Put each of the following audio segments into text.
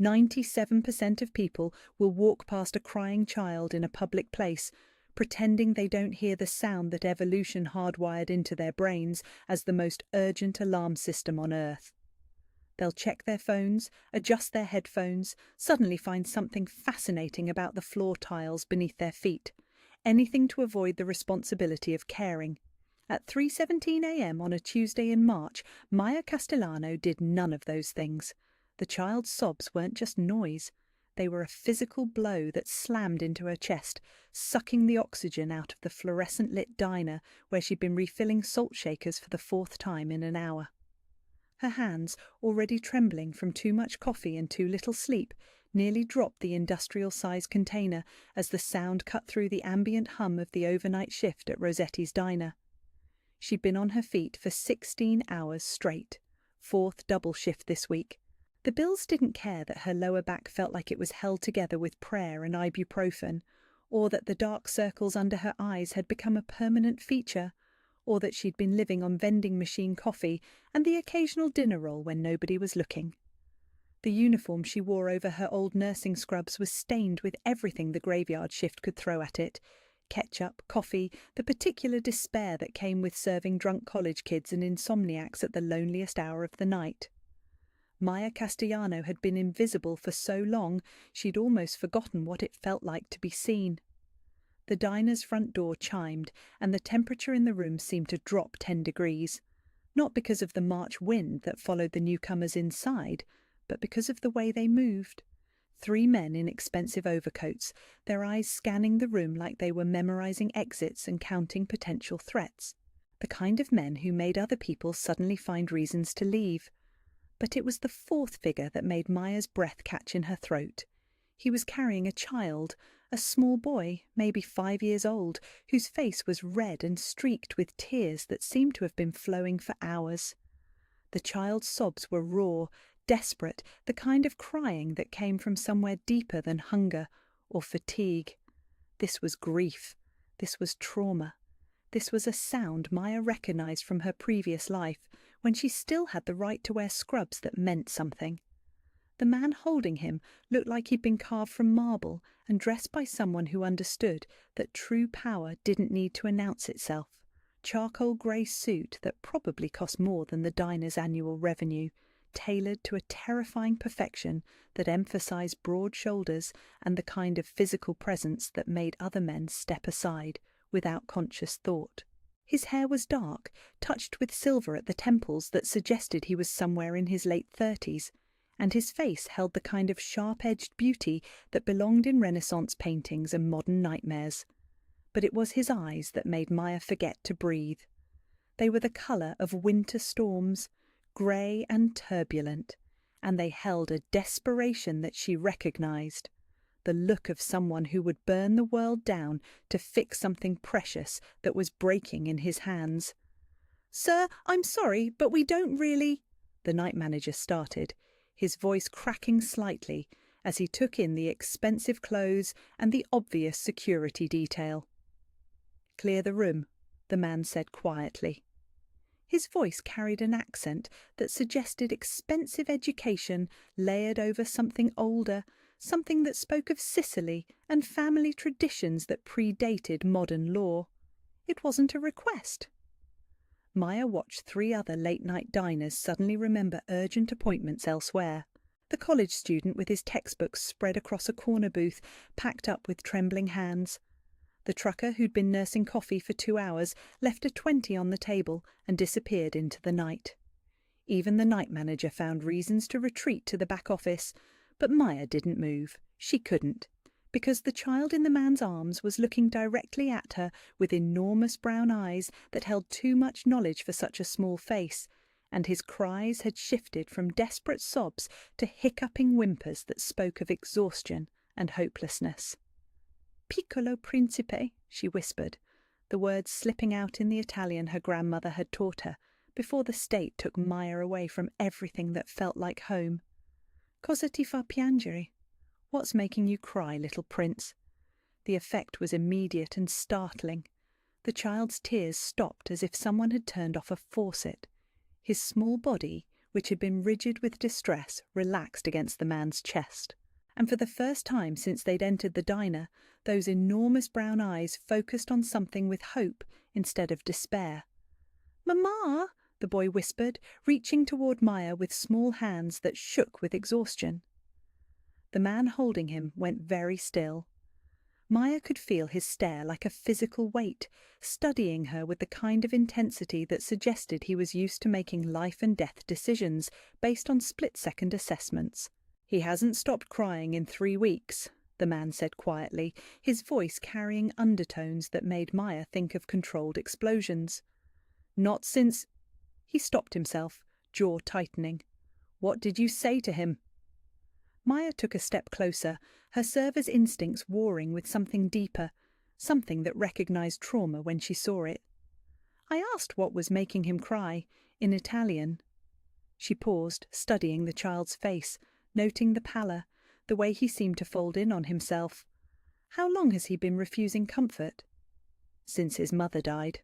97% of people will walk past a crying child in a public place, pretending they don't hear the sound that evolution hardwired into their brains as the most urgent alarm system on Earth. They'll check their phones, adjust their headphones, suddenly find something fascinating about the floor tiles beneath their feet, anything to avoid the responsibility of caring. At 3:17 a.m. on a Tuesday in March, Maya Castellano did none of those things. The child's sobs weren't just noise. They were a physical blow that slammed into her chest, sucking the oxygen out of the fluorescent-lit diner where she'd been refilling salt shakers for the 4th time in an hour. Her hands, already trembling from too much coffee and too little sleep, nearly dropped the industrial-sized container as the sound cut through the ambient hum of the overnight shift at Rossetti's diner. She'd been on her feet for 16 hours straight, 4th double shift this week. The bills didn't care that her lower back felt like it was held together with prayer and ibuprofen, or that the dark circles under her eyes had become a permanent feature, or that she'd been living on vending machine coffee and the occasional dinner roll when nobody was looking. The uniform she wore over her old nursing scrubs was stained with everything the graveyard shift could throw at it: ketchup, coffee, the particular despair that came with serving drunk college kids and insomniacs at the loneliest hour of the night. Maya Castellano had been invisible for so long she'd almost forgotten what it felt like to be seen. The diner's front door chimed, and the temperature in the room seemed to drop 10 degrees, not because of the March wind that followed the newcomers inside, but because of the way they moved. 3 men in expensive overcoats, their eyes scanning the room like they were memorizing exits and counting potential threats. The kind of men who made other people suddenly find reasons to leave. But it was the 4th figure that made Maya's breath catch in her throat. He was carrying a child, a small boy, maybe 5 years old, whose face was red and streaked with tears that seemed to have been flowing for hours. The child's sobs were raw, desperate, the kind of crying that came from somewhere deeper than hunger or fatigue. This was grief. This was trauma. This was a sound Maya recognized from her previous life, when she still had the right to wear scrubs that meant something. The man holding him looked like he'd been carved from marble and dressed by someone who understood that true power didn't need to announce itself. Charcoal grey suit that probably cost more than the diner's annual revenue, tailored to a terrifying perfection that emphasized broad shoulders and the kind of physical presence that made other men step aside without conscious thought. His hair was dark, touched with silver at the temples that suggested he was somewhere in his late 30s, and his face held the kind of sharp-edged beauty that belonged in Renaissance paintings and modern nightmares. But it was his eyes that made Maya forget to breathe. They were the colour of winter storms, grey and turbulent, and they held a desperation that she recognised, the look of someone who would burn the world down to fix something precious that was breaking in his hands. "Sir, I'm sorry, but we don't really—" the night manager started, his voice cracking slightly as he took in the expensive clothes and the obvious security detail. "Clear the room," the man said quietly. His voice carried an accent that suggested expensive education layered over something older, something that spoke of Sicily and family traditions that predated modern law. It wasn't a request. Maya watched 3 other late-night diners suddenly remember urgent appointments elsewhere. The college student with his textbooks spread across a corner booth, packed up with trembling hands. The trucker who'd been nursing coffee for 2 hours left a 20 on the table and disappeared into the night. Even the night manager found reasons to retreat to the back office, but Maya didn't move. She couldn't, because the child in the man's arms was looking directly at her with enormous brown eyes that held too much knowledge for such a small face, and his cries had shifted from desperate sobs to hiccuping whimpers that spoke of exhaustion and hopelessness. "Piccolo principe," she whispered, the words slipping out in the Italian her grandmother had taught her, before the state took Maya away from everything that felt like home. "Cosa ti fa piangere? What's making you cry, little prince?" The effect was immediate and startling. The child's tears stopped as if someone had turned off a faucet. His small body, which had been rigid with distress, relaxed against the man's chest. And for the first time since they'd entered the diner, those enormous brown eyes focused on something with hope instead of despair. "Mamma," the boy whispered, reaching toward Maya with small hands that shook with exhaustion. The man holding him went very still. Maya could feel his stare like a physical weight, studying her with the kind of intensity that suggested he was used to making life-and-death decisions based on split-second assessments. "He hasn't stopped crying in 3 weeks," the man said quietly, his voice carrying undertones that made Maya think of controlled explosions. "Not since—" He stopped himself, jaw tightening. "What did you say to him?" Maya took a step closer, her server's instincts warring with something deeper, something that recognized trauma when she saw it. "I asked what was making him cry, in Italian." She paused, studying the child's face, noting the pallor, the way he seemed to fold in on himself. "How long has he been refusing comfort?" "Since his mother died."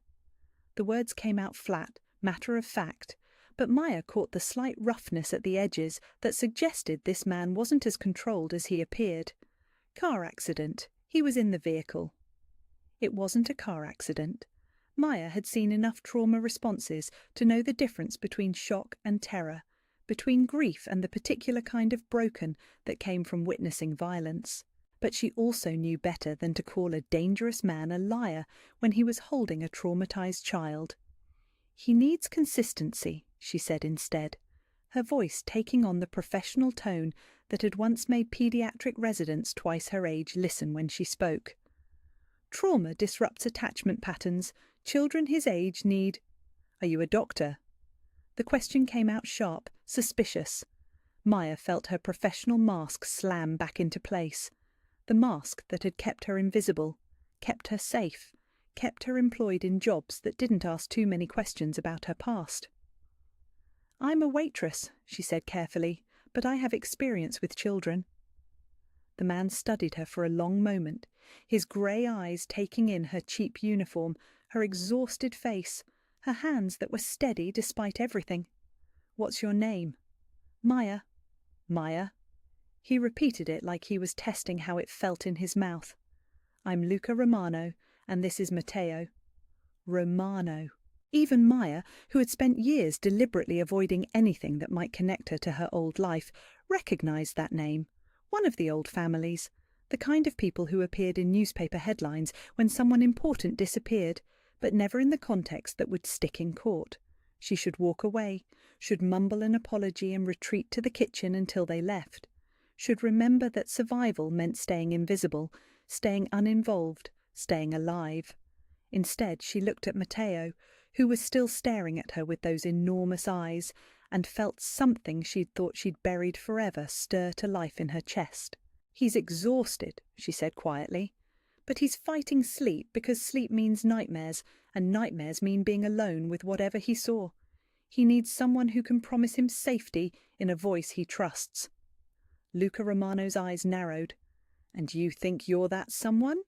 The words came out flat, matter of fact, but Maya caught the slight roughness at the edges that suggested this man wasn't as controlled as he appeared. Car accident. He was in the vehicle. It wasn't a car accident. Maya had seen enough trauma responses to know the difference between shock and terror, between grief and the particular kind of broken that came from witnessing violence. But she also knew better than to call a dangerous man a liar when he was holding a traumatized child. "He needs consistency," she said instead, her voice taking on the professional tone that had once made pediatric residents twice her age listen when she spoke. "Trauma disrupts attachment patterns. Children his age need—" "Are you a doctor?" The question came out sharp, suspicious. Maya felt her professional mask slam back into place. The mask that had kept her invisible, kept her safe, kept her employed in jobs that didn't ask too many questions about her past. "I'm a waitress," she said carefully, "but I have experience with children." The man studied her for a long moment, his grey eyes taking in her cheap uniform, her exhausted face, her hands that were steady despite everything. "What's your name?" "Maya." "Maya?" He repeated it like he was testing how it felt in his mouth. "I'm Luca Romano, and this is Matteo." Romano. Even Maya, who had spent years deliberately avoiding anything that might connect her to her old life, recognized that name. One of the old families. The kind of people who appeared in newspaper headlines when someone important disappeared, but never in the context that would stick in court. She should walk away, should mumble an apology and retreat to the kitchen until they left. Should remember that survival meant staying invisible, staying uninvolved, staying alive. Instead, she looked at Matteo, who was still staring at her with those enormous eyes, and felt something she'd thought she'd buried forever stir to life in her chest. "He's exhausted," she said quietly. "But he's fighting sleep because sleep means nightmares, and nightmares mean being alone with whatever he saw. He needs someone who can promise him safety in a voice he trusts." Luca Romano's eyes narrowed. "And you think you're that someone?"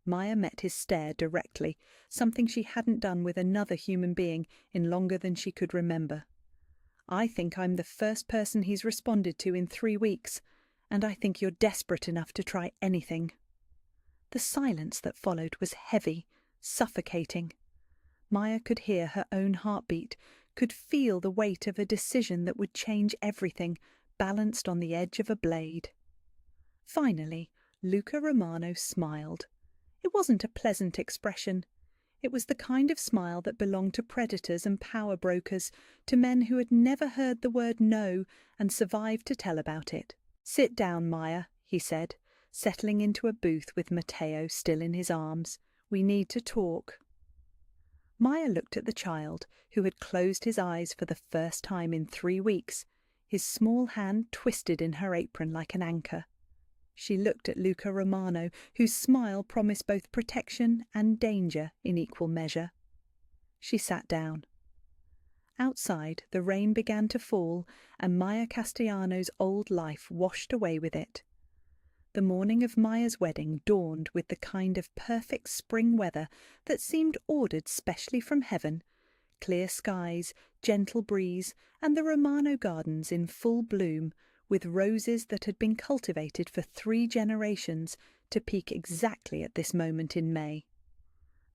Maya met his stare directly, something she hadn't done with another human being in longer than she could remember. "I think I'm the first person he's responded to in 3 weeks, and I think you're desperate enough to try anything." The silence that followed was heavy, suffocating. Maya could hear her own heartbeat, could feel the weight of a decision that would change everything, balanced on the edge of a blade. Finally, Luca Romano smiled. It wasn't a pleasant expression. It was the kind of smile that belonged to predators and power brokers, to men who had never heard the word no and survived to tell about it. "Sit down, Maya," he said, settling into a booth with Matteo still in his arms. "We need to talk." Maya looked at the child, who had closed his eyes for the first time in 3 weeks, his small hand twisted in her apron like an anchor. She looked at Luca Romano, whose smile promised both protection and danger in equal measure. She sat down. Outside, the rain began to fall, and Maya Castellano's old life washed away with it. The morning of Maya's wedding dawned with the kind of perfect spring weather that seemed ordered specially from heaven, clear skies, gentle breeze, and the Romano gardens in full bloom, with roses that had been cultivated for 3 generations to peak exactly at this moment in May.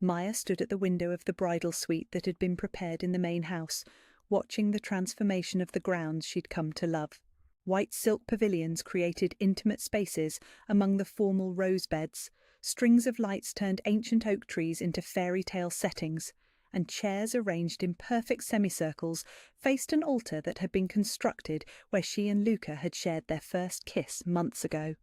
Maya stood at the window of the bridal suite that had been prepared in the main house, watching the transformation of the grounds she'd come to love. White silk pavilions created intimate spaces among the formal rose beds, strings of lights turned ancient oak trees into fairy tale settings, and chairs arranged in perfect semicircles faced an altar that had been constructed where she and Luca had shared their first kiss months ago.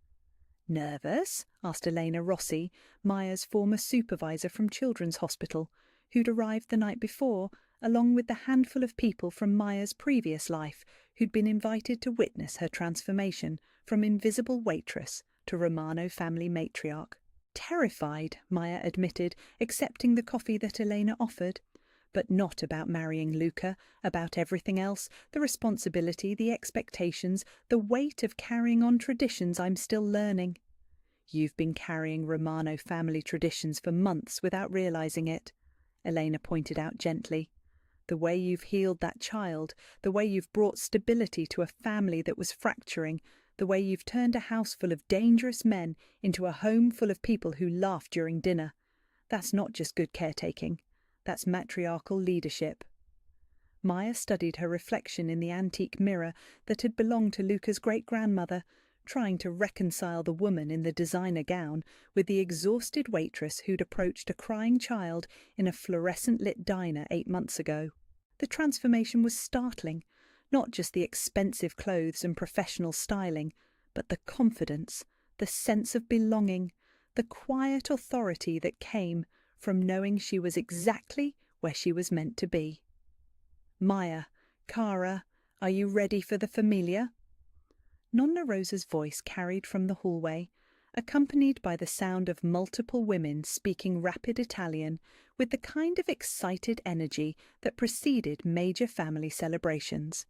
"Nervous?" asked Elena Rossi, Maya's former supervisor from Children's Hospital, who'd arrived the night before, along with the handful of people from Maya's previous life who'd been invited to witness her transformation from invisible waitress to Romano family matriarch. "Terrified," Maya admitted, accepting the coffee that Elena offered. "But not about marrying Luca, about everything else, the responsibility, the expectations, the weight of carrying on traditions I'm still learning." "You've been carrying Romano family traditions for months without realizing it," Elena pointed out gently. "The way you've healed that child, the way you've brought stability to a family that was fracturing, the way you've turned a house full of dangerous men into a home full of people who laugh during dinner. That's not just good caretaking. That's matriarchal leadership." Maya studied her reflection in the antique mirror that had belonged to Luca's great-grandmother, trying to reconcile the woman in the designer gown with the exhausted waitress who'd approached a crying child in a fluorescent-lit diner 8 months ago. The transformation was startling, not just the expensive clothes and professional styling, but the confidence, the sense of belonging, the quiet authority that came from knowing she was exactly where she was meant to be. "Maya, Cara, are you ready for the familiar?" Nonna Rosa's voice carried from the hallway, accompanied by the sound of multiple women speaking rapid Italian with the kind of excited energy that preceded major family celebrations.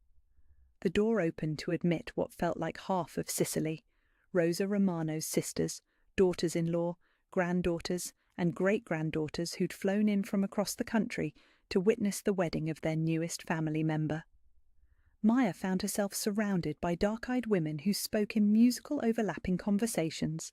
The door opened to admit what felt like half of Sicily, Rosa Romano's sisters, daughters-in-law, granddaughters, and great-granddaughters who'd flown in from across the country to witness the wedding of their newest family member. Maya found herself surrounded by dark-eyed women who spoke in musical overlapping conversations,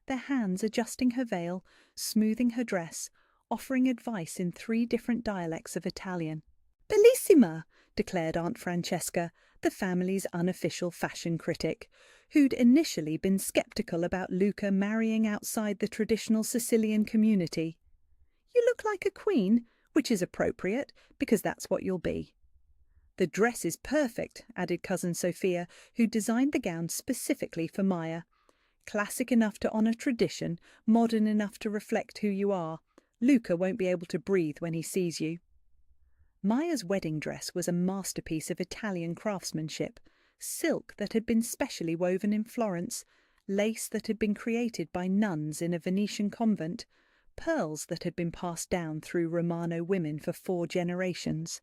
their hands adjusting her veil, smoothing her dress, offering advice in 3 different dialects of Italian. "Bellissima!" declared Aunt Francesca, the family's unofficial fashion critic, who'd initially been sceptical about Luca marrying outside the traditional Sicilian community. "You look like a queen, which is appropriate, because that's what you'll be." "The dress is perfect," added cousin Sophia, who designed the gown specifically for Maya. "Classic enough to honour tradition, modern enough to reflect who you are. Luca won't be able to breathe when he sees you." Maya's wedding dress was a masterpiece of Italian craftsmanship, silk that had been specially woven in Florence, lace that had been created by nuns in a Venetian convent, pearls that had been passed down through Romano women for 4 generations.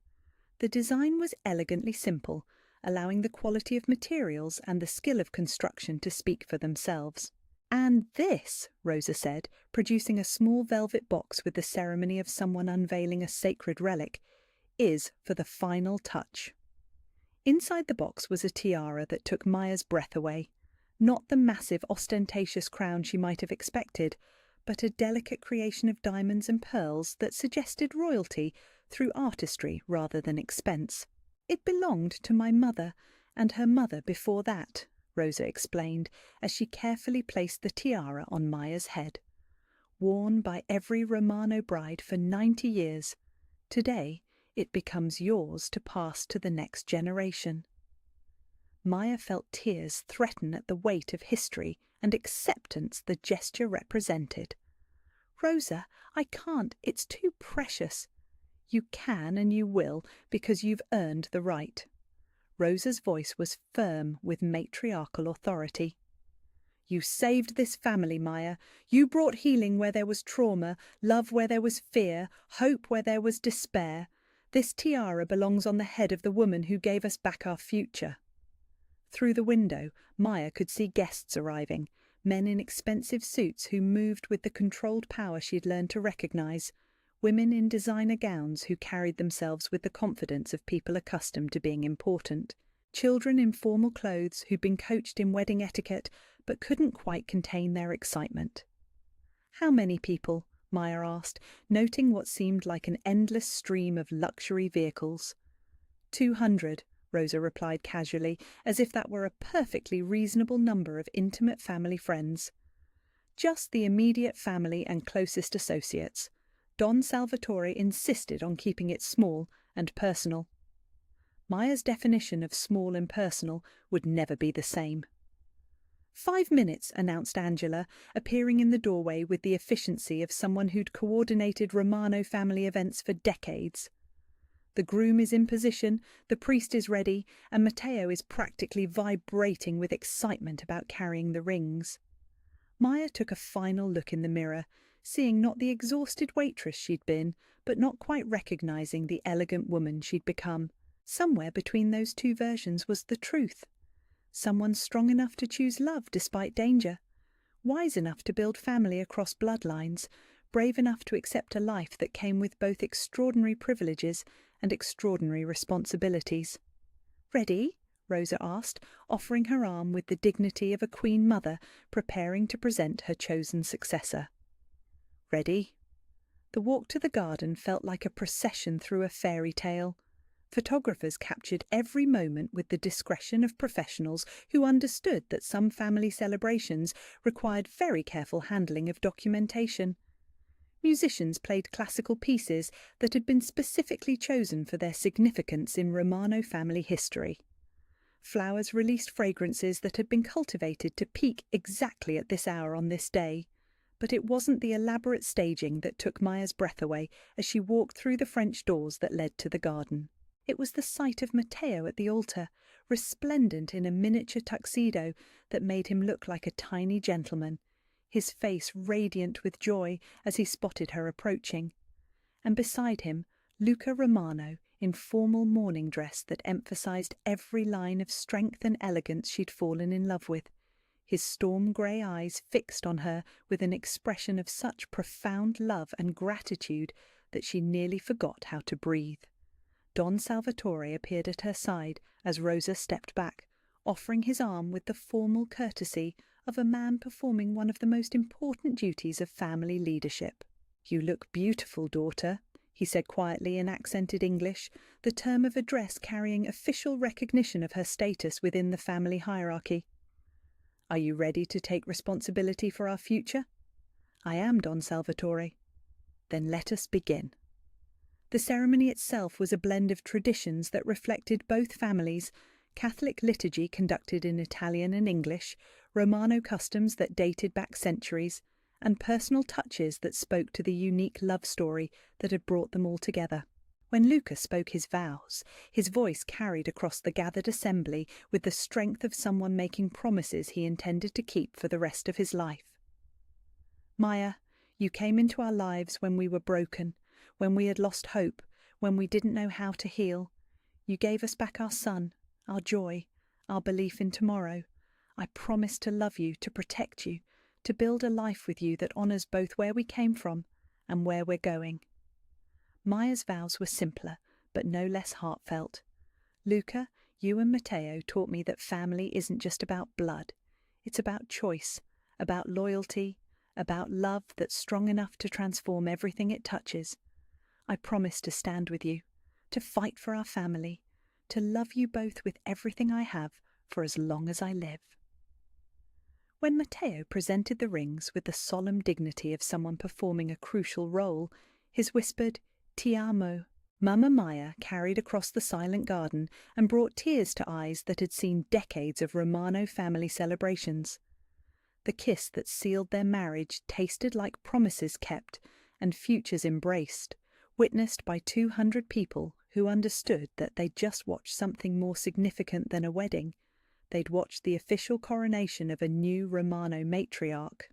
The design was elegantly simple, allowing the quality of materials and the skill of construction to speak for themselves. "And this," Rosa said, producing a small velvet box with the ceremony of someone unveiling a sacred relic, "is for the final touch." Inside the box was a tiara that took Maya's breath away. Not the massive, ostentatious crown she might have expected, but a delicate creation of diamonds and pearls that suggested royalty through artistry rather than expense. "It belonged to my mother, and her mother before that," Rosa explained, as she carefully placed the tiara on Maya's head. "Worn by every Romano bride for 90 years. Today, it becomes yours to pass to the next generation." Maya felt tears threaten at the weight of history and acceptance the gesture represented. "Rosa, I can't. It's too precious." "You can and you will, because you've earned the right." Rosa's voice was firm with matriarchal authority. "You saved this family, Maya. You brought healing where there was trauma, love where there was fear, hope where there was despair. This tiara belongs on the head of the woman who gave us back our future." Through the window, Maya could see guests arriving, men in expensive suits who moved with the controlled power she had learned to recognize, women in designer gowns who carried themselves with the confidence of people accustomed to being important, children in formal clothes who'd been coached in wedding etiquette but couldn't quite contain their excitement. "How many people?" Maya asked, noting what seemed like an endless stream of luxury vehicles. 200, Rosa replied casually, as if that were a perfectly reasonable number of intimate family friends. "Just the immediate family and closest associates. Don Salvatore insisted on keeping it small and personal." Maya's definition of small and personal would never be the same. 5 minutes, announced Angela, appearing in the doorway with the efficiency of someone who'd coordinated Romano family events for decades. The groom is in position, the priest is ready, and Matteo is practically vibrating with excitement about carrying the rings. Maya took a final look in the mirror, seeing not the exhausted waitress she'd been, but not quite recognizing the elegant woman she'd become. Somewhere between those two versions was the truth. Someone strong enough to choose love despite danger, wise enough to build family across bloodlines, brave enough to accept a life that came with both extraordinary privileges and extraordinary responsibilities. "Ready?" Rosa asked, offering her arm with the dignity of a queen mother preparing to present her chosen successor. "Ready?" The walk to the garden felt like a procession through a fairy tale. Photographers captured every moment with the discretion of professionals who understood that some family celebrations required very careful handling of documentation. Musicians played classical pieces that had been specifically chosen for their significance in Romano family history. Flowers released fragrances that had been cultivated to peak exactly at this hour on this day. But it wasn't the elaborate staging that took Maya's breath away as she walked through the French doors that led to the garden. It was the sight of Matteo at the altar, resplendent in a miniature tuxedo that made him look like a tiny gentleman, his face radiant with joy as he spotted her approaching. And beside him, Luca Romano, in formal mourning dress that emphasized every line of strength and elegance she'd fallen in love with, his storm-grey eyes fixed on her with an expression of such profound love and gratitude that she nearly forgot how to breathe. Don Salvatore appeared at her side as Rosa stepped back, offering his arm with the formal courtesy of a man performing one of the most important duties of family leadership. "You look beautiful, daughter," he said quietly in accented English, the term of address carrying official recognition of her status within the family hierarchy. "Are you ready to take responsibility for our future?" "I am, Don Salvatore." "Then let us begin." The ceremony itself was a blend of traditions that reflected both families, Catholic liturgy conducted in Italian and English, Romano customs that dated back centuries, and personal touches that spoke to the unique love story that had brought them all together. When Luca spoke his vows, his voice carried across the gathered assembly with the strength of someone making promises he intended to keep for the rest of his life. "Maya, you came into our lives when we were broken, when we had lost hope, when we didn't know how to heal. You gave us back our son, our joy, our belief in tomorrow. I promise to love you, to protect you, to build a life with you that honours both where we came from and where we're going." Maya's vows were simpler, but no less heartfelt. "Luca, you and Matteo taught me that family isn't just about blood. It's about choice, about loyalty, about love that's strong enough to transform everything it touches. I promise to stand with you, to fight for our family, to love you both with everything I have for as long as I live." When Matteo presented the rings with the solemn dignity of someone performing a crucial role, his whispered, "Ti amo," Mama Maya carried across the silent garden and brought tears to eyes that had seen decades of Romano family celebrations. The kiss that sealed their marriage tasted like promises kept and futures embraced, witnessed by 200 people who understood that they'd just watched something more significant than a wedding. They'd watched the official coronation of a new Romano matriarch.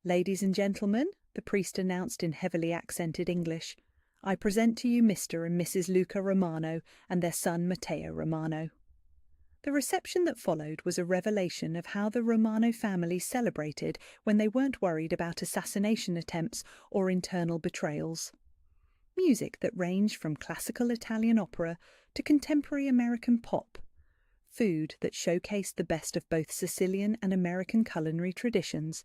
"Ladies and gentlemen," the priest announced in heavily accented English, "I present to you Mr. and Mrs. Luca Romano and their son Matteo Romano." The reception that followed was a revelation of how the Romano family celebrated when they weren't worried about assassination attempts or internal betrayals. Music that ranged from classical Italian opera to contemporary American pop. Food that showcased the best of both Sicilian and American culinary traditions,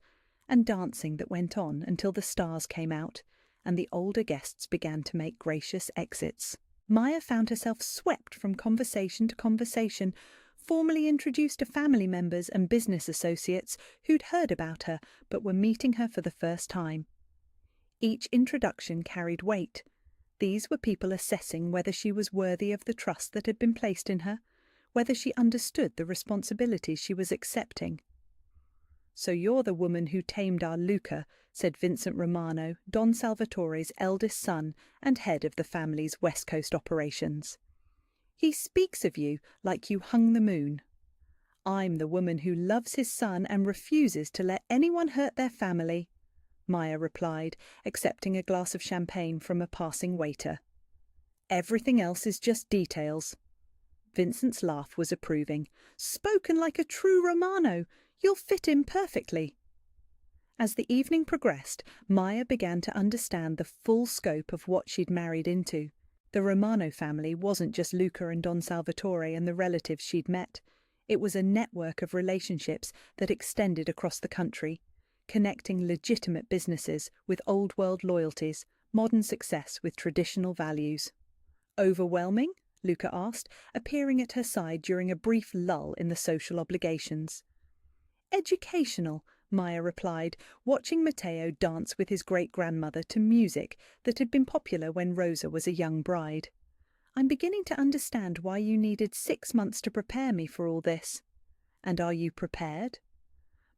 and dancing that went on until the stars came out and the older guests began to make gracious exits. Maya found herself swept from conversation to conversation, formally introduced to family members and business associates who'd heard about her but were meeting her for the first time. Each introduction carried weight. These were people assessing whether she was worthy of the trust that had been placed in her, whether she understood the responsibilities she was accepting. "So you're the woman who tamed our Luca," said Vincent Romano, Don Salvatore's eldest son and head of the family's West Coast operations. "He speaks of you like you hung the moon." "I'm the woman who loves his son and refuses to let anyone hurt their family," Maya replied, accepting a glass of champagne from a passing waiter. "Everything else is just details." Vincent's laugh was approving. "Spoken like a true Romano. You'll fit in perfectly." As the evening progressed, Maya began to understand the full scope of what she'd married into. The Romano family wasn't just Luca and Don Salvatore and the relatives she'd met. It was a network of relationships that extended across the country, connecting legitimate businesses with old-world loyalties, modern success with traditional values. "Overwhelming?" Luca asked, appearing at her side during a brief lull in the social obligations. "Educational," Maya replied, watching Matteo dance with his great-grandmother to music that had been popular when Rosa was a young bride. "I'm beginning to understand why you needed 6 months to prepare me for all this." "And are you prepared?"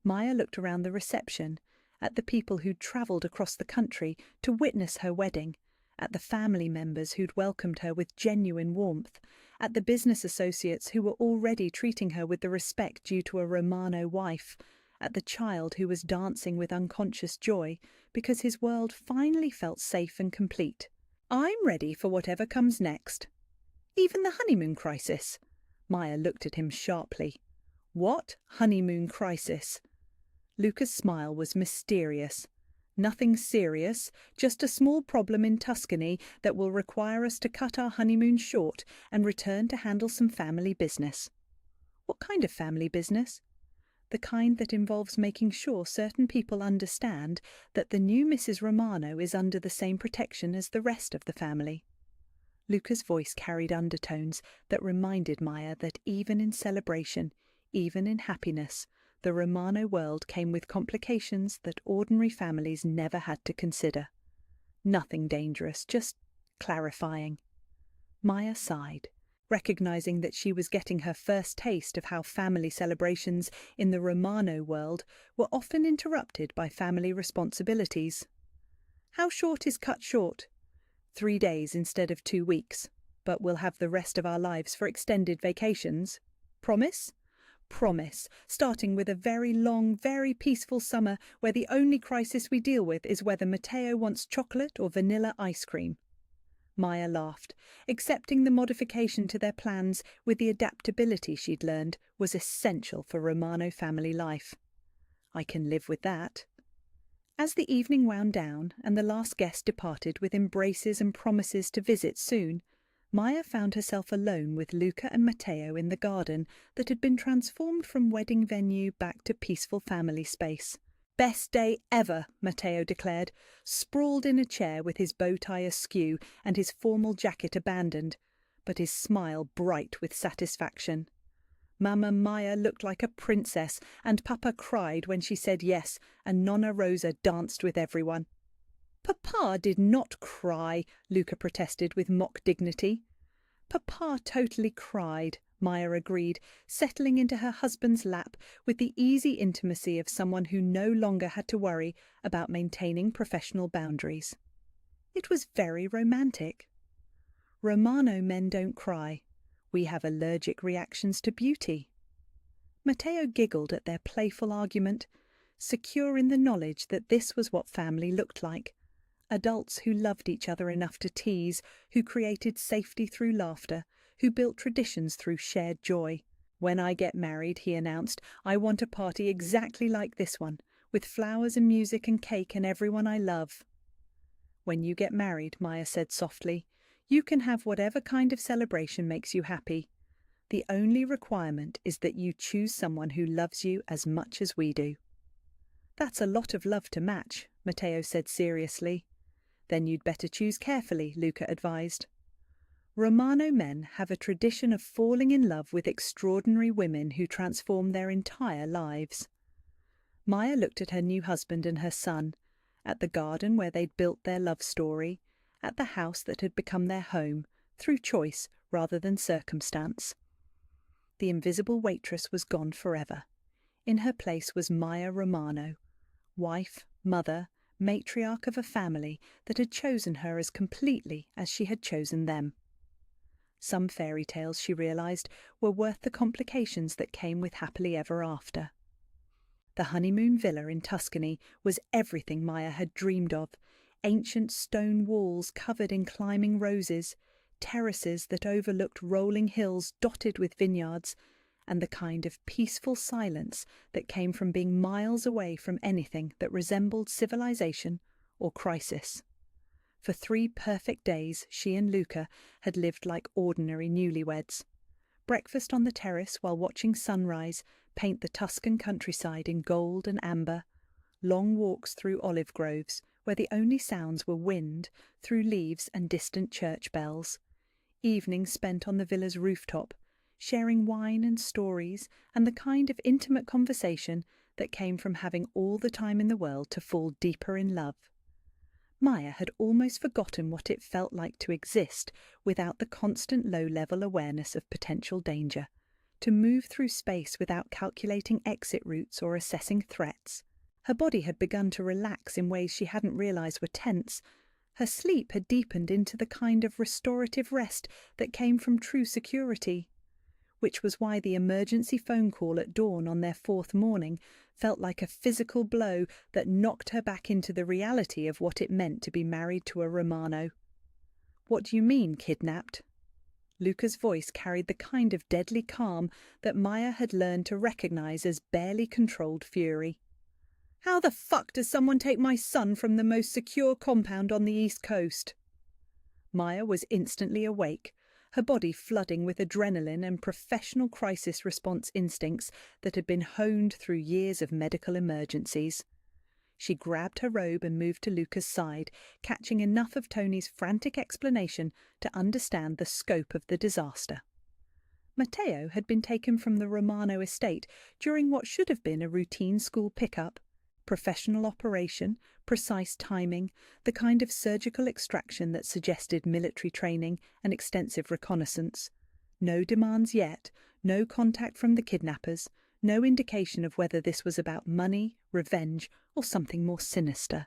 Maya looked around the reception, at the people who'd travelled across the country to witness her wedding, at the family members who'd welcomed her with genuine warmth, at the business associates who were already treating her with the respect due to a Romano wife, at the child who was dancing with unconscious joy because his world finally felt safe and complete. "I'm ready for whatever comes next." "Even the honeymoon crisis?" Maya looked at him sharply. "What honeymoon crisis?" Luca's smile was mysterious. "Nothing serious, just a small problem in Tuscany that will require us to cut our honeymoon short and return to handle some family business." "What kind of family business?" "The kind that involves making sure certain people understand that the new Mrs. Romano is under the same protection as the rest of the family." Luca's voice carried undertones that reminded Maya that even in celebration, even in happiness, the Romano world came with complications that ordinary families never had to consider. Nothing dangerous, just clarifying. Maya sighed, recognizing that she was getting her first taste of how family celebrations in the Romano world were often interrupted by family responsibilities. "How short is cut short?" 3 days instead of 2 weeks, but we'll have the rest of our lives for extended vacations. Promise?" "Promise, starting with a very long, very peaceful summer where the only crisis we deal with is whether Matteo wants chocolate or vanilla ice cream." Maya laughed, accepting the modification to their plans with the adaptability she'd learned was essential for Romano family life. "I can live with that." As the evening wound down and the last guest departed with embraces and promises to visit soon, Maya found herself alone with Luca and Matteo in the garden that had been transformed from wedding venue back to peaceful family space. "Best day ever," Matteo declared, sprawled in a chair with his bow tie askew and his formal jacket abandoned, but his smile bright with satisfaction. Mama Maya looked like a princess, and Papa cried when she said yes, and Nonna Rosa danced with everyone. "Papa did not cry," Luca protested with mock dignity. "Papa totally cried," Maya agreed, settling into her husband's lap with the easy intimacy of someone who no longer had to worry about maintaining professional boundaries. It was very romantic. "Romano men don't cry. We have allergic reactions to beauty." Matteo giggled at their playful argument, secure in the knowledge that this was what family looked like. Adults who loved each other enough to tease, who created safety through laughter, who built traditions through shared joy. "When I get married," he announced, "I want a party exactly like this one, with flowers and music and cake and everyone I love." "When you get married," Maya said softly, "you can have whatever kind of celebration makes you happy. The only requirement is that you choose someone who loves you as much as we do." "That's a lot of love to match," Matteo said seriously. "Then you'd better choose carefully," Luca advised. Romano men have a tradition of falling in love with extraordinary women who transform their entire lives. Maya looked at her new husband and her son, at the garden where they'd built their love story, at the house that had become their home, through choice rather than circumstance. The invisible waitress was gone forever. In her place was Maya Romano, wife, mother, matriarch of a family that had chosen her as completely as she had chosen them. Some fairy tales, she realized, were worth the complications that came with happily ever after. The honeymoon villa in Tuscany was everything Maya had dreamed of: ancient stone walls covered in climbing roses, terraces that overlooked rolling hills dotted with vineyards, and the kind of peaceful silence that came from being miles away from anything that resembled civilization or crisis. For 3 perfect days, she and Luca had lived like ordinary newlyweds. Breakfast on the terrace while watching sunrise paint the Tuscan countryside in gold and amber, long walks through olive groves where the only sounds were wind through leaves and distant church bells, evenings spent on the villa's rooftop, sharing wine and stories and the kind of intimate conversation that came from having all the time in the world to fall deeper in love. Maya had almost forgotten what it felt like to exist without the constant low-level awareness of potential danger, to move through space without calculating exit routes or assessing threats. Her body had begun to relax in ways she hadn't realized were tense. Her sleep had deepened into the kind of restorative rest that came from true security, which was why the emergency phone call at dawn on their 4th morning felt like a physical blow that knocked her back into the reality of what it meant to be married to a Romano. "What do you mean, kidnapped?" Luca's voice carried the kind of deadly calm that Maya had learned to recognize as barely controlled fury. "How the fuck does someone take my son from the most secure compound on the East Coast?" Maya was instantly awake, her body flooding with adrenaline and professional crisis response instincts that had been honed through years of medical emergencies. She grabbed her robe and moved to Luca's side, catching enough of Tony's frantic explanation to understand the scope of the disaster. Matteo had been taken from the Romano estate during what should have been a routine school pickup. Professional operation, precise timing, the kind of surgical extraction that suggested military training and extensive reconnaissance. No demands yet, no contact from the kidnappers, no indication of whether this was about money, revenge, or something more sinister.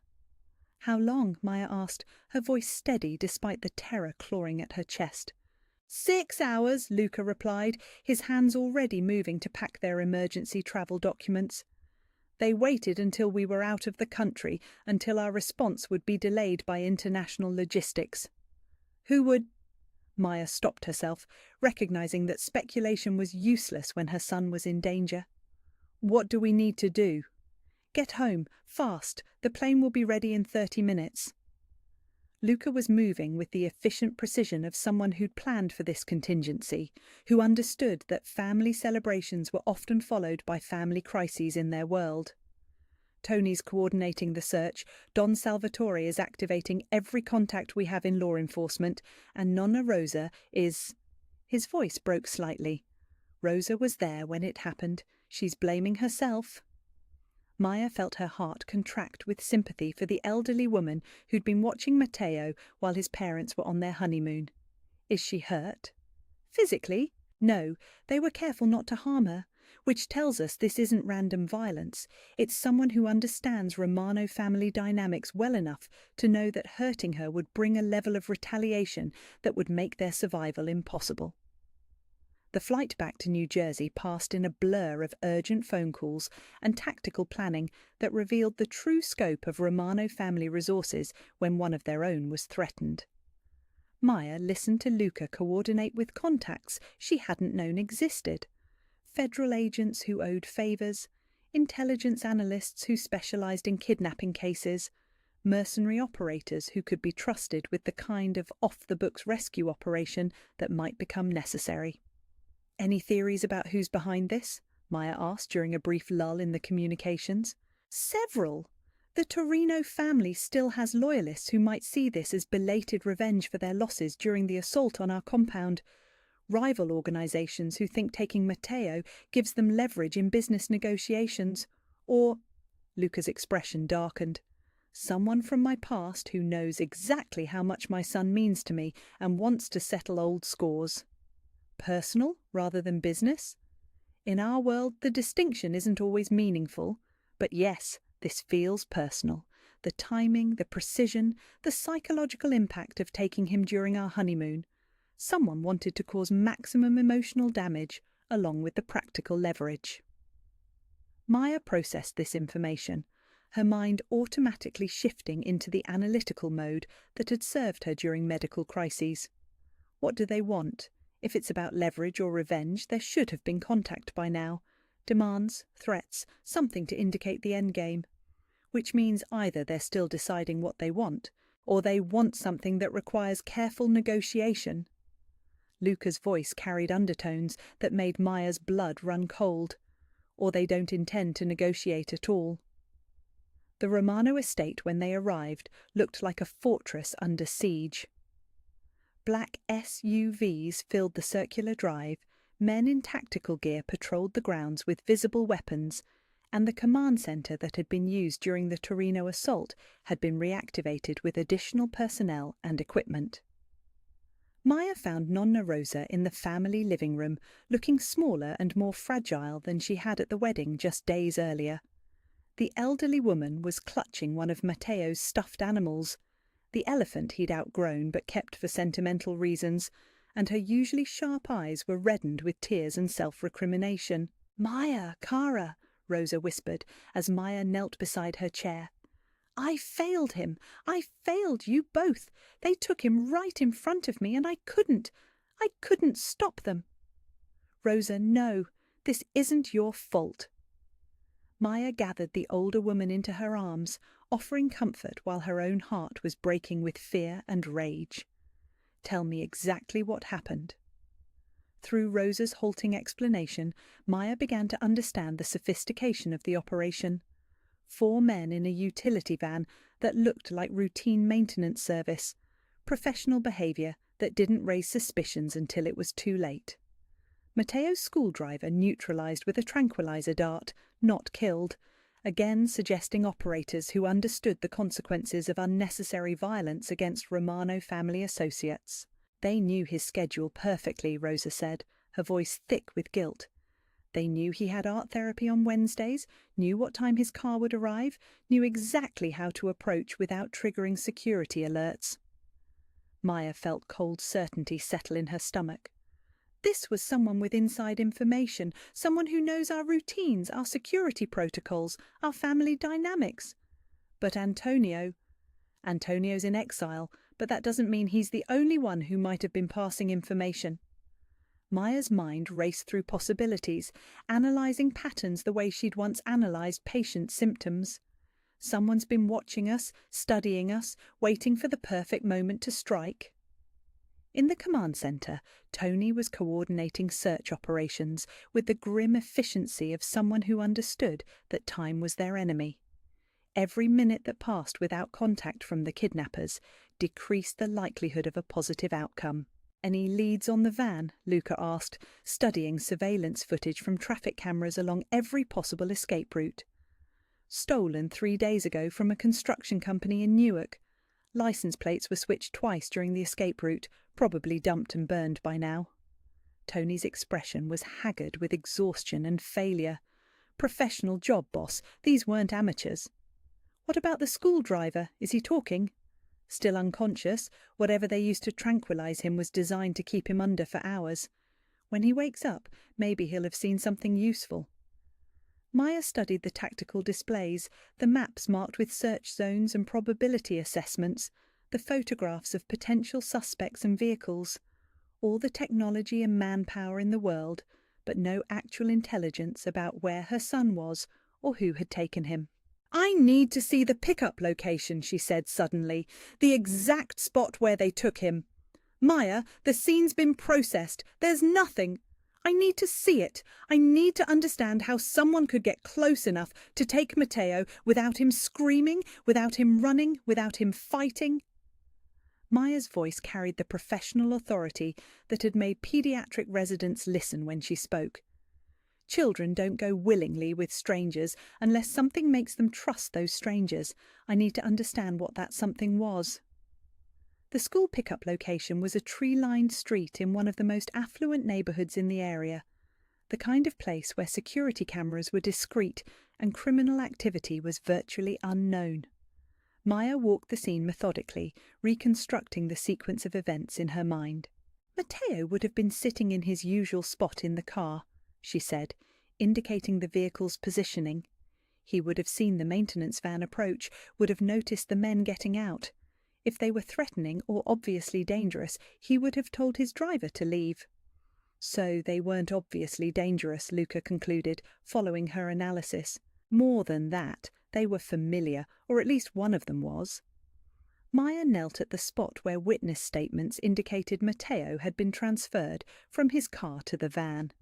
"How long?" Maya asked, her voice steady despite the terror clawing at her chest. 6 hours, Luca replied, his hands already moving to pack their emergency travel documents. "They waited until we were out of the country, until our response would be delayed by international logistics." "Who would—" Maya stopped herself, recognizing that speculation was useless when her son was in danger. "What do we need to do?" "Get home, fast. The plane will be ready in 30 minutes. Luca was moving with the efficient precision of someone who'd planned for this contingency, who understood that family celebrations were often followed by family crises in their world. "Tony's coordinating the search, Don Salvatore is activating every contact we have in law enforcement, and Nonna Rosa is—" His voice broke slightly. "Rosa was there when it happened. She's blaming herself." Maya felt her heart contract with sympathy for the elderly woman who'd been watching Matteo while his parents were on their honeymoon. "Is she hurt?" "Physically? No, they were careful not to harm her, which tells us this isn't random violence. It's someone who understands Romano family dynamics well enough to know that hurting her would bring a level of retaliation that would make their survival impossible." The flight back to New Jersey passed in a blur of urgent phone calls and tactical planning that revealed the true scope of Romano family resources when one of their own was threatened. Maya listened to Luca coordinate with contacts she hadn't known existed. Federal agents who owed favours, intelligence analysts who specialised in kidnapping cases, mercenary operators who could be trusted with the kind of off-the-books rescue operation that might become necessary. "Any theories about who's behind this?" Maya asked during a brief lull in the communications. "Several. The Torino family still has loyalists who might see this as belated revenge for their losses during the assault on our compound. Rival organizations who think taking Matteo gives them leverage in business negotiations. Or," Luca's expression darkened, "someone from my past who knows exactly how much my son means to me and wants to settle old scores. Personal rather than business? In our world, the distinction isn't always meaningful, but yes, this feels personal. The timing, the precision, the psychological impact of taking him during our honeymoon. Someone wanted to cause maximum emotional damage, along with the practical leverage." Maya processed this information, her mind automatically shifting into the analytical mode that had served her during medical crises. What do they want? If it's about leverage or revenge, there should have been contact by now. Demands, threats, something to indicate the endgame. Which means either they're still deciding what they want, or they want something that requires careful negotiation. Luca's voice carried undertones that made Maya's blood run cold. Or they don't intend to negotiate at all. The Romano estate, when they arrived, looked like a fortress under siege. Black SUVs filled the circular drive, men in tactical gear patrolled the grounds with visible weapons, and the command centre that had been used during the Torino assault had been reactivated with additional personnel and equipment. Maya found Nonna Rosa in the family living room, looking smaller and more fragile than she had at the wedding just days earlier. The elderly woman was clutching one of Matteo's stuffed animals, the elephant he'd outgrown but kept for sentimental reasons, and her usually sharp eyes were reddened with tears and self-recrimination. "Maya, Cara," Rosa whispered as Maya knelt beside her chair. "I failed him. I failed you both. They took him right in front of me and I couldn't stop them." "Rosa, no. This isn't your fault." Maya gathered the older woman into her arms, offering comfort while her own heart was breaking with fear and rage. "Tell me exactly what happened." Through Rosa's halting explanation, Maya began to understand the sophistication of the operation. 4 men in a utility van that looked like routine maintenance service. Professional behaviour that didn't raise suspicions until it was too late. Matteo's school driver neutralised with a tranquilizer dart, not killed, again suggesting operators who understood the consequences of unnecessary violence against Romano family associates. They knew his schedule perfectly, Rosa said, her voice thick with guilt. They knew he had art therapy on Wednesdays, knew what time his car would arrive, knew exactly how to approach without triggering security alerts. Maya felt cold certainty settle in her stomach. This was someone with inside information, someone who knows our routines, our security protocols, our family dynamics. But Antonio's in exile, but that doesn't mean he's the only one who might have been passing information. Maya's mind raced through possibilities, analysing patterns the way she'd once analysed patients' symptoms. Someone's been watching us, studying us, waiting for the perfect moment to strike. In the command centre, Tony was coordinating search operations with the grim efficiency of someone who understood that time was their enemy. Every minute that passed without contact from the kidnappers decreased the likelihood of a positive outcome. "Any leads on the van?" Luca asked, studying surveillance footage from traffic cameras along every possible escape route. "Stolen 3 days ago from a construction company in Newark. License plates were switched twice during the escape route, probably dumped and burned by now." Tony's expression was haggard with exhaustion and failure. Professional job, boss. These weren't amateurs. "What about the school driver? Is he talking?" "Still unconscious. Whatever they used to tranquilise him was designed to keep him under for hours. When he wakes up, maybe he'll have seen something useful." Maya studied the tactical displays, the maps marked with search zones and probability assessments, the photographs of potential suspects and vehicles. All the technology and manpower in the world, but no actual intelligence about where her son was or who had taken him. I need to see the pickup location, she said suddenly. The exact spot where they took him. Maya, the scene's been processed. There's nothing. I need to see it. I need to understand how someone could get close enough to take Matteo without him screaming, without him running, without him fighting. Maya's voice carried the professional authority that had made pediatric residents listen when she spoke. Children don't go willingly with strangers unless something makes them trust those strangers. I need to understand what that something was. The school pickup location was a tree-lined street in one of the most affluent neighbourhoods in the area, the kind of place where security cameras were discreet and criminal activity was virtually unknown. Maya walked the scene methodically, reconstructing the sequence of events in her mind. Matteo would have been sitting in his usual spot in the car, she said, indicating the vehicle's positioning. He would have seen the maintenance van approach, would have noticed the men getting out. If they were threatening or obviously dangerous, he would have told his driver to leave. So they weren't obviously dangerous, Luca concluded, following her analysis. More than that, they were familiar, or at least one of them was. Maya knelt at the spot where witness statements indicated Matteo had been transferred from his car to the van.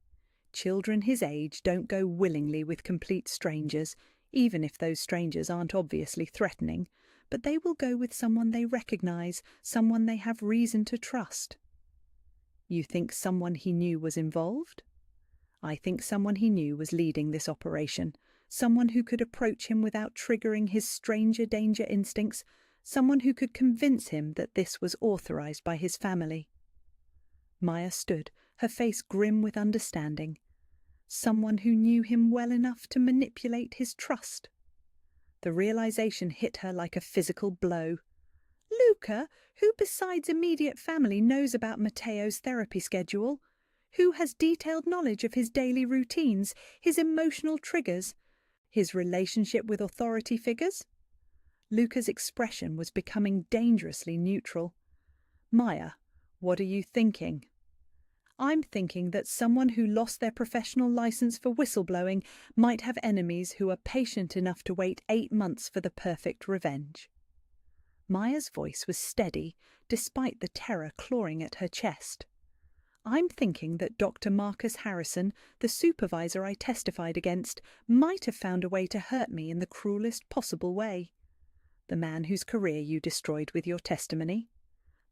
Children his age don't go willingly with complete strangers, even if those strangers aren't obviously threatening, but they will go with someone they recognise, someone they have reason to trust. You think someone he knew was involved? I think someone he knew was leading this operation, someone who could approach him without triggering his stranger danger instincts, someone who could convince him that this was authorised by his family. Maya stood, her face grim with understanding. Someone who knew him well enough to manipulate his trust. The realization hit her like a physical blow. Luca, who besides immediate family knows about Matteo's therapy schedule? Who has detailed knowledge of his daily routines, his emotional triggers, his relationship with authority figures? Luca's expression was becoming dangerously neutral. Maya, what are you thinking? I'm thinking that someone who lost their professional license for whistleblowing might have enemies who are patient enough to wait 8 months for the perfect revenge. Maya's voice was steady, despite the terror clawing at her chest. I'm thinking that Dr. Marcus Harrison, the supervisor I testified against, might have found a way to hurt me in the cruelest possible way. The man whose career you destroyed with your testimony.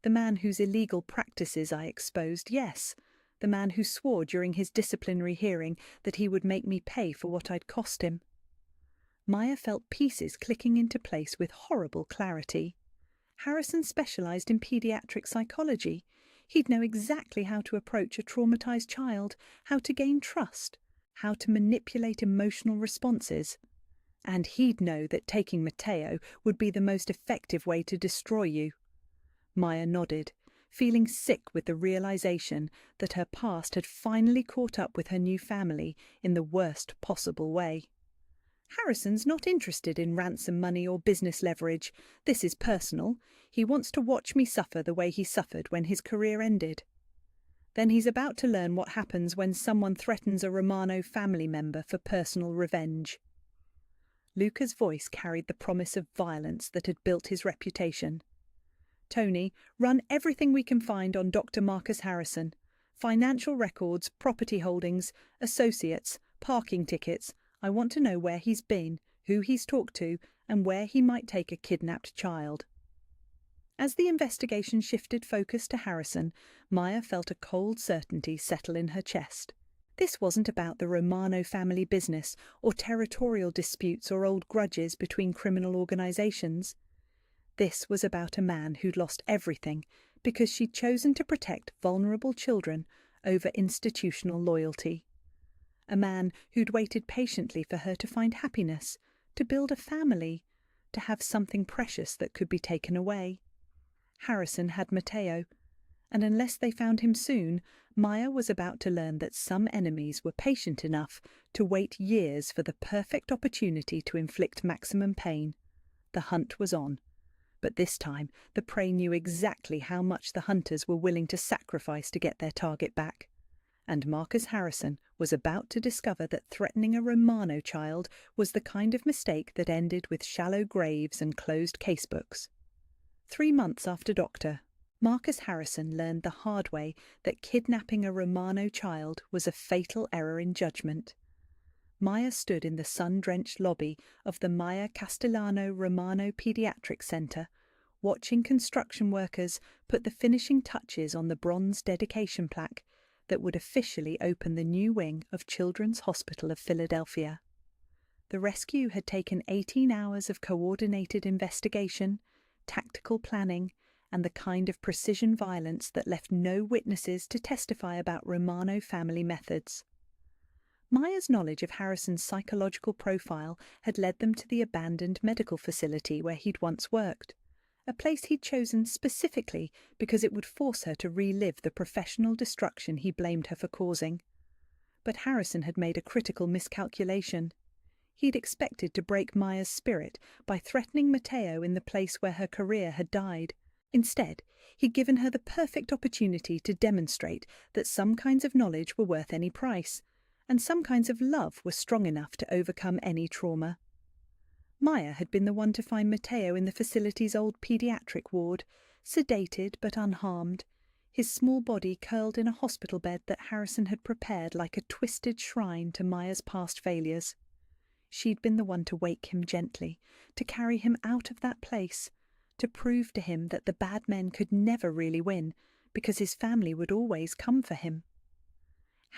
The man whose illegal practices I exposed, yes. The man who swore during his disciplinary hearing that he would make me pay for what I'd cost him. Maya felt pieces clicking into place with horrible clarity. Harrison specialised in paediatric psychology. He'd know exactly how to approach a traumatised child, how to gain trust, how to manipulate emotional responses. And he'd know that taking Matteo would be the most effective way to destroy you. Maya nodded, feeling sick with the realization that her past had finally caught up with her new family in the worst possible way. Harrison's not interested in ransom money or business leverage. This is personal. He wants to watch me suffer the way he suffered when his career ended. Then he's about to learn what happens when someone threatens a Romano family member for personal revenge. Luca's voice carried the promise of violence that had built his reputation. Tony, run everything we can find on Dr. Marcus Harrison. Financial records, property holdings, associates, parking tickets. I want to know where he's been, who he's talked to, and where he might take a kidnapped child. As the investigation shifted focus to Harrison, Maya felt a cold certainty settle in her chest. This wasn't about the Romano family business or territorial disputes or old grudges between criminal organisations. This was about a man who'd lost everything because she'd chosen to protect vulnerable children over institutional loyalty. A man who'd waited patiently for her to find happiness, to build a family, to have something precious that could be taken away. Harrison had Matteo, and unless they found him soon, Maya was about to learn that some enemies were patient enough to wait years for the perfect opportunity to inflict maximum pain. The hunt was on. But this time, the prey knew exactly how much the hunters were willing to sacrifice to get their target back. and Marcus Harrison was about to discover that threatening a Romano child was the kind of mistake that ended with shallow graves and closed casebooks. 3 months after Dr. Marcus Harrison learned the hard way that kidnapping a Romano child was a fatal error in judgment. Maya stood in the sun-drenched lobby of the Maya Castellano Romano Pediatric Center, watching construction workers put the finishing touches on the bronze dedication plaque that would officially open the new wing of Children's Hospital of Philadelphia. The rescue had taken 18 hours of coordinated investigation, tactical planning, and the kind of precision violence that left no witnesses to testify about Romano family methods. Maya's knowledge of Harrison's psychological profile had led them to the abandoned medical facility where he'd once worked, a place he'd chosen specifically because it would force her to relive the professional destruction he blamed her for causing. But Harrison had made a critical miscalculation. He'd expected to break Maya's spirit by threatening Matteo in the place where her career had died. Instead, he'd given her the perfect opportunity to demonstrate that some kinds of knowledge were worth any price, and some kinds of love were strong enough to overcome any trauma. Maya had been the one to find Matteo in the facility's old pediatric ward, sedated but unharmed, his small body curled in a hospital bed that Harrison had prepared like a twisted shrine to Maya's past failures. She'd been the one to wake him gently, to carry him out of that place, to prove to him that the bad men could never really win, because his family would always come for him.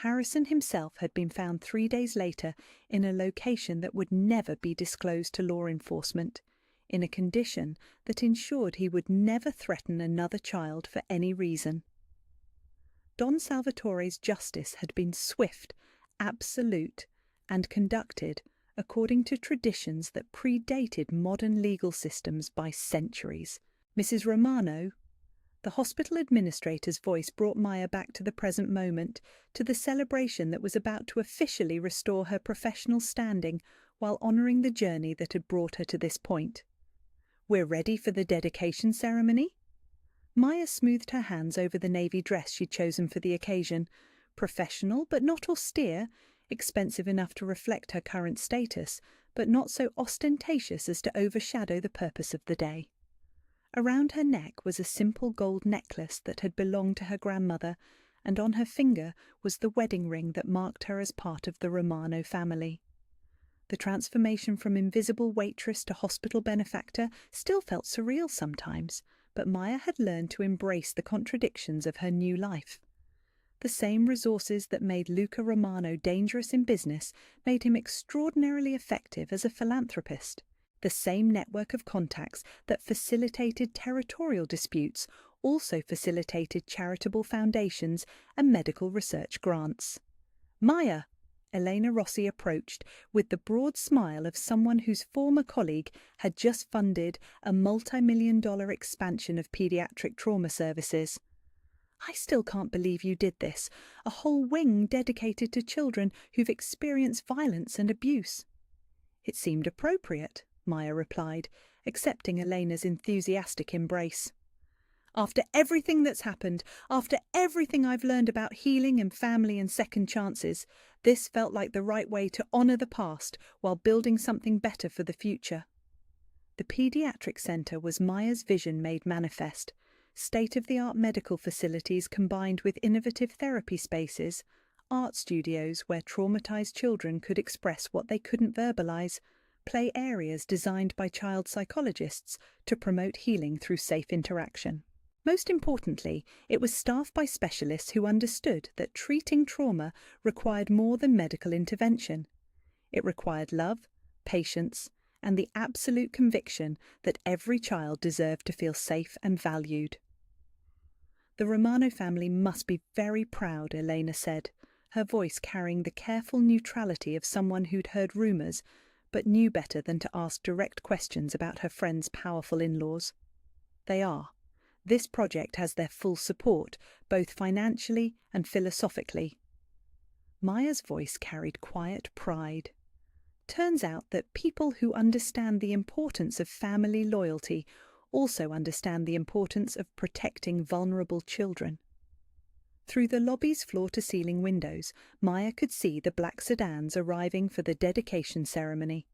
Harrison himself had been found 3 days later in a location that would never be disclosed to law enforcement, in a condition that ensured he would never threaten another child for any reason. Don Salvatore's justice had been swift, absolute, and conducted according to traditions that predated modern legal systems by centuries. Mrs. Romano, the hospital administrator's voice brought Maya back to the present moment, to the celebration that was about to officially restore her professional standing while honouring the journey that had brought her to this point. "We're ready for the dedication ceremony?" Maya smoothed her hands over the navy dress she'd chosen for the occasion, professional but not austere, expensive enough to reflect her current status, but not so ostentatious as to overshadow the purpose of the day. Around her neck was a simple gold necklace that had belonged to her grandmother, and on her finger was the wedding ring that marked her as part of the Romano family. The transformation from invisible waitress to hospital benefactor still felt surreal sometimes, but Maya had learned to embrace the contradictions of her new life. The same resources that made Luca Romano dangerous in business made him extraordinarily effective as a philanthropist. The same network of contacts that facilitated territorial disputes also facilitated charitable foundations and medical research grants. "Maya," Elena Rossi approached with the broad smile of someone whose former colleague had just funded a multi-million-dollar expansion of pediatric trauma services. "I still can't believe you did this, a whole wing dedicated to children who've experienced violence and abuse." "It seemed appropriate," Maya replied, accepting Elena's enthusiastic embrace. "After everything that's happened, after everything I've learned about healing and family and second chances, this felt like the right way to honour the past while building something better for the future." The Pediatric Centre was Maya's vision made manifest. State-of-the-art medical facilities combined with innovative therapy spaces, art studios where traumatised children could express what they couldn't verbalise, play areas designed by child psychologists to promote healing through safe interaction. Most importantly, it was staffed by specialists who understood that treating trauma required more than medical intervention. It required love, patience, and the absolute conviction that every child deserved to feel safe and valued. "The Romano family must be very proud," Elena said, her voice carrying the careful neutrality of someone who'd heard rumours but knew better than to ask direct questions about her friend's powerful in-laws. "They are. This project has their full support, both financially and philosophically." Maya's voice carried quiet pride. Turns out that people who understand the importance of family loyalty also understand the importance of protecting vulnerable children. Through the lobby's floor-to-ceiling windows, Maya could see the black sedans arriving for the dedication ceremony.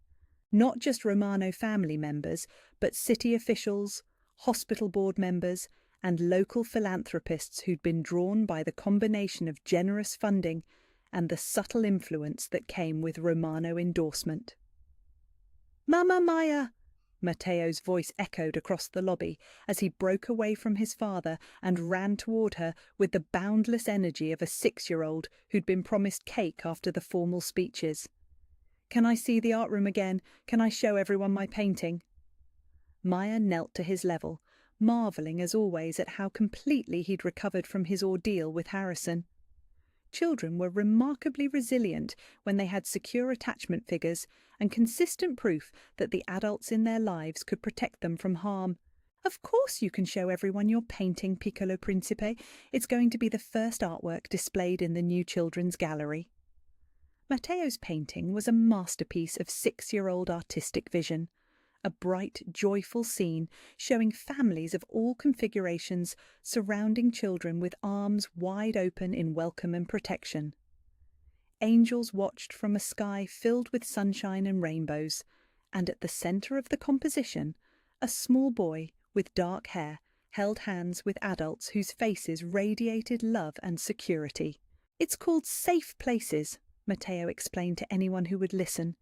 Not just Romano family members, but city officials, hospital board members, and local philanthropists who'd been drawn by the combination of generous funding and the subtle influence that came with Romano endorsement. "Mama Maya!" Matteo's voice echoed across the lobby as he broke away from his father and ran toward her with the boundless energy of a 6-year-old who'd been promised cake after the formal speeches. "Can I see the art room again? Can I show everyone my painting?" Maya knelt to his level, marvelling as always at how completely he'd recovered from his ordeal with Harrison. Children were remarkably resilient when they had secure attachment figures and consistent proof that the adults in their lives could protect them from harm. "Of course you can show everyone your painting, Piccolo Principe. It's going to be the first artwork displayed in the new children's gallery." Matteo's painting was a masterpiece of 6-year-old artistic vision. A bright, joyful scene showing families of all configurations surrounding children with arms wide open in welcome and protection. Angels watched from a sky filled with sunshine and rainbows, and at the centre of the composition, a small boy with dark hair held hands with adults whose faces radiated love and security. "It's called Safe Places," Matteo explained to anyone who would listen,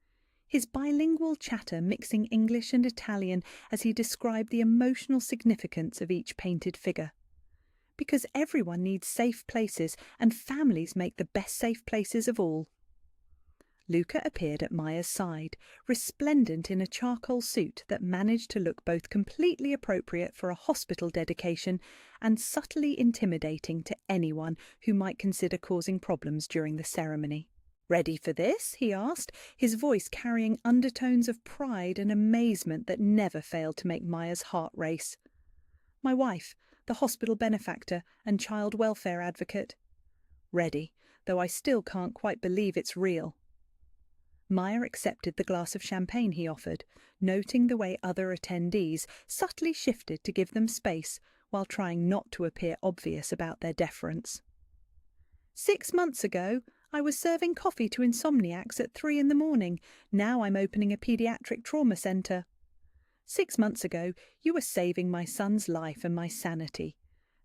his bilingual chatter mixing English and Italian as he described the emotional significance of each painted figure. "Because everyone needs safe places, and families make the best safe places of all." Luca appeared at Maya's side, resplendent in a charcoal suit that managed to look both completely appropriate for a hospital dedication and subtly intimidating to anyone who might consider causing problems during the ceremony. "Ready for this?" he asked, his voice carrying undertones of pride and amazement that never failed to make Maya's heart race. "My wife, the hospital benefactor and child welfare advocate." "Ready, though I still can't quite believe it's real." Maya accepted the glass of champagne he offered, noting the way other attendees subtly shifted to give them space while trying not to appear obvious about their deference. "6 months ago, I was serving coffee to insomniacs at 3 in the morning. Now I'm opening a pediatric trauma centre. 6 months ago, you were saving my son's life and my sanity.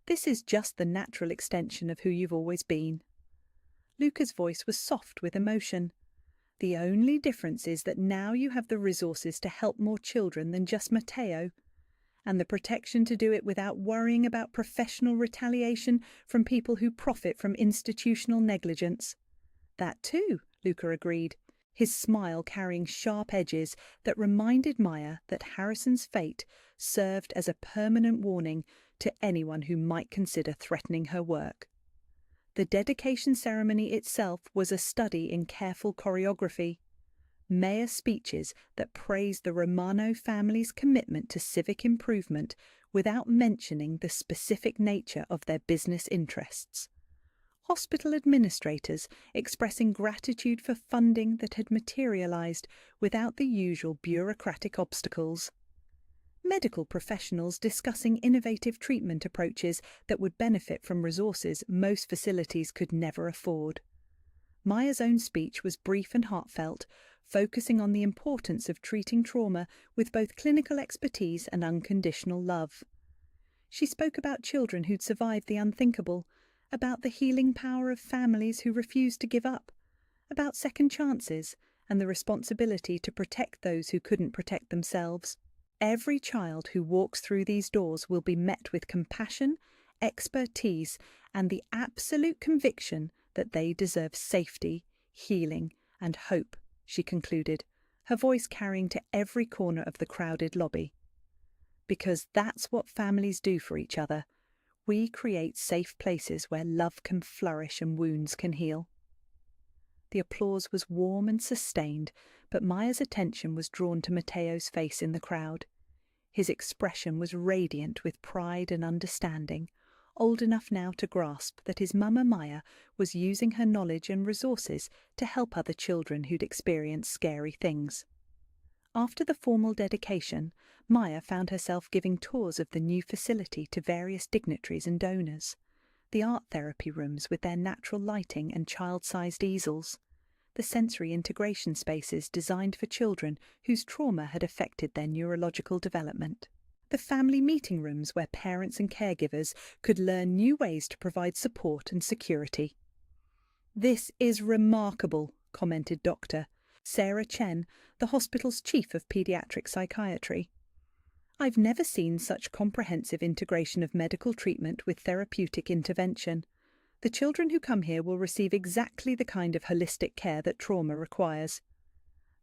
This is just the natural extension of who you've always been." Luca's voice was soft with emotion. "The only difference is that now you have the resources to help more children than just Matteo, and the protection to do it without worrying about professional retaliation from people who profit from institutional negligence." "That too," Luca agreed, his smile carrying sharp edges that reminded Maya that Harrison's fate served as a permanent warning to anyone who might consider threatening her work. The dedication ceremony itself was a study in careful choreography. Mayor speeches that praised the Romano family's commitment to civic improvement without mentioning the specific nature of their business interests. Hospital administrators expressing gratitude for funding that had materialized without the usual bureaucratic obstacles. Medical professionals discussing innovative treatment approaches that would benefit from resources most facilities could never afford. Maya's own speech was brief and heartfelt, focusing on the importance of treating trauma with both clinical expertise and unconditional love. She spoke about children who'd survived the unthinkable, about the healing power of families who refused to give up, about second chances and the responsibility to protect those who couldn't protect themselves. Every child who walks through these doors will be met with compassion, expertise, and the absolute conviction that they deserve safety, healing, and hope, she concluded, her voice carrying to every corner of the crowded lobby. Because that's what families do for each other. We create safe places where love can flourish and wounds can heal. The applause was warm and sustained, but Maya's attention was drawn to Matteo's face in the crowd. His expression was radiant with pride and understanding, old enough now to grasp that his mama Maya was using her knowledge and resources to help other children who'd experienced scary things. After the formal dedication, Maya found herself giving tours of the new facility to various dignitaries and donors. the art therapy rooms with their natural lighting and child-sized easels, the sensory integration spaces designed for children whose trauma had affected their neurological development, the family meeting rooms where parents and caregivers could learn new ways to provide support and security. "This is remarkable," commented Dr. Sarah Chen, the hospital's chief of pediatric psychiatry. "I've never seen such comprehensive integration of medical treatment with therapeutic intervention. The children who come here will receive exactly the kind of holistic care that trauma requires."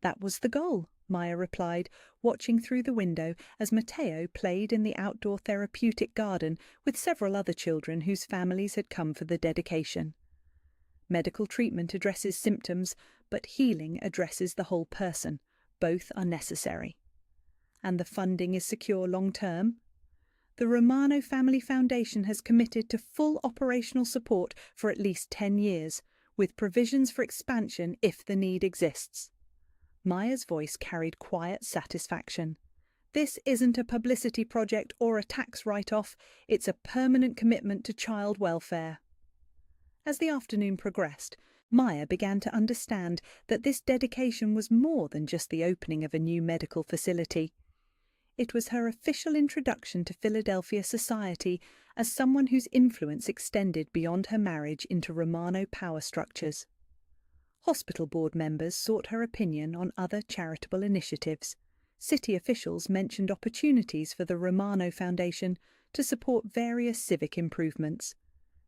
"That was the goal," Maya replied, watching through the window as Matteo played in the outdoor therapeutic garden with several other children whose families had come for the dedication. Medical treatment addresses symptoms, but healing addresses the whole person. Both are necessary. "And the funding is secure long-term?" "The Romano Family Foundation has committed to full operational support for at least 10 years, with provisions for expansion if the need exists." Maya's voice carried quiet satisfaction. "This isn't a publicity project or a tax write-off, it's a permanent commitment to child welfare." As the afternoon progressed, Maya began to understand that this dedication was more than just the opening of a new medical facility. It was her official introduction to Philadelphia society as someone whose influence extended beyond her marriage into Romano power structures. Hospital board members sought her opinion on other charitable initiatives. City officials mentioned opportunities for the Romano Foundation to support various civic improvements.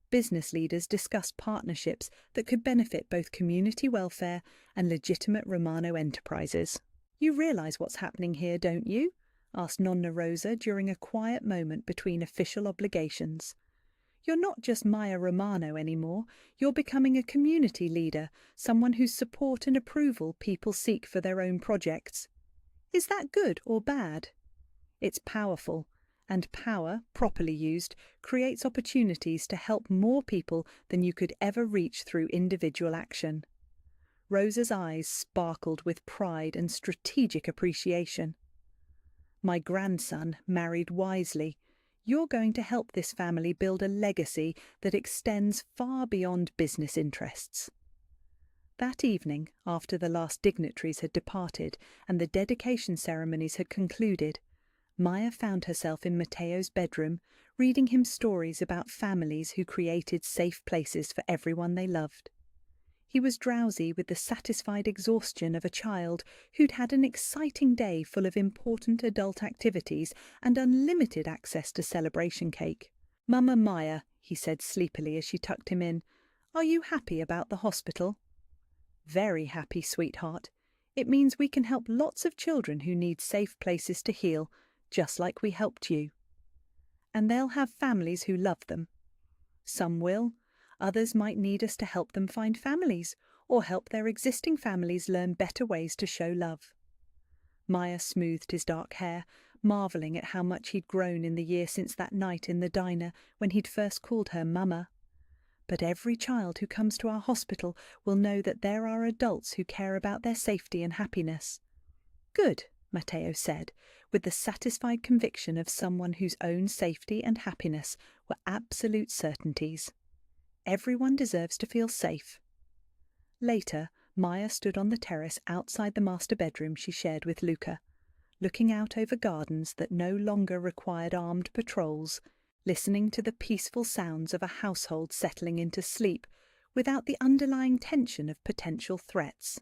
Business leaders discussed partnerships that could benefit both community welfare and legitimate Romano enterprises. "You realize what's happening here, don't you?" asked Nonna Rosa during a quiet moment between official obligations. "You're not just Maya Romano anymore, you're becoming a community leader, someone whose support and approval people seek for their own projects. Is that good or bad?" "It's powerful, and power, properly used, creates opportunities to help more people than you could ever reach through individual action." Rosa's eyes sparkled with pride and strategic appreciation. "My grandson married wisely. You're going to help this family build a legacy that extends far beyond business interests." That evening, after the last dignitaries had departed and the dedication ceremonies had concluded, Maya found herself in Matteo's bedroom, reading him stories about families who created safe places for everyone they loved. He was drowsy with the satisfied exhaustion of a child who'd had an exciting day full of important adult activities and unlimited access to celebration cake. "Mama Maya," he said sleepily as she tucked him in, "are you happy about the hospital?" "Very happy, sweetheart. It means we can help lots of children who need safe places to heal, just like we helped you. And they'll have families who love them. Some will. Others might need us to help them find families, or help their existing families learn better ways to show love." Maya smoothed his dark hair, marvelling at how much he'd grown in the year since that night in the diner when he'd first called her Mama. "But every child who comes to our hospital will know that there are adults who care about their safety and happiness." "Good," Matteo said, with the satisfied conviction of someone whose own safety and happiness were absolute certainties. "Everyone deserves to feel safe." Later, Maya stood on the terrace outside the master bedroom she shared with Luca, looking out over gardens that no longer required armed patrols, listening to the peaceful sounds of a household settling into sleep without the underlying tension of potential threats.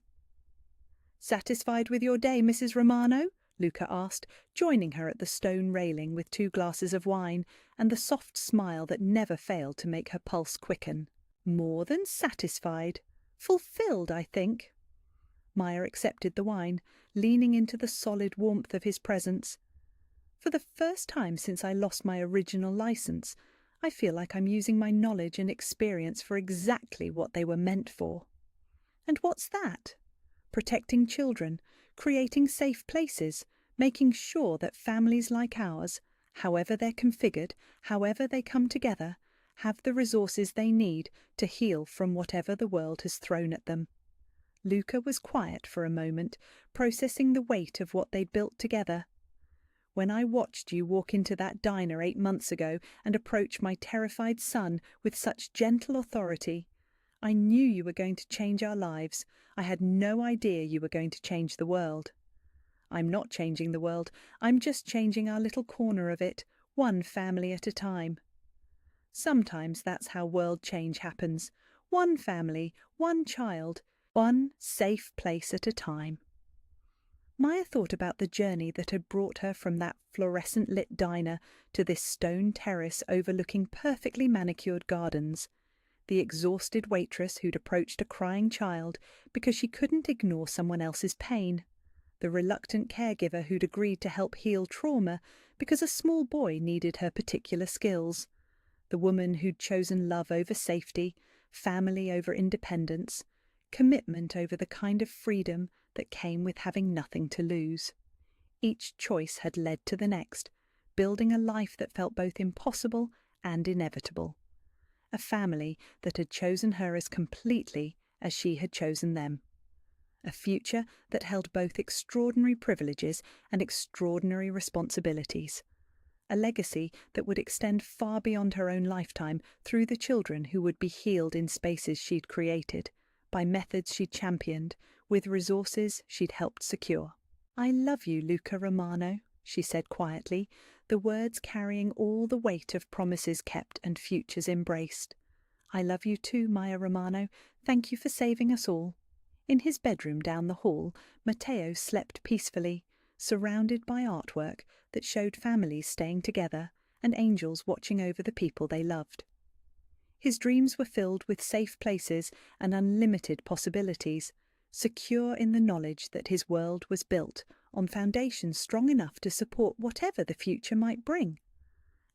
"Satisfied with your day, Mrs. Romano?" Luca asked, joining her at the stone railing with 2 glasses of wine and the soft smile that never failed to make her pulse quicken. "More than satisfied. Fulfilled, I think." Maya accepted the wine, leaning into the solid warmth of his presence. "For the first time since I lost my original license, I feel like I'm using my knowledge and experience for exactly what they were meant for." "And what's that?" "Protecting children, creating safe places, making sure that families like ours, however they're configured, however they come together, have the resources they need to heal from whatever the world has thrown at them." Luca was quiet for a moment, processing the weight of what they'd built together. When I watched you walk into that diner 8 months ago and approach my terrified son with such gentle authority, I knew you were going to change our lives. I had no idea you were going to change the world. I'm not changing the world. I'm just changing our little corner of it, one family at a time. Sometimes that's how world change happens. One family, one child, one safe place at a time. Maya thought about the journey that had brought her from that fluorescent-lit diner to this stone terrace overlooking perfectly manicured gardens. The exhausted waitress who'd approached a crying child because she couldn't ignore someone else's pain. The reluctant caregiver who'd agreed to help heal trauma because a small boy needed her particular skills. The woman who'd chosen love over safety, family over independence, commitment over the kind of freedom that came with having nothing to lose. Each choice had led to the next, building a life that felt both impossible and inevitable. A family that had chosen her as completely as she had chosen them. A future that held both extraordinary privileges and extraordinary responsibilities. A legacy that would extend far beyond her own lifetime through the children who would be healed in spaces she'd created, by methods she'd championed, with resources she'd helped secure. "I love you, Luca Romano," she said quietly, the words carrying all the weight of promises kept and futures embraced. "I love you too, Maya Romano. Thank you for saving us all." In his bedroom down the hall, Matteo slept peacefully, surrounded by artwork that showed families staying together and angels watching over the people they loved. His dreams were filled with safe places and unlimited possibilities, secure in the knowledge that his world was built on foundations strong enough to support whatever the future might bring.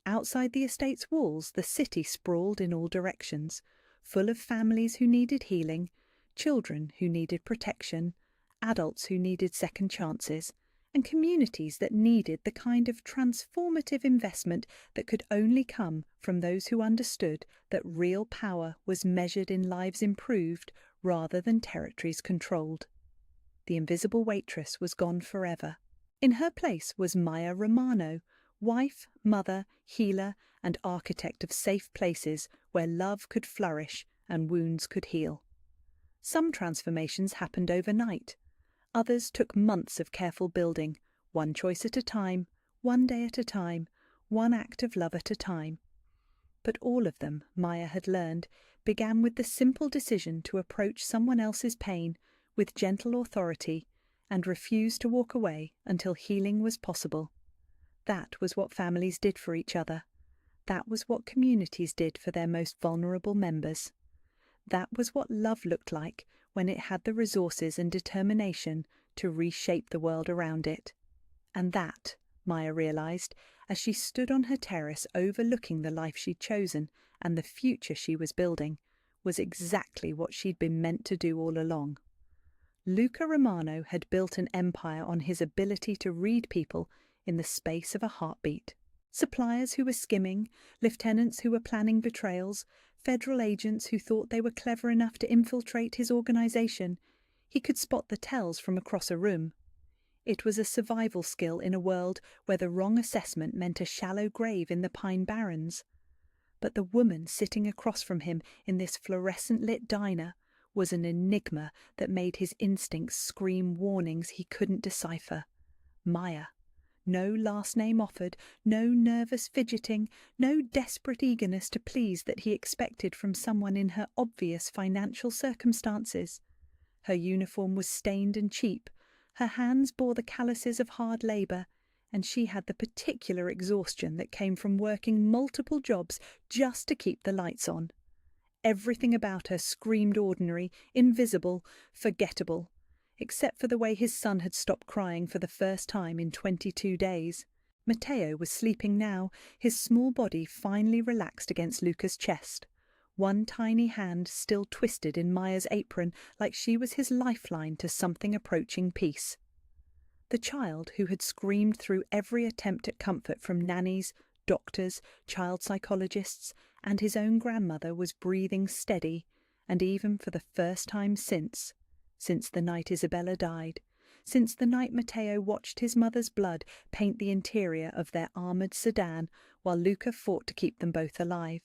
Outside the estate's walls, the city sprawled in all directions, full of families who needed healing, children who needed protection, adults who needed second chances, and communities that needed the kind of transformative investment that could only come from those who understood that real power was measured in lives improved rather than territories controlled. The invisible waitress was gone forever. In her place was Maya Romano, wife, mother, healer, and architect of safe places where love could flourish and wounds could heal. Some transformations happened overnight. Others took months of careful building, one choice at a time, one day at a time, one act of love at a time. But all of them, Maya had learned, began with the simple decision to approach someone else's pain with gentle authority and refuse to walk away until healing was possible. That was what families did for each other. That was what communities did for their most vulnerable members. That was what love looked like when it had the resources and determination to reshape the world around it. And that, Maya realized, as she stood on her terrace overlooking the life she'd chosen and the future she was building, was exactly what she'd been meant to do all along. Luca Romano had built an empire on his ability to read people in the space of a heartbeat. Suppliers who were skimming, lieutenants who were planning betrayals, federal agents who thought they were clever enough to infiltrate his organization. He could spot the tells from across a room. It was a survival skill in a world where the wrong assessment meant a shallow grave in the Pine Barrens. But the woman sitting across from him in this fluorescent-lit diner was an enigma that made his instincts scream warnings he couldn't decipher. Maya. No last name offered, no nervous fidgeting, no desperate eagerness to please that he expected from someone in her obvious financial circumstances. Her uniform was stained and cheap, her hands bore the calluses of hard labour, and she had the particular exhaustion that came from working multiple jobs just to keep the lights on. Everything about her screamed ordinary, invisible, forgettable, except for the way his son had stopped crying for the first time in 22 days. Matteo was sleeping now, his small body finally relaxed against Luca's chest, one tiny hand still twisted in Maya's apron like she was his lifeline to something approaching peace. The child, who had screamed through every attempt at comfort from nannies, doctors, child psychologists, and his own grandmother, was breathing steady, and even for the first time since the night Isabella died, since the night Matteo watched his mother's blood paint the interior of their armoured sedan while Luca fought to keep them both alive.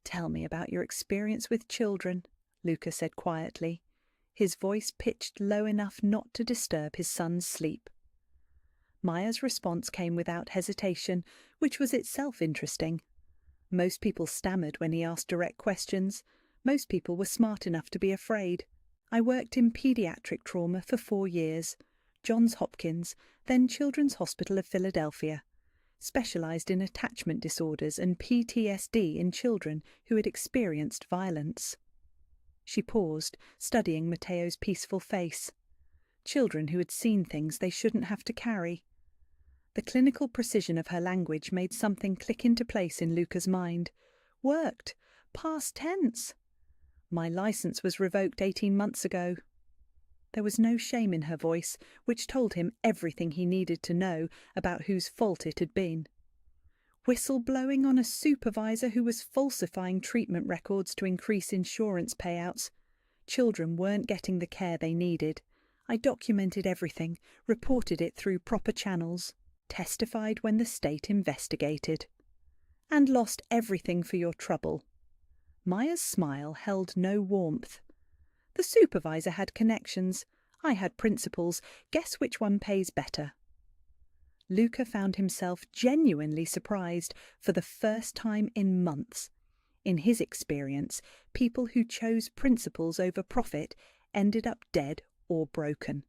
"Tell me about your experience with children," Luca said quietly, his voice pitched low enough not to disturb his son's sleep. Maya's response came without hesitation, which was itself interesting. Most people stammered when he asked direct questions. Most people were smart enough to be afraid. "I worked in paediatric trauma for 4 years, Johns Hopkins, then Children's Hospital of Philadelphia. Specialised in attachment disorders and PTSD in children who had experienced violence." She paused, studying Matteo's peaceful face. Children who had seen things they shouldn't have to carry. The clinical precision of her language made something click into place in Luca's mind. Worked. Past tense. "My licence was revoked 18 months ago." There was no shame in her voice, which told him everything he needed to know about whose fault it had been. Whistleblowing on a supervisor who was falsifying treatment records to increase insurance payouts. Children weren't getting the care they needed. I documented everything, reported it through proper channels, testified when the state investigated. "And lost everything for your trouble." Maya's smile held no warmth. "The supervisor had connections. I had principles. Guess which one pays better?" Luca found himself genuinely surprised for the first time in months. In his experience, people who chose principles over profit ended up dead or broken.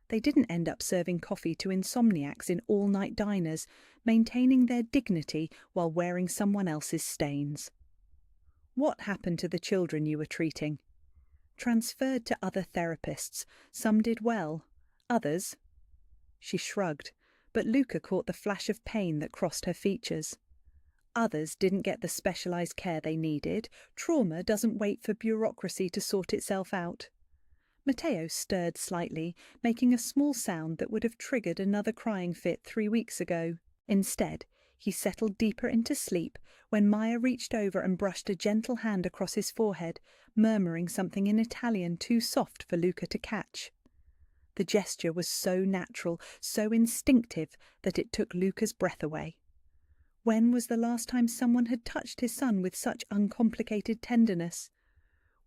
They didn't end up serving coffee to insomniacs in all-night diners, maintaining their dignity while wearing someone else's stains. "What happened to the children you were treating?" "Transferred to other therapists. Some did well. Others—" She shrugged, but Luca caught the flash of pain that crossed her features. "Others didn't get the specialised care they needed. Trauma doesn't wait for bureaucracy to sort itself out." Matteo stirred slightly, making a small sound that would have triggered another crying fit 3 weeks ago. Instead, he settled deeper into sleep when Maya reached over and brushed a gentle hand across his forehead, murmuring something in Italian too soft for Luca to catch. The gesture was so natural, so instinctive, that it took Luca's breath away. When was the last time someone had touched his son with such uncomplicated tenderness?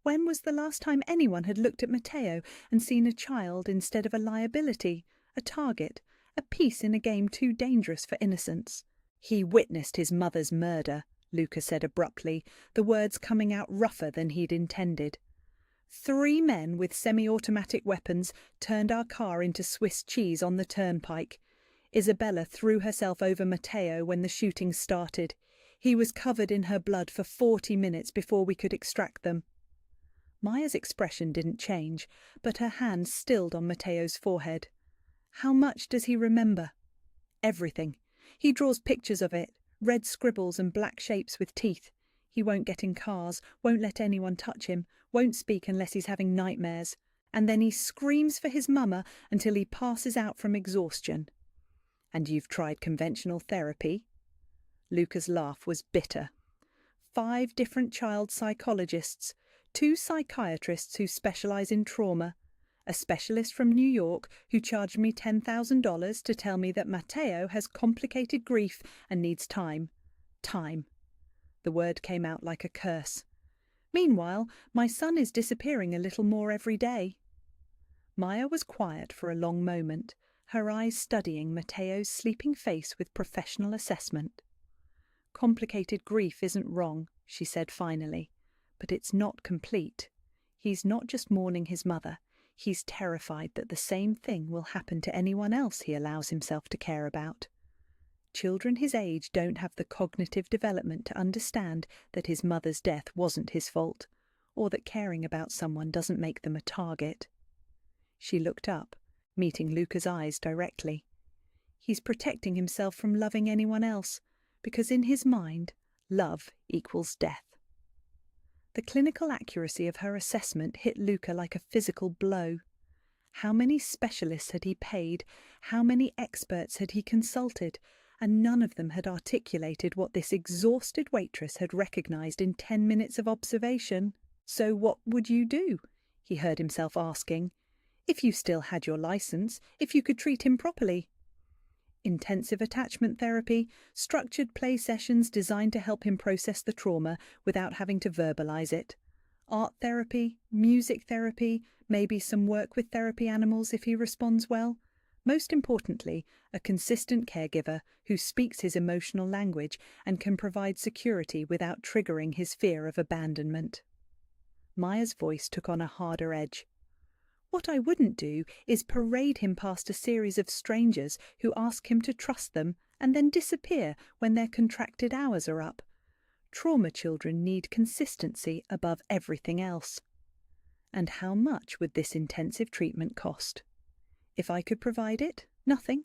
When was the last time anyone had looked at Matteo and seen a child instead of a liability, a target, a piece in a game too dangerous for innocence? "He witnessed his mother's murder," Luca said abruptly, the words coming out rougher than he'd intended. 3 men with semi-automatic weapons turned our car into Swiss cheese on the turnpike. Isabella threw herself over Matteo when the shooting started. He was covered in her blood for 40 minutes before we could extract them. Maya's expression didn't change, but her hand stilled on Matteo's forehead. "How much does he remember?" "Everything. He draws pictures of it, red scribbles and black shapes with teeth. He won't get in cars, won't let anyone touch him, won't speak unless he's having nightmares. And then he screams for his mama until he passes out from exhaustion." "And you've tried conventional therapy?" Luca's laugh was bitter. 5 different child psychologists, 2 psychiatrists who specialise in trauma, a specialist from New York who charged me $10,000 to tell me that Matteo has complicated grief and needs time. Time. The word came out like a curse. "Meanwhile, my son is disappearing a little more every day." Maya was quiet for a long moment, her eyes studying Matteo's sleeping face with professional assessment. "Complicated grief isn't wrong," she said finally, "but it's not complete. He's not just mourning his mother. He's terrified that the same thing will happen to anyone else he allows himself to care about. Children his age don't have the cognitive development to understand that his mother's death wasn't his fault, or that caring about someone doesn't make them a target." She looked up, meeting Luca's eyes directly. "He's protecting himself from loving anyone else, because in his mind, love equals death." The clinical accuracy of her assessment hit Luca like a physical blow. How many specialists had he paid? How many experts had he consulted? And none of them had articulated what this exhausted waitress had recognised in 10 minutes of observation. "So what would you do?" he heard himself asking. If you still had your license, if you could treat him properly. Intensive attachment therapy, structured play sessions designed to help him process the trauma without having to verbalize it. Art therapy, music therapy, maybe some work with therapy animals if he responds well. Most importantly, a consistent caregiver who speaks his emotional language and can provide security without triggering his fear of abandonment. Maya's voice took on a harder edge. What I wouldn't do is parade him past a series of strangers who ask him to trust them and then disappear when their contracted hours are up. Trauma children need consistency above everything else. And how much would this intensive treatment cost? If I could provide it, nothing.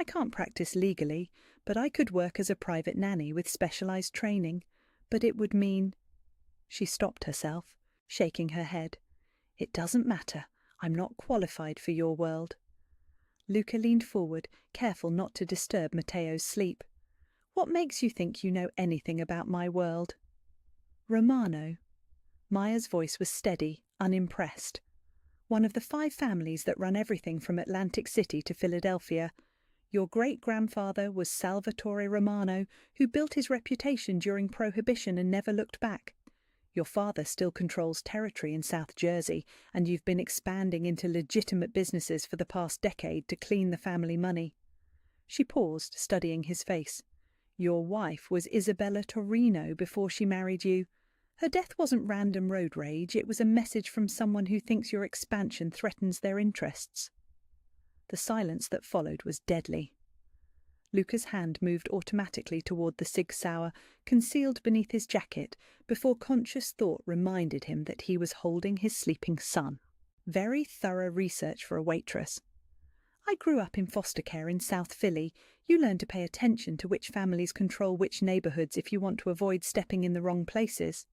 I can't practice legally, but I could work as a private nanny with specialized training. But it would mean... She stopped herself, shaking her head. It doesn't matter. I'm not qualified for your world. Luca leaned forward, careful not to disturb Matteo's sleep. What makes you think you know anything about my world? Romano. Maya's voice was steady, unimpressed. One of the 5 families that run everything from Atlantic City to Philadelphia. Your great-grandfather was Salvatore Romano, who built his reputation during Prohibition and never looked back. Your father still controls territory in South Jersey, and you've been expanding into legitimate businesses for the past decade to clean the family money. She paused, studying his face. Your wife was Isabella Torino before she married you. Her death wasn't random road rage, it was a message from someone who thinks your expansion threatens their interests. The silence that followed was deadly. Luca's hand moved automatically toward the Sig Sauer, concealed beneath his jacket, before conscious thought reminded him that he was holding his sleeping son. Very thorough research for a waitress. I grew up in foster care in South Philly. You learn to pay attention to which families control which neighborhoods if you want to avoid stepping in the wrong places.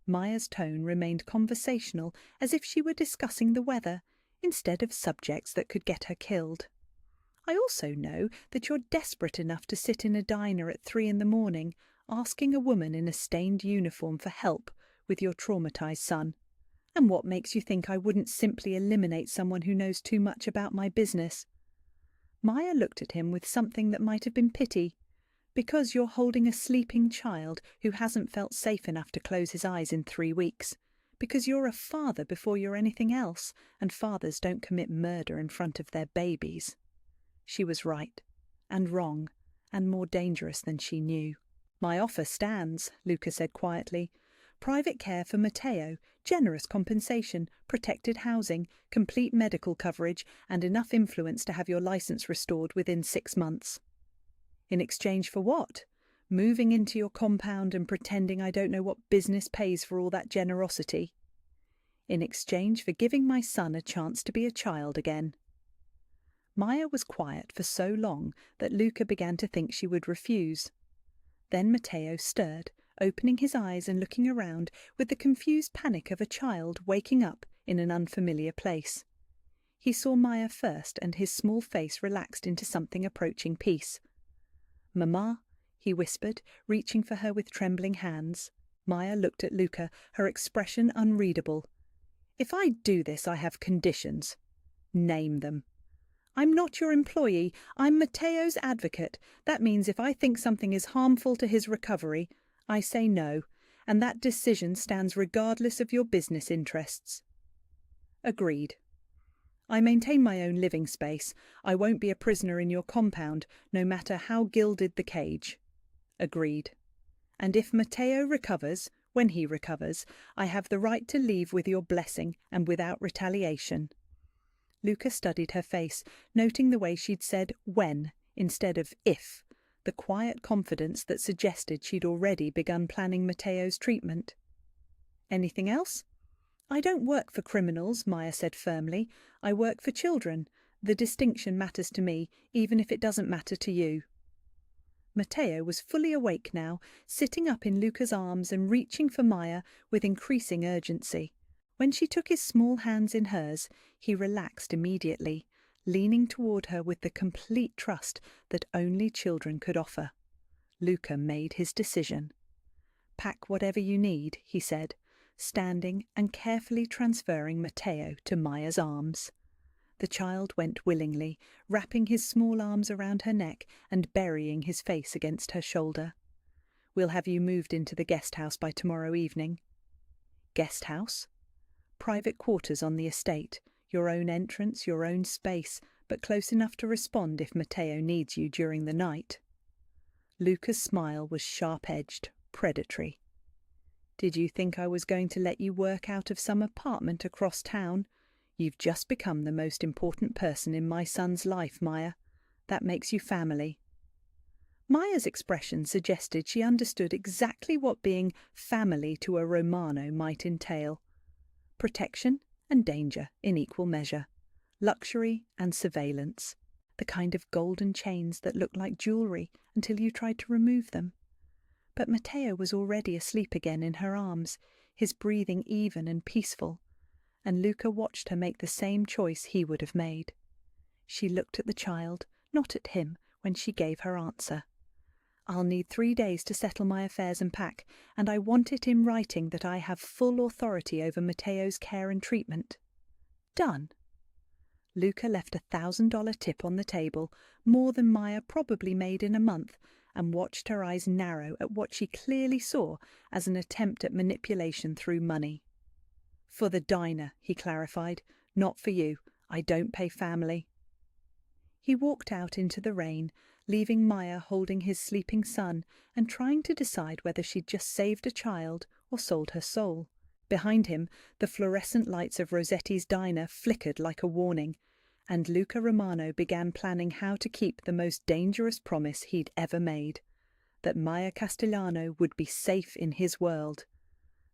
Maya's tone remained conversational, as if she were discussing the weather, instead of subjects that could get her killed. I also know that you're desperate enough to sit in a diner at 3 a.m, asking a woman in a stained uniform for help with your traumatized son. And what makes you think I wouldn't simply eliminate someone who knows too much about my business? Maya looked at him with something that might have been pity. Because you're holding a sleeping child who hasn't felt safe enough to close his eyes in 3 weeks. Because you're a father before you're anything else, and fathers don't commit murder in front of their babies. She was right, and wrong, and more dangerous than she knew. My offer stands, Luca said quietly. Private care for Matteo, generous compensation, protected housing, complete medical coverage, and enough influence to have your license restored within 6 months. In exchange for what? Moving into your compound and pretending I don't know what business pays for all that generosity. In exchange for giving my son a chance to be a child again. Maya was quiet for so long that Luca began to think she would refuse. Then Matteo stirred, opening his eyes and looking around with the confused panic of a child waking up in an unfamiliar place. He saw Maya first, and his small face relaxed into something approaching peace. "Mama," he whispered, reaching for her with trembling hands. Maya looked at Luca, her expression unreadable. "If I do this, I have conditions." "Name them." "I'm not your employee. I'm Matteo's advocate. That means if I think something is harmful to his recovery, I say no, and that decision stands regardless of your business interests." "Agreed." "I maintain my own living space. I won't be a prisoner in your compound, no matter how gilded the cage." "Agreed." "And if Matteo recovers, when he recovers, I have the right to leave with your blessing and without retaliation." Luca studied her face, noting the way she'd said "when" instead of "if," the quiet confidence that suggested she'd already begun planning Matteo's treatment. "Anything else?" "I don't work for criminals," Maya said firmly. "I work for children. The distinction matters to me, even if it doesn't matter to you." Matteo was fully awake now, sitting up in Luca's arms and reaching for Maya with increasing urgency. When she took his small hands in hers, he relaxed immediately, leaning toward her with the complete trust that only children could offer. Luca made his decision. "Pack whatever you need," he said, standing and carefully transferring Matteo to Maya's arms. The child went willingly, wrapping his small arms around her neck and burying his face against her shoulder. "We'll have you moved into the guest house by tomorrow evening." Guest house? Private quarters on the estate, your own entrance, your own space, but close enough to respond if Matteo needs you during the night. Luca's smile was sharp-edged, predatory. "Did you think I was going to let you work out of some apartment across town? You've just become the most important person in my son's life, Maya. That makes you family." Maya's expression suggested she understood exactly what being family to a Romano might entail. Protection and danger in equal measure. Luxury and surveillance. The kind of golden chains that looked like jewellery until you tried to remove them. But Matteo was already asleep again in her arms, his breathing even and peaceful, and Luca watched her make the same choice he would have made. She looked at the child, not at him, when she gave her answer. "I'll need 3 days to settle my affairs and pack, and I want it in writing that I have full authority over Matteo's care and treatment." "Done." Luca left $1,000 tip on the table, more than Maya probably made in a month, and watched her eyes narrow at what she clearly saw as an attempt at manipulation through money. "For the diner," he clarified. "Not for you. I don't pay family." He walked out into the rain, leaving Maya holding his sleeping son and trying to decide whether she'd just saved a child or sold her soul. Behind him, the fluorescent lights of Rossetti's diner flickered like a warning, and Luca Romano began planning how to keep the most dangerous promise he'd ever made, that Maya Castellano would be safe in his world.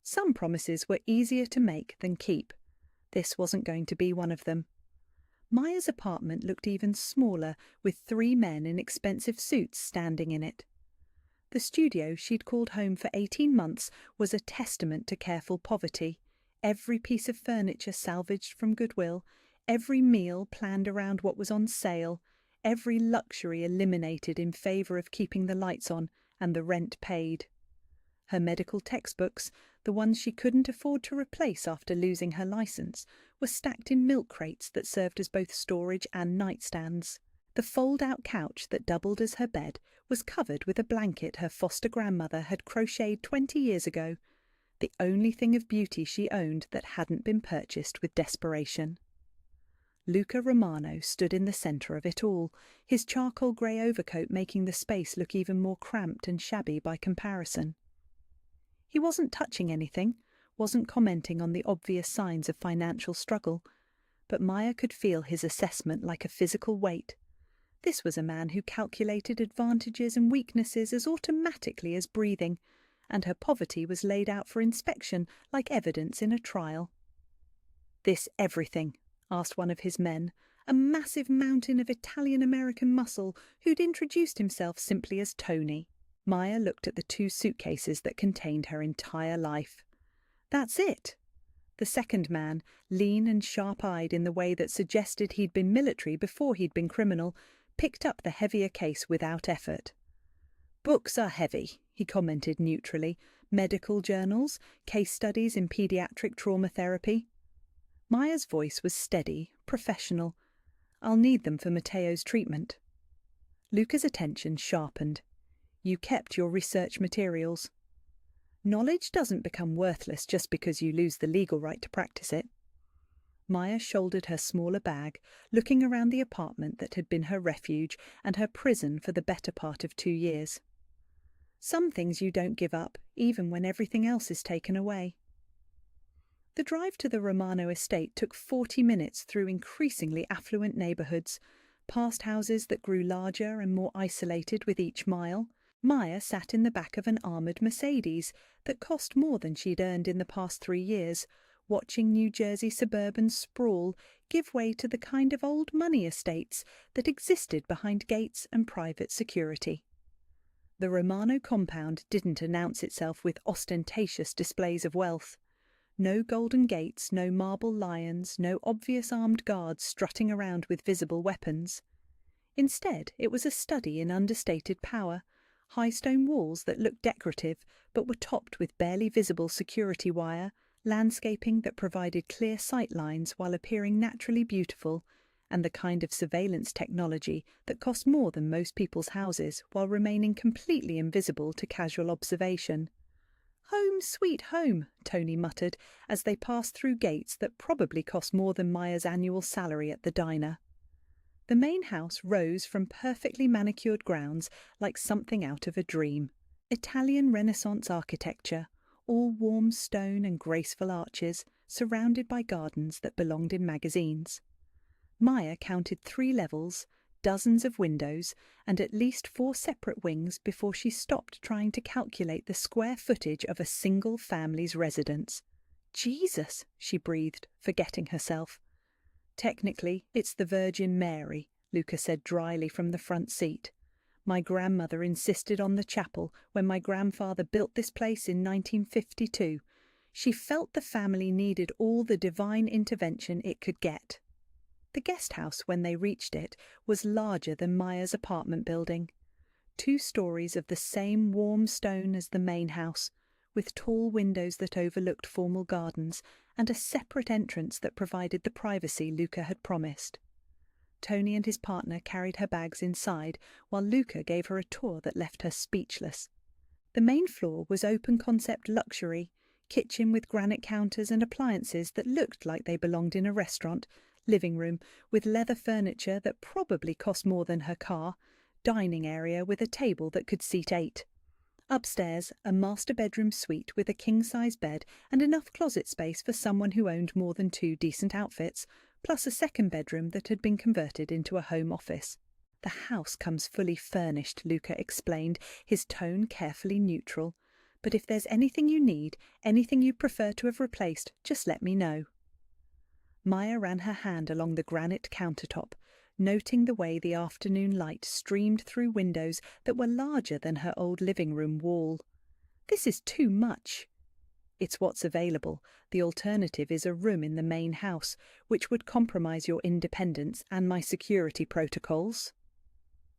Some promises were easier to make than keep. This wasn't going to be one of them. Maya's apartment looked even smaller, with 3 men in expensive suits standing in it. The studio she'd called home for 18 months was a testament to careful poverty, every piece of furniture salvaged from Goodwill, every meal planned around what was on sale, every luxury eliminated in favour of keeping the lights on and the rent paid. Her medical textbooks, the ones she couldn't afford to replace after losing her licence, were stacked in milk crates that served as both storage and nightstands. The fold-out couch that doubled as her bed was covered with a blanket her foster grandmother had crocheted 20 years ago, the only thing of beauty she owned that hadn't been purchased with desperation. Luca Romano stood in the centre of it all, his charcoal grey overcoat making the space look even more cramped and shabby by comparison. He wasn't touching anything, wasn't commenting on the obvious signs of financial struggle, but Maya could feel his assessment like a physical weight. This was a man who calculated advantages and weaknesses as automatically as breathing, and her poverty was laid out for inspection like evidence in a trial. "This everything?" asked one of his men, a massive mountain of Italian-American muscle who'd introduced himself simply as Tony. Maya looked at the 2 suitcases that contained her entire life. "That's it." The second man, lean and sharp-eyed in the way that suggested he'd been military before he'd been criminal, picked up the heavier case without effort. "Books are heavy," he commented neutrally. "Medical journals, case studies in paediatric trauma therapy." Maya's voice was steady, professional. "I'll need them for Matteo's treatment." Luca's attention sharpened. "You kept your research materials." "Knowledge doesn't become worthless just because you lose the legal right to practice it." Maya shouldered her smaller bag, looking around the apartment that had been her refuge and her prison for the better part of 2 years. "Some things you don't give up, even when everything else is taken away." The drive to the Romano estate took 40 minutes through increasingly affluent neighbourhoods, past houses that grew larger and more isolated with each mile. Maya sat in the back of an armoured Mercedes that cost more than she'd earned in the past 3 years, watching New Jersey suburban sprawl give way to the kind of old money estates that existed behind gates and private security. The Romano compound didn't announce itself with ostentatious displays of wealth. No golden gates, no marble lions, no obvious armed guards strutting around with visible weapons. Instead, it was a study in understated power, high stone walls that looked decorative but were topped with barely visible security wire, landscaping that provided clear sight lines while appearing naturally beautiful, and the kind of surveillance technology that cost more than most people's houses while remaining completely invisible to casual observation. "Home, sweet home," Tony muttered as they passed through gates that probably cost more than Maya's annual salary at the diner. The main house rose from perfectly manicured grounds like something out of a dream. Italian Renaissance architecture, all warm stone and graceful arches, surrounded by gardens that belonged in magazines. Maya counted 3 levels, dozens of windows, and at least 4 separate wings before she stopped trying to calculate the square footage of a single family's residence. "Jesus," she breathed, forgetting herself. "Technically, it's the Virgin Mary," Luca said dryly from the front seat. "My grandmother insisted on the chapel when my grandfather built this place in 1952. She felt the family needed all the divine intervention it could get." The guest house, when they reached it, was larger than Maya's apartment building. 2 stories of the same warm stone as the main house, with tall windows that overlooked formal gardens and a separate entrance that provided the privacy Luca had promised. Tony and his partner carried her bags inside, while Luca gave her a tour that left her speechless. The main floor was open-concept luxury, kitchen with granite counters and appliances that looked like they belonged in a restaurant, living room with leather furniture that probably cost more than her car, dining area with a table that could seat 8. Upstairs, a master bedroom suite with a king-size bed and enough closet space for someone who owned more than 2 decent outfits, plus a second bedroom that had been converted into a home office. "The house comes fully furnished," Luca explained, his tone carefully neutral. "But if there's anything you need, anything you prefer to have replaced, just let me know." Maya ran her hand along the granite countertop, noting the way the afternoon light streamed through windows that were larger than her old living room wall. "This is too much." "It's what's available. The alternative is a room in the main house, which would compromise your independence and my security protocols."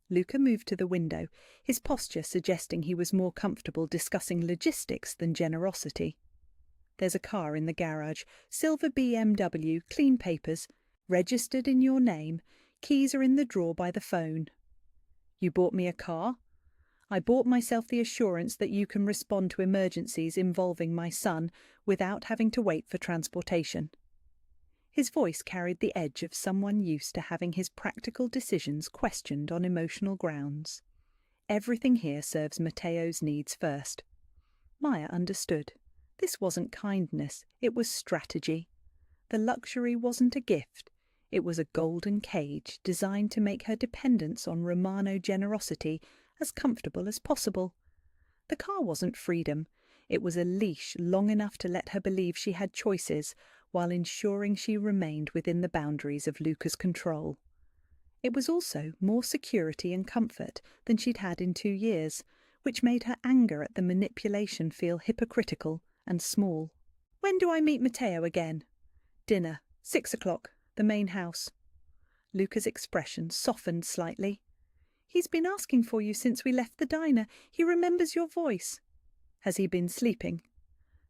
Luca moved to the window, his posture suggesting he was more comfortable discussing logistics than generosity. "There's a car in the garage, silver BMW, clean papers, registered in your name, keys are in the drawer by the phone." "You bought me a car?" "I bought myself the assurance that you can respond to emergencies involving my son without having to wait for transportation." His voice carried the edge of someone used to having his practical decisions questioned on emotional grounds. "Everything here serves Matteo's needs first." Maya understood. This wasn't kindness, it was strategy. The luxury wasn't a gift, it was a golden cage designed to make her dependence on Romano generosity as comfortable as possible. The car wasn't freedom, it was a leash long enough to let her believe she had choices, while ensuring she remained within the boundaries of Luca's control. It was also more security and comfort than she'd had in 2 years, which made her anger at the manipulation feel hypocritical and small. "When do I meet Matteo again?" "Dinner, 6 o'clock, the main house." Luca's expression softened slightly. "He's been asking for you since we left the diner. He remembers your voice." "Has he been sleeping?"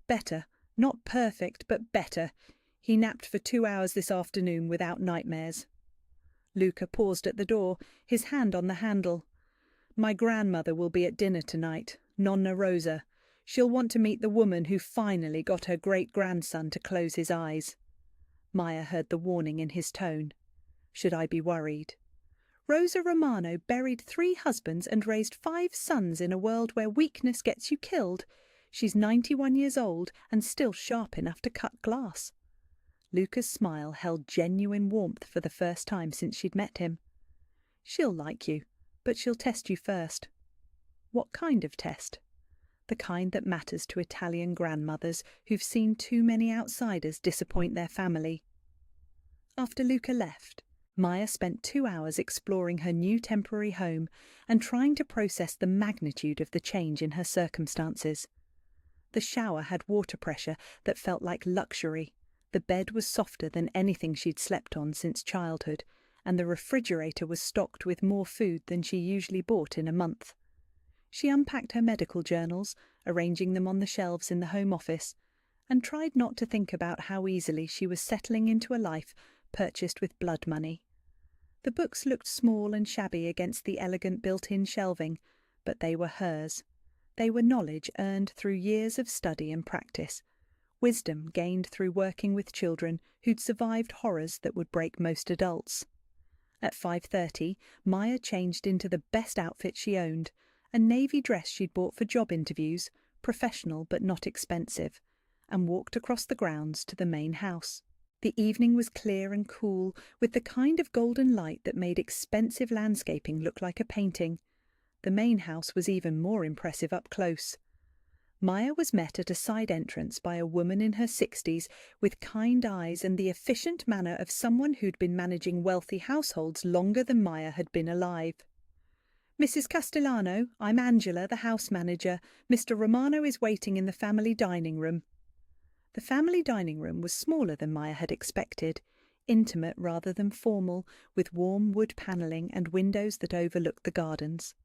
"Better. Not perfect, but better. He napped for 2 hours this afternoon without nightmares." Luca paused at the door, his hand on the handle. "My grandmother will be at dinner tonight, Nonna Rosa. She'll want to meet the woman who finally got her great-grandson to close his eyes." Maya heard the warning in his tone. "Should I be worried?" "Rosa Romano buried 3 husbands and raised 5 sons in a world where weakness gets you killed. She's 91 years old and still sharp enough to cut glass." Luca's smile held genuine warmth for the first time since she'd met him. "She'll like you, but she'll test you first." "What kind of test?" "The kind that matters to Italian grandmothers who've seen too many outsiders disappoint their family." After Luca left, Maya spent 2 hours exploring her new temporary home and trying to process the magnitude of the change in her circumstances. The shower had water pressure that felt like luxury, the bed was softer than anything she'd slept on since childhood, and the refrigerator was stocked with more food than she usually bought in a month. She unpacked her medical journals, arranging them on the shelves in the home office, and tried not to think about how easily she was settling into a life purchased with blood money. The books looked small and shabby against the elegant built-in shelving, but they were hers. They were knowledge earned through years of study and practice, wisdom gained through working with children who'd survived horrors that would break most adults. At 5:30, Maya changed into the best outfit she owned, a navy dress she'd bought for job interviews, professional but not expensive, and walked across the grounds to the main house. The evening was clear and cool, with the kind of golden light that made expensive landscaping look like a painting. The main house was even more impressive up close. Maya was met at a side entrance by a woman in her 60s with kind eyes and the efficient manner of someone who'd been managing wealthy households longer than Maya had been alive. "Mrs. Castellano, I'm Angela, the house manager. Mr. Romano is waiting in the family dining room." The family dining room was smaller than Maya had expected, intimate rather than formal, with warm wood panelling and windows that overlooked the gardens.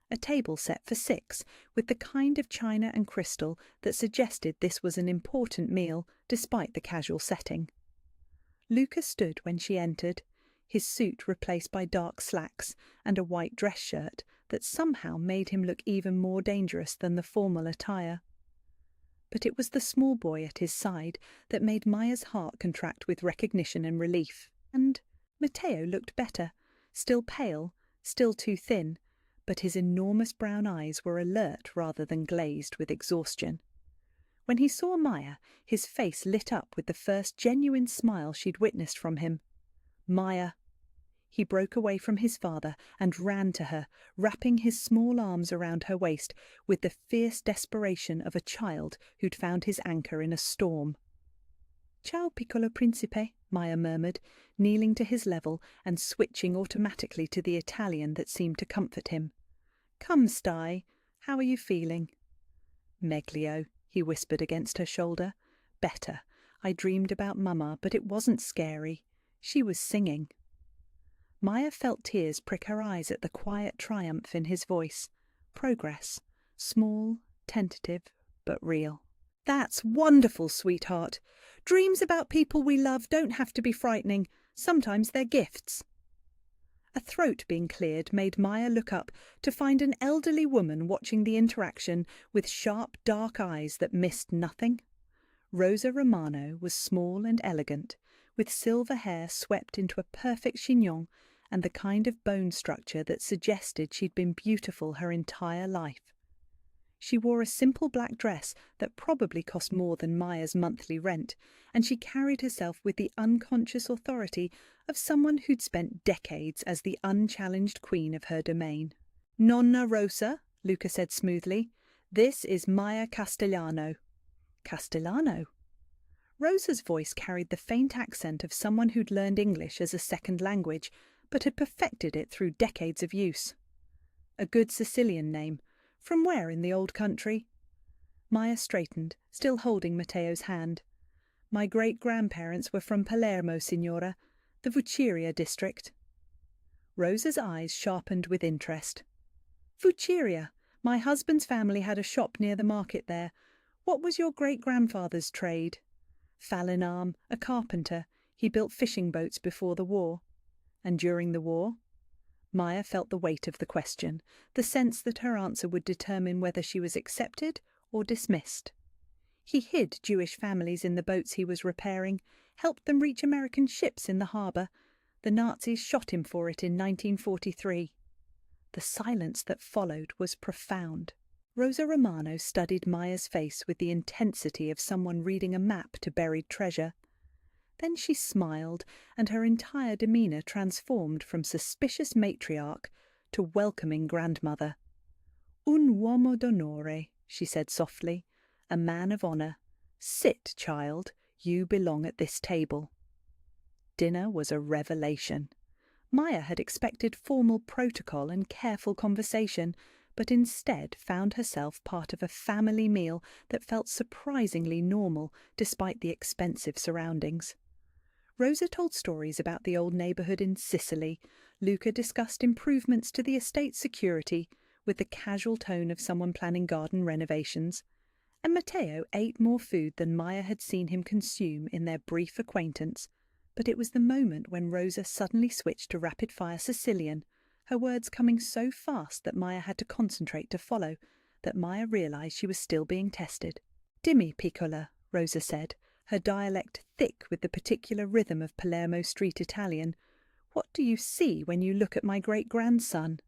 A table set for 6, with the kind of china and crystal that suggested this was an important meal, despite the casual setting. Luca stood when she entered, his suit replaced by dark slacks and a white dress shirt that somehow made him look even more dangerous than the formal attire. But it was the small boy at his side that made Maya's heart contract with recognition and relief. And Matteo looked better, still pale, still too thin, but his enormous brown eyes were alert rather than glazed with exhaustion. When he saw Maya, his face lit up with the first genuine smile she'd witnessed from him. "Maya." He broke away from his father and ran to her, wrapping his small arms around her waist with the fierce desperation of a child who'd found his anchor in a storm. "Ciao, piccolo principe," Maya murmured, kneeling to his level and switching automatically to the Italian that seemed to comfort him. "Come, Stai, how are you feeling?" "Meglio," he whispered against her shoulder. "Better. I dreamed about Mama, but it wasn't scary. She was singing." Maya felt tears prick her eyes at the quiet triumph in his voice. Progress. Small, tentative, but real. "That's wonderful, sweetheart. Dreams about people we love don't have to be frightening. Sometimes they're gifts." A throat being cleared made Maya look up to find an elderly woman watching the interaction with sharp, dark eyes that missed nothing. Rosa Romano was small and elegant, with silver hair swept into a perfect chignon and the kind of bone structure that suggested she'd been beautiful her entire life. She wore a simple black dress that probably cost more than Maya's monthly rent, and she carried herself with the unconscious authority of someone who'd spent decades as the unchallenged queen of her domain. "Nonna Rosa," Luca said smoothly, "this is Maya Castellano." "Castellano?" Rosa's voice carried the faint accent of someone who'd learned English as a second language, but had perfected it through decades of use. "A good Sicilian name. From where in the old country?" Maya straightened, still holding Matteo's hand. "My great-grandparents were from Palermo, signora, the Vucciria district." Rosa's eyes sharpened with interest. "Vucciria. My husband's family had a shop near the market there. What was your great-grandfather's trade?" "Falinar, a carpenter. He built fishing boats before the war." "And during the war?" Maya felt the weight of the question, the sense that her answer would determine whether she was accepted or dismissed. He hid Jewish families in the boats he was repairing, helped them reach American ships in the harbour. The Nazis shot him for it in 1943. The silence that followed was profound. Rosa Romano studied Maya's face with the intensity of someone reading a map to buried treasure. Then she smiled, and her entire demeanour transformed from suspicious matriarch to welcoming grandmother. "Un uomo d'onore," she said softly, "a man of honour. Sit, child, you belong at this table." Dinner was a revelation. Maya had expected formal protocol and careful conversation, but instead found herself part of a family meal that felt surprisingly normal despite the expensive surroundings. Rosa told stories about the old neighbourhood in Sicily. Luca discussed improvements to the estate's security with the casual tone of someone planning garden renovations. And Matteo ate more food than Maya had seen him consume in their brief acquaintance. But it was the moment when Rosa suddenly switched to rapid-fire Sicilian, her words coming so fast that Maya had to concentrate to follow, that Maya realized she was still being tested. "Dimmi, piccola," Rosa said, her dialect thick with the particular rhythm of Palermo street Italian. "What do you see when you look at my great-grandson?"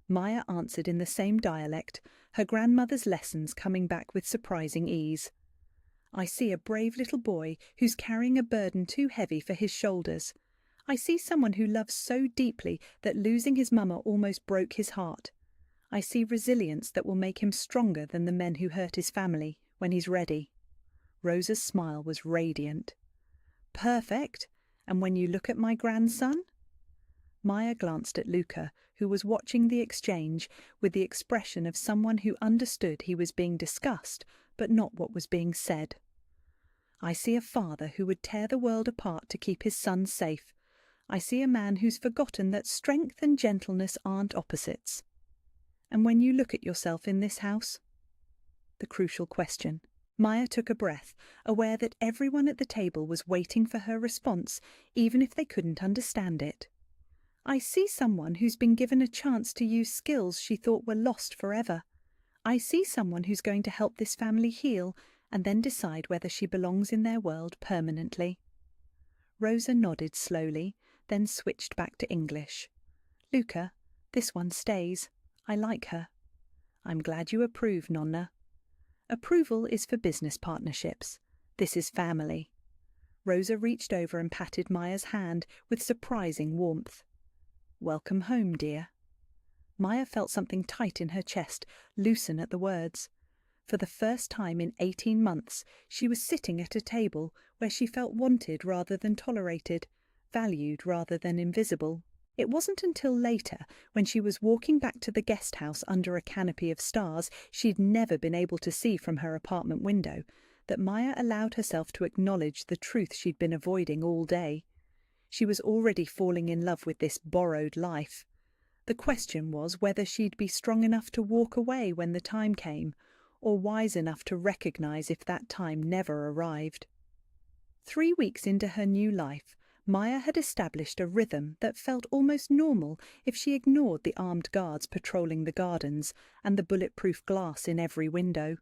Maya answered in the same dialect, her grandmother's lessons coming back with surprising ease. "I see a brave little boy who's carrying a burden too heavy for his shoulders. I see someone who loves so deeply that losing his mama almost broke his heart. I see resilience that will make him stronger than the men who hurt his family, when he's ready." Rosa's smile was radiant. "Perfect. And when you look at my grandson?" Maya glanced at Luca, who was watching the exchange with the expression of someone who understood he was being discussed, but not what was being said. "I see a father who would tear the world apart to keep his son safe. I see a man who's forgotten that strength and gentleness aren't opposites." "And when you look at yourself in this house?" The crucial question. Maya took a breath, aware that everyone at the table was waiting for her response, even if they couldn't understand it. "I see someone who's been given a chance to use skills she thought were lost forever. I see someone who's going to help this family heal and then decide whether she belongs in their world permanently." Rosa nodded slowly, then switched back to English. "Luca, this one stays. I like her." "I'm glad you approve, Nonna." "Approval is for business partnerships. This is family." Rosa reached over and patted Maya's hand with surprising warmth. "Welcome home, dear." Maya felt something tight in her chest, loosen at the words. For the first time in 18 months, she was sitting at a table where she felt wanted rather than tolerated, valued rather than invisible. It wasn't until later, when she was walking back to the guest house under a canopy of stars she'd never been able to see from her apartment window, that Maya allowed herself to acknowledge the truth she'd been avoiding all day. She was already falling in love with this borrowed life. The question was whether she'd be strong enough to walk away when the time came, or wise enough to recognize if that time never arrived. 3 weeks into her new life, Maya had established a rhythm that felt almost normal if she ignored the armed guards patrolling the gardens and the bulletproof glass in every window.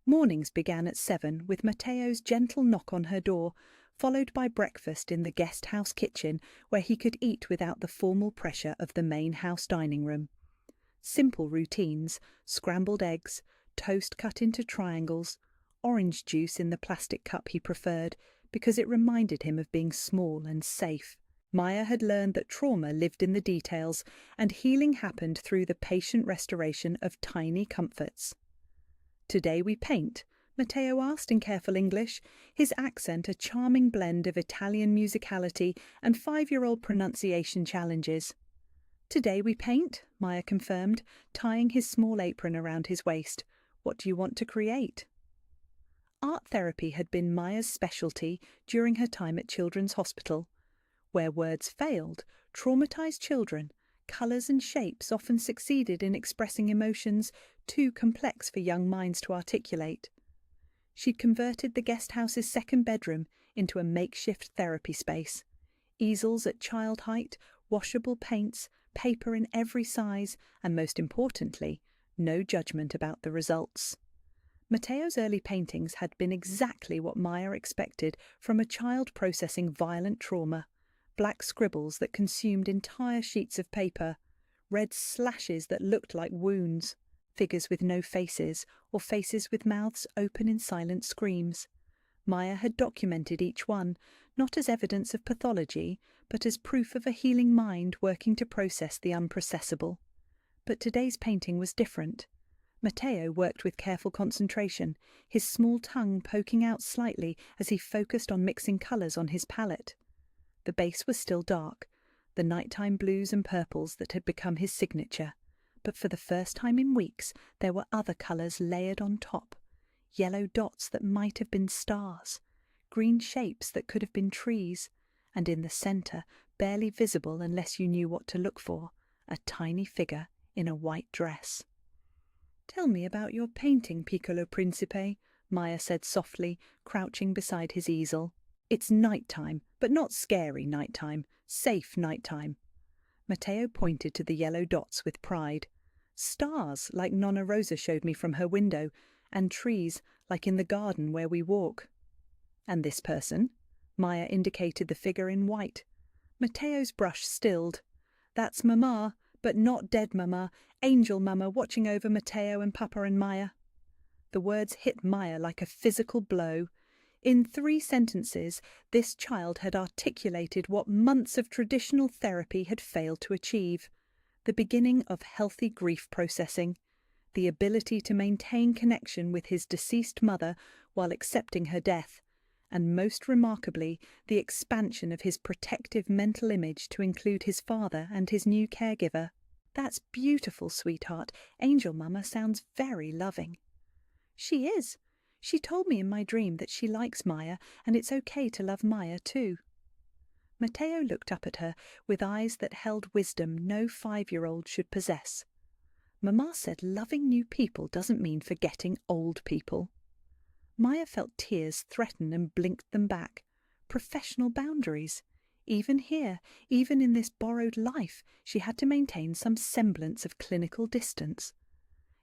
Mornings began at 7 with Matteo's gentle knock on her door, followed by breakfast in the guest house kitchen where he could eat without the formal pressure of the main house dining room. Simple routines: scrambled eggs, toast cut into triangles, orange juice in the plastic cup he preferred because it reminded him of being small and safe. Maya had learned that trauma lived in the details, and healing happened through the patient restoration of tiny comforts. "Today we paint?" Matteo asked in careful English, his accent a charming blend of Italian musicality and 5-year-old pronunciation challenges. "Today we paint," Maya confirmed, tying his small apron around his waist. "What do you want to create?" Art therapy had been Maya's specialty during her time at Children's Hospital. Where words failed, traumatized children, colours and shapes often succeeded in expressing emotions too complex for young minds to articulate. She'd converted the guest house's second bedroom into a makeshift therapy space. Easels at child height, washable paints, paper in every size, and most importantly, no judgment about the results. Matteo's early paintings had been exactly what Maya expected from a child processing violent trauma: black scribbles that consumed entire sheets of paper, red slashes that looked like wounds, figures with no faces, or faces with mouths open in silent screams. Maya had documented each one, not as evidence of pathology, but as proof of a healing mind working to process the unprocessable. But today's painting was different. Matteo worked with careful concentration, his small tongue poking out slightly as he focused on mixing colours on his palette. The base was still dark, the nighttime blues and purples that had become his signature. But for the first time in weeks, there were other colours layered on top. Yellow dots that might have been stars, green shapes that could have been trees, and in the centre, barely visible unless you knew what to look for, a tiny figure in a white dress. "Tell me about your painting, Piccolo Principe," Maya said softly, crouching beside his easel. "It's night-time, but not scary night-time, safe night-time." Matteo pointed to the yellow dots with pride. "Stars, like Nonna Rosa showed me from her window, and trees, like in the garden where we walk." "And this person?" Maya indicated the figure in white. Matteo's brush stilled. "That's Mama, but not dead Mama, angel Mama watching over Matteo and Papa and Maya." The words hit Maya like a physical blow. In 3 sentences, this child had articulated what months of traditional therapy had failed to achieve: the beginning of healthy grief processing, the ability to maintain connection with his deceased mother while accepting her death, and most remarkably, the expansion of his protective mental image to include his father and his new caregiver. "That's beautiful, sweetheart. Angel Mama sounds very loving." "She is. She told me in my dream that she likes Maya, and it's okay to love Maya too." Matteo looked up at her with eyes that held wisdom no 5-year-old should possess. "Mama said loving new people doesn't mean forgetting old people." Maya felt tears threaten and blinked them back. Professional boundaries. Even here, even in this borrowed life, she had to maintain some semblance of clinical distance.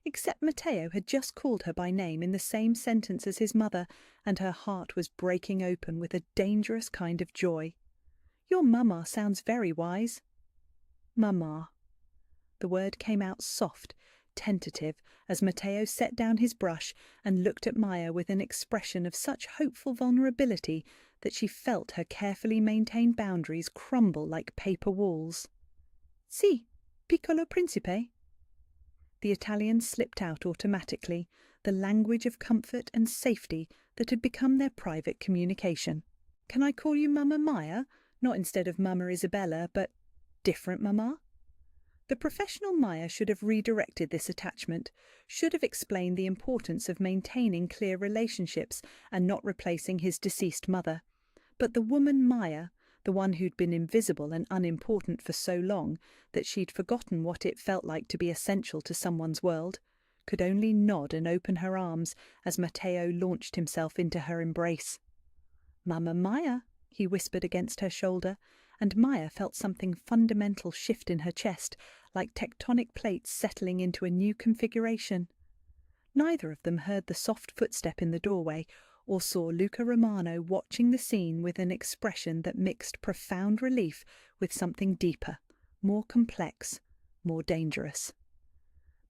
Except Matteo had just called her by name in the same sentence as his mother, and her heart was breaking open with a dangerous kind of joy. "Your Mama sounds very wise." "Mama." The word came out soft, tentative, as Matteo set down his brush and looked at Maya with an expression of such hopeful vulnerability that she felt her carefully maintained boundaries crumble like paper walls. "Si, Piccolo Principe." The Italian slipped out automatically, the language of comfort and safety that had become their private communication. "Can I call you Mama Maya? Not instead of Mama Isabella, but different Mama?" The professional Maya should have redirected this attachment, should have explained the importance of maintaining clear relationships and not replacing his deceased mother. But the woman Maya, the one who'd been invisible and unimportant for so long that she'd forgotten what it felt like to be essential to someone's world, could only nod and open her arms as Matteo launched himself into her embrace. "Mama Maya," he whispered against her shoulder, and Maya felt something fundamental shift in her chest, like tectonic plates settling into a new configuration. Neither of them heard the soft footstep in the doorway or saw Luca Romano watching the scene with an expression that mixed profound relief with something deeper, more complex, more dangerous.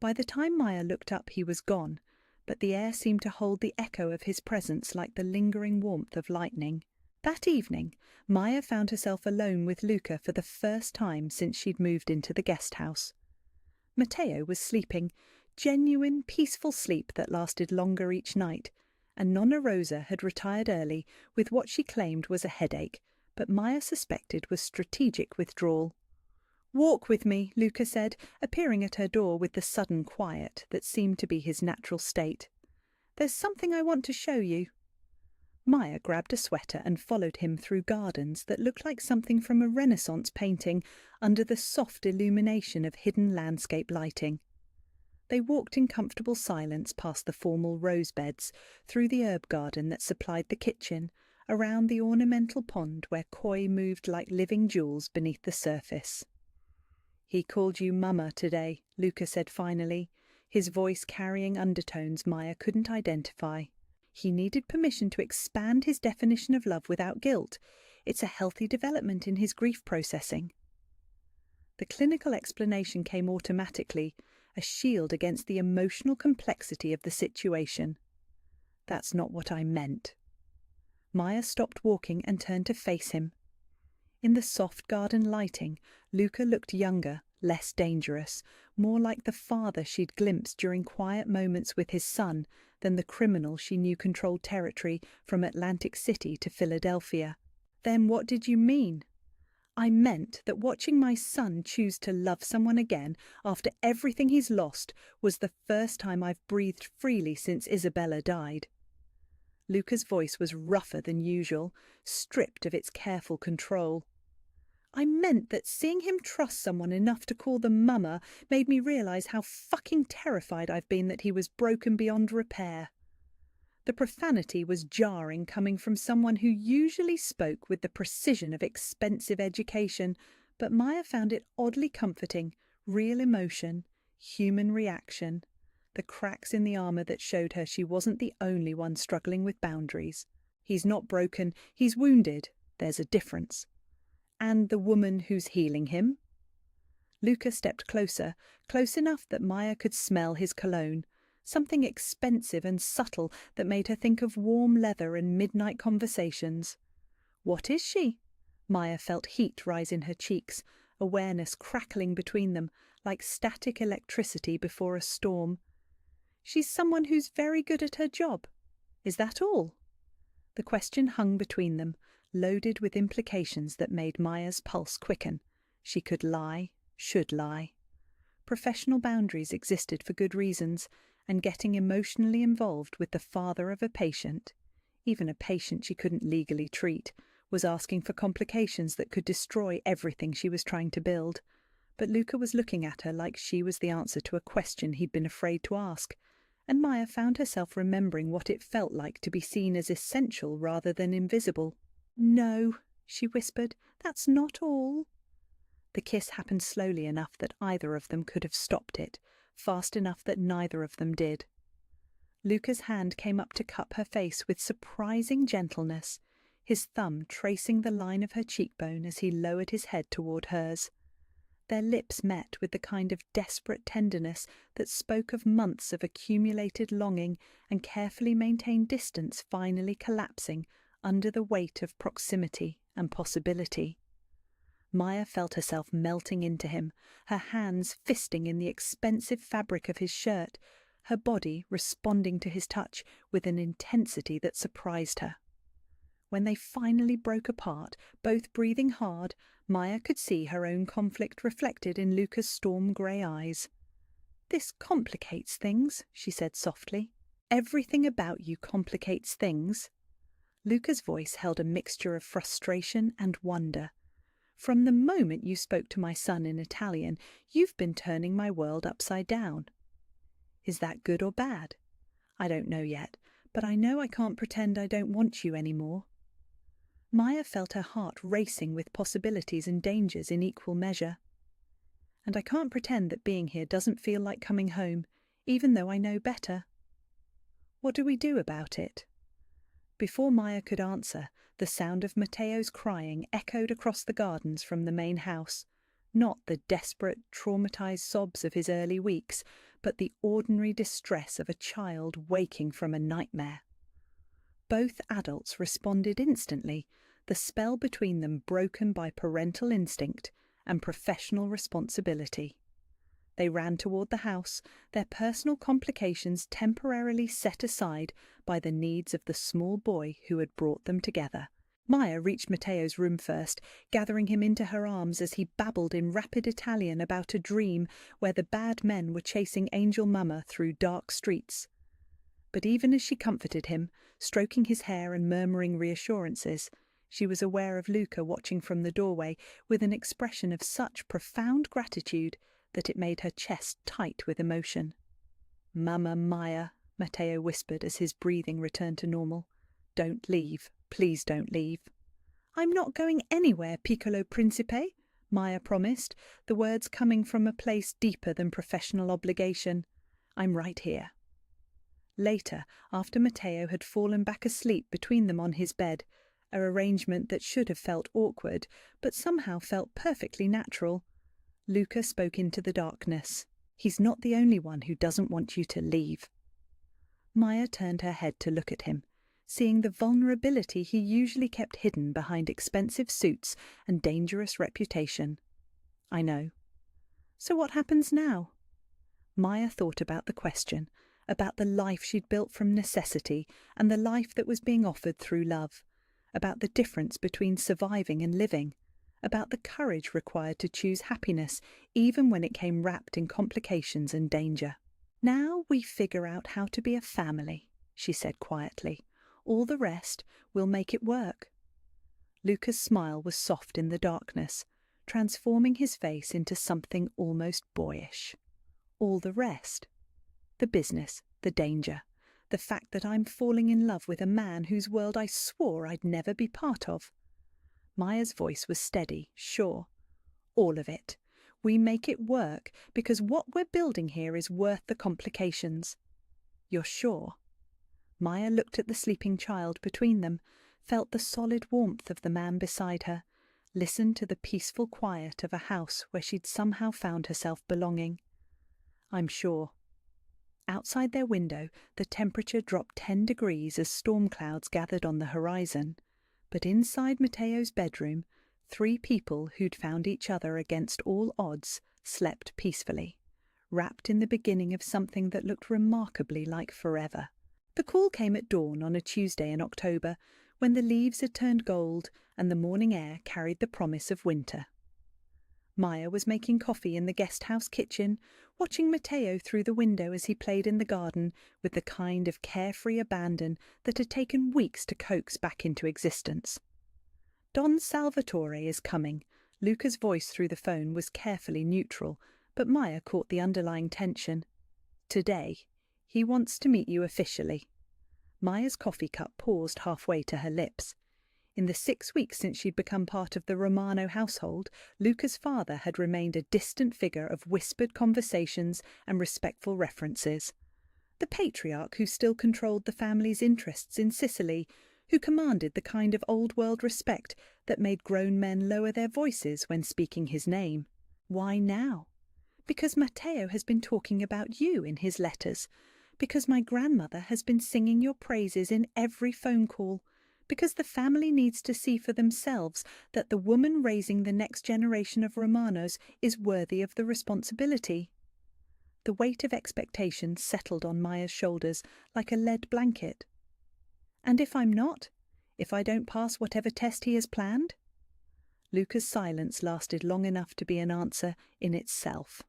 By the time Maya looked up, he was gone, but the air seemed to hold the echo of his presence like the lingering warmth of lightning. That evening, Maya found herself alone with Luca for the first time since she'd moved into the guest house. Matteo was sleeping, genuine, peaceful sleep that lasted longer each night, and Nonna Rosa had retired early with what she claimed was a headache, but Maya suspected was strategic withdrawal. "Walk with me," Luca said, appearing at her door with the sudden quiet that seemed to be his natural state. "There's something I want to show you." Maya grabbed a sweater and followed him through gardens that looked like something from a Renaissance painting under the soft illumination of hidden landscape lighting. They walked in comfortable silence past the formal rose beds, through the herb garden that supplied the kitchen, around the ornamental pond where koi moved like living jewels beneath the surface. "He called you Mama today," Luca said finally, his voice carrying undertones Maya couldn't identify. He needed permission to expand his definition of love without guilt. It's a healthy development in his grief processing. The clinical explanation came automatically, a shield against the emotional complexity of the situation. "That's not what I meant." Maya stopped walking and turned to face him. In the soft garden lighting, Luca looked younger, less dangerous, more like the father she'd glimpsed during quiet moments with his son than the criminal she knew controlled territory from Atlantic City to Philadelphia. "Then what did you mean?" "I meant that watching my son choose to love someone again after everything he's lost was the first time I've breathed freely since Isabella died." Luca's voice was rougher than usual, stripped of its careful control. I meant that seeing him trust someone enough to call them Mama made me realise how fucking terrified I've been that he was broken beyond repair. The profanity was jarring, coming from someone who usually spoke with the precision of expensive education, but Maya found it oddly comforting, real emotion, human reaction, the cracks in the armour that showed her she wasn't the only one struggling with boundaries. He's not broken, he's wounded. There's a difference. And the woman who's healing him? Luca stepped closer, close enough that Maya could smell his cologne, something expensive and subtle that made her think of warm leather and midnight conversations. What is she? Maya felt heat rise in her cheeks, awareness crackling between them, like static electricity before a storm. She's someone who's very good at her job. Is that all? The question hung between them, loaded with implications that made Maya's pulse quicken. She could lie, should lie. Professional boundaries existed for good reasons, and getting emotionally involved with the father of a patient, even a patient she couldn't legally treat, was asking for complications that could destroy everything she was trying to build. But Luca was looking at her like she was the answer to a question he'd been afraid to ask, and Maya found herself remembering what it felt like to be seen as essential rather than invisible. "No," she whispered, "that's not all." The kiss happened slowly enough that either of them could have stopped it, fast enough that neither of them did. Luca's hand came up to cup her face with surprising gentleness, his thumb tracing the line of her cheekbone as he lowered his head toward hers. Their lips met with the kind of desperate tenderness that spoke of months of accumulated longing and carefully maintained distance finally collapsing under the weight of proximity and possibility. Maya felt herself melting into him, her hands fisting in the expensive fabric of his shirt, her body responding to his touch with an intensity that surprised her. When they finally broke apart, both breathing hard, Maya could see her own conflict reflected in Luca's storm-grey eyes. "This complicates things," she said softly. "Everything about you complicates things." Luca's voice held a mixture of frustration and wonder. "From the moment you spoke to my son in Italian, you've been turning my world upside down." "Is that good or bad?" "I don't know yet, but I know I can't pretend I don't want you anymore." Maya felt her heart racing with possibilities and dangers in equal measure. "And I can't pretend that being here doesn't feel like coming home, even though I know better." "What do we do about it?" Before Maya could answer, the sound of Matteo's crying echoed across the gardens from the main house, not the desperate, traumatized sobs of his early weeks, but the ordinary distress of a child waking from a nightmare. Both adults responded instantly, the spell between them broken by parental instinct and professional responsibility. They ran toward the house, their personal complications temporarily set aside by the needs of the small boy who had brought them together. Maya reached Matteo's room first, gathering him into her arms as he babbled in rapid Italian about a dream where the bad men were chasing Angel Mama through dark streets. But even as she comforted him, stroking his hair and murmuring reassurances, she was aware of Luca watching from the doorway with an expression of such profound gratitude that it made her chest tight with emotion. "Mamma Maya," Matteo whispered as his breathing returned to normal. "Don't leave. Please don't leave." "I'm not going anywhere, piccolo principe," Maya promised, the words coming from a place deeper than professional obligation. "I'm right here." Later, after Matteo had fallen back asleep between them on his bed, an arrangement that should have felt awkward, but somehow felt perfectly natural, Luca spoke into the darkness. "He's not the only one who doesn't want you to leave." Maya turned her head to look at him, seeing the vulnerability he usually kept hidden behind expensive suits and dangerous reputation. "I know." "So what happens now?" Maya thought about the question, about the life she'd built from necessity and the life that was being offered through love, about the difference between surviving and living, about the courage required to choose happiness even when it came wrapped in complications and danger. "Now we figure out how to be a family," she said quietly. "All the rest, we'll make it work." Luca's smile was soft in the darkness, transforming his face into something almost boyish. All the rest, the business, the danger, the fact that I'm falling in love with a man whose world I swore I'd never be part of. Maya's voice was steady, sure. All of it. We make it work because what we're building here is worth the complications. You're sure? Maya looked at the sleeping child between them, felt the solid warmth of the man beside her, listened to the peaceful quiet of a house where she'd somehow found herself belonging. I'm sure. Outside their window, the temperature dropped 10 degrees as storm clouds gathered on the horizon. But inside Matteo's bedroom, 3 people who'd found each other against all odds slept peacefully, wrapped in the beginning of something that looked remarkably like forever. The call came at dawn on a Tuesday in October, when the leaves had turned gold and the morning air carried the promise of winter. Maya was making coffee in the guest house kitchen, watching Matteo through the window as he played in the garden with the kind of carefree abandon that had taken weeks to coax back into existence. Don Salvatore is coming. Luca's voice through the phone was carefully neutral, but Maya caught the underlying tension. Today. He wants to meet you officially. Maya's coffee cup paused halfway to her lips. In the 6 weeks since she'd become part of the Romano household, Luca's father had remained a distant figure of whispered conversations and respectful references. The patriarch who still controlled the family's interests in Sicily, who commanded the kind of old-world respect that made grown men lower their voices when speaking his name. Why now? Because Matteo has been talking about you in his letters. Because my grandmother has been singing your praises in every phone call. Because the family needs to see for themselves that the woman raising the next generation of Romanos is worthy of the responsibility. The weight of expectation settled on Maya's shoulders like a lead blanket. And if I'm not? If I don't pass whatever test he has planned? Luca's silence lasted long enough to be an answer in itself.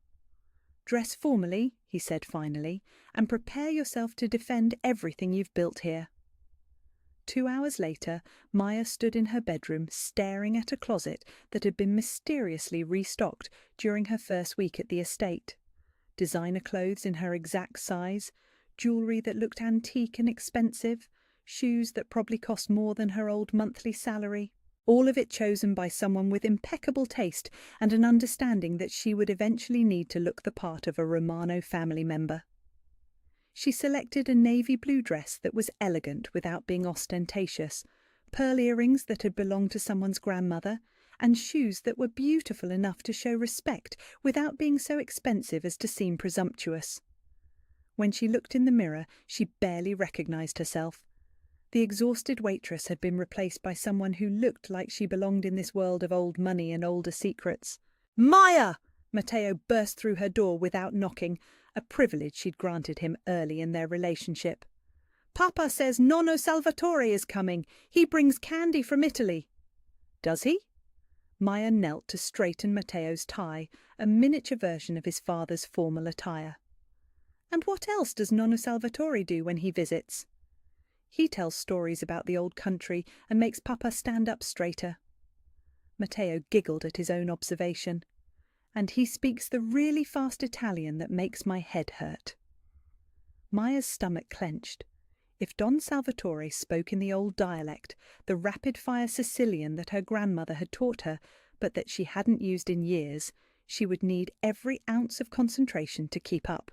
Dress formally, he said finally, and prepare yourself to defend everything you've built here. 2 hours later, Maya stood in her bedroom staring at a closet that had been mysteriously restocked during her first week at the estate. Designer clothes in her exact size, jewellery that looked antique and expensive, shoes that probably cost more than her old monthly salary. All of it chosen by someone with impeccable taste and an understanding that she would eventually need to look the part of a Romano family member. She selected a navy blue dress that was elegant without being ostentatious, pearl earrings that had belonged to someone's grandmother, and shoes that were beautiful enough to show respect without being so expensive as to seem presumptuous. When she looked in the mirror, she barely recognized herself. The exhausted waitress had been replaced by someone who looked like she belonged in this world of old money and older secrets. "Maya!" Matteo burst through her door without knocking, a privilege she'd granted him early in their relationship. "Papa says Nonno Salvatore is coming. He brings candy from Italy." "Does he?" Maya knelt to straighten Matteo's tie, a miniature version of his father's formal attire. "And what else does Nonno Salvatore do when he visits?" "He tells stories about the old country and makes Papa stand up straighter." Matteo giggled at his own observation. "And he speaks the really fast Italian that makes my head hurt." Maya's stomach clenched. If Don Salvatore spoke in the old dialect, the rapid-fire Sicilian that her grandmother had taught her, but that she hadn't used in years, she would need every ounce of concentration to keep up.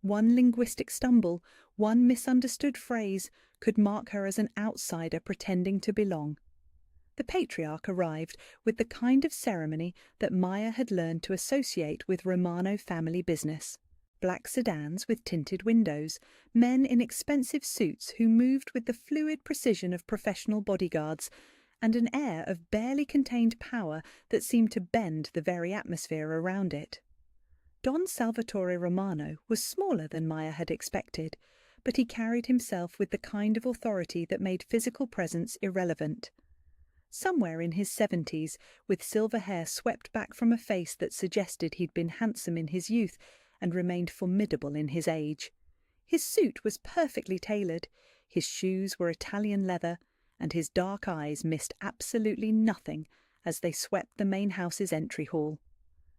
One linguistic stumble, one misunderstood phrase, could mark her as an outsider pretending to belong. The patriarch arrived with the kind of ceremony that Maya had learned to associate with Romano family business. Black sedans with tinted windows, men in expensive suits who moved with the fluid precision of professional bodyguards, and an air of barely contained power that seemed to bend the very atmosphere around it. Don Salvatore Romano was smaller than Maya had expected, but he carried himself with the kind of authority that made physical presence irrelevant. Somewhere in his 70s, with silver hair swept back from a face that suggested he'd been handsome in his youth and remained formidable in his age. His suit was perfectly tailored, his shoes were Italian leather, and his dark eyes missed absolutely nothing as they swept the main house's entry hall.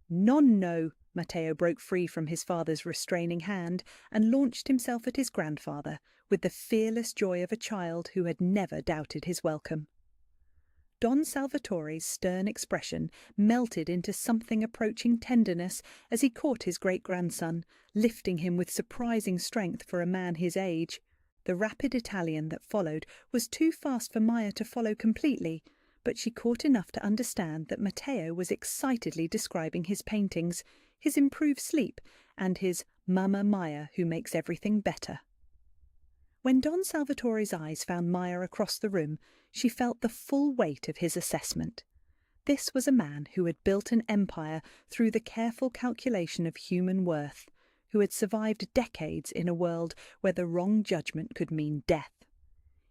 "Nonno!" Matteo broke free from his father's restraining hand and launched himself at his grandfather with the fearless joy of a child who had never doubted his welcome. Don Salvatore's stern expression melted into something approaching tenderness as he caught his great-grandson, lifting him with surprising strength for a man his age. The rapid Italian that followed was too fast for Maya to follow completely, but she caught enough to understand that Matteo was excitedly describing his paintings, his improved sleep, and his Mamma Mia who makes everything better. When Don Salvatore's eyes found Maya across the room, she felt the full weight of his assessment. This was a man who had built an empire through the careful calculation of human worth, who had survived decades in a world where the wrong judgment could mean death.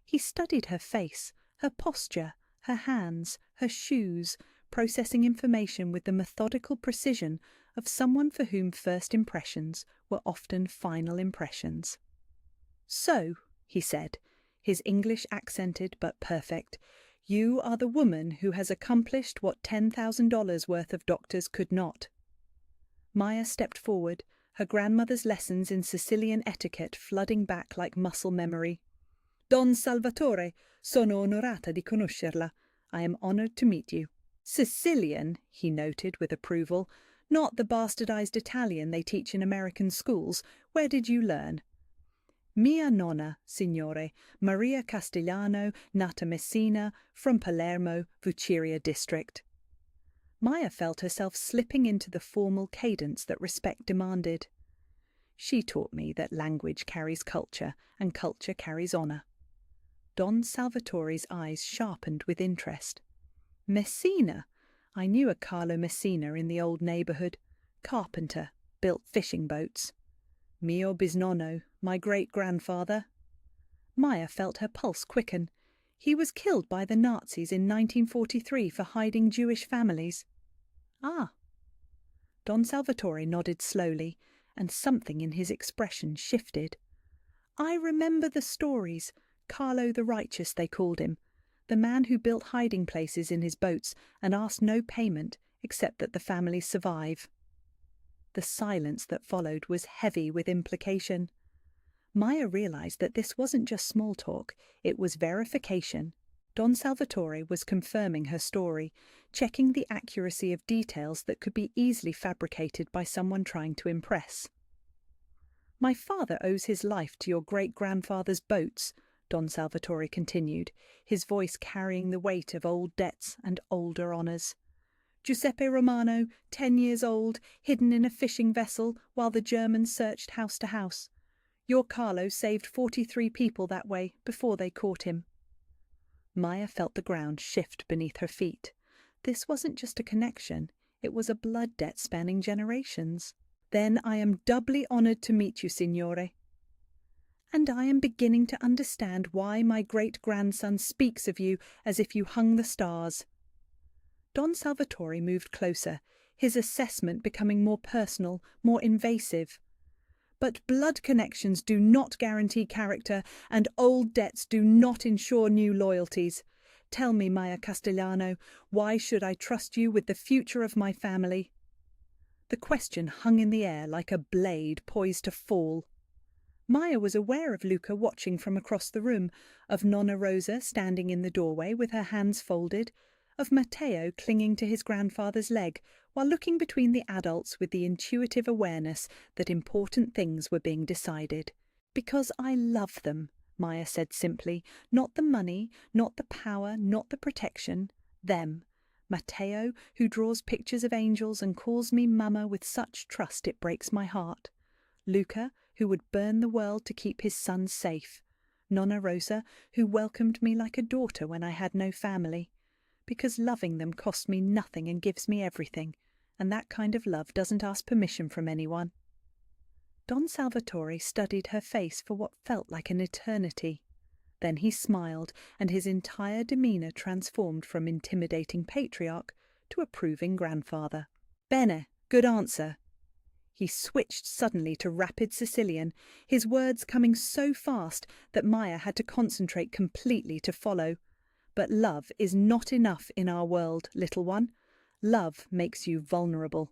He studied her face, her posture, her hands, her shoes, processing information with the methodical precision of someone for whom first impressions were often final impressions. "So," he said, his English accented but perfect, "you are the woman who has accomplished what $10,000 worth of doctors could not." Maya stepped forward, her grandmother's lessons in Sicilian etiquette flooding back like muscle memory. "Don Salvatore, sono onorata di conoscerla. I am honored to meet you." "Sicilian," he noted with approval, "not the bastardized Italian they teach in American schools. Where did you learn?" "Mia nonna, signore, Maria Castellano, nata Messina, from Palermo, Vucciria district." Maya felt herself slipping into the formal cadence that respect demanded. "She taught me that language carries culture, and culture carries honour." Don Salvatore's eyes sharpened with interest. "Messina? I knew a Carlo Messina in the old neighbourhood. Carpenter, built fishing boats." "Mio bisnonno, my great-grandfather." Maya felt her pulse quicken. "He was killed by the Nazis in 1943 for hiding Jewish families." "Ah." Don Salvatore nodded slowly, and something in his expression shifted. "I remember the stories. Carlo the Righteous, they called him. The man who built hiding places in his boats and asked no payment except that the families survive." The silence that followed was heavy with implication. Maya realized that this wasn't just small talk, it was verification. Don Salvatore was confirming her story, checking the accuracy of details that could be easily fabricated by someone trying to impress. "My father owes his life to your great-grandfather's boats," Don Salvatore continued, his voice carrying the weight of old debts and older honours. "Giuseppe Romano, 10 years old, hidden in a fishing vessel while the Germans searched house to house. Your Carlo saved 43 people that way before they caught him." Maya felt the ground shift beneath her feet. This wasn't just a connection, it was a blood debt spanning generations. "Then I am doubly honoured to meet you, signore." "And I am beginning to understand why my great-grandson speaks of you as if you hung the stars." Don Salvatore moved closer, his assessment becoming more personal, more invasive. "But blood connections do not guarantee character, and old debts do not ensure new loyalties. Tell me, Maya Castellano, why should I trust you with the future of my family?" The question hung in the air like a blade poised to fall. Maya was aware of Luca watching from across the room, of Nonna Rosa standing in the doorway with her hands folded, of Matteo clinging to his grandfather's leg while looking between the adults with the intuitive awareness that important things were being decided. "Because I love them," Maya said simply. "Not the money, not the power, not the protection. Them. Matteo, who draws pictures of angels and calls me Mama with such trust it breaks my heart. Luca, who would burn the world to keep his sons safe. Nonna Rosa, who welcomed me like a daughter when I had no family. Because loving them costs me nothing and gives me everything, and that kind of love doesn't ask permission from anyone." Don Salvatore studied her face for what felt like an eternity. Then he smiled, and his entire demeanour transformed from intimidating patriarch to approving grandfather. "Bene, good answer." He switched suddenly to rapid Sicilian, his words coming so fast that Maya had to concentrate completely to follow. But love is not enough in our world, little one. Love makes you vulnerable.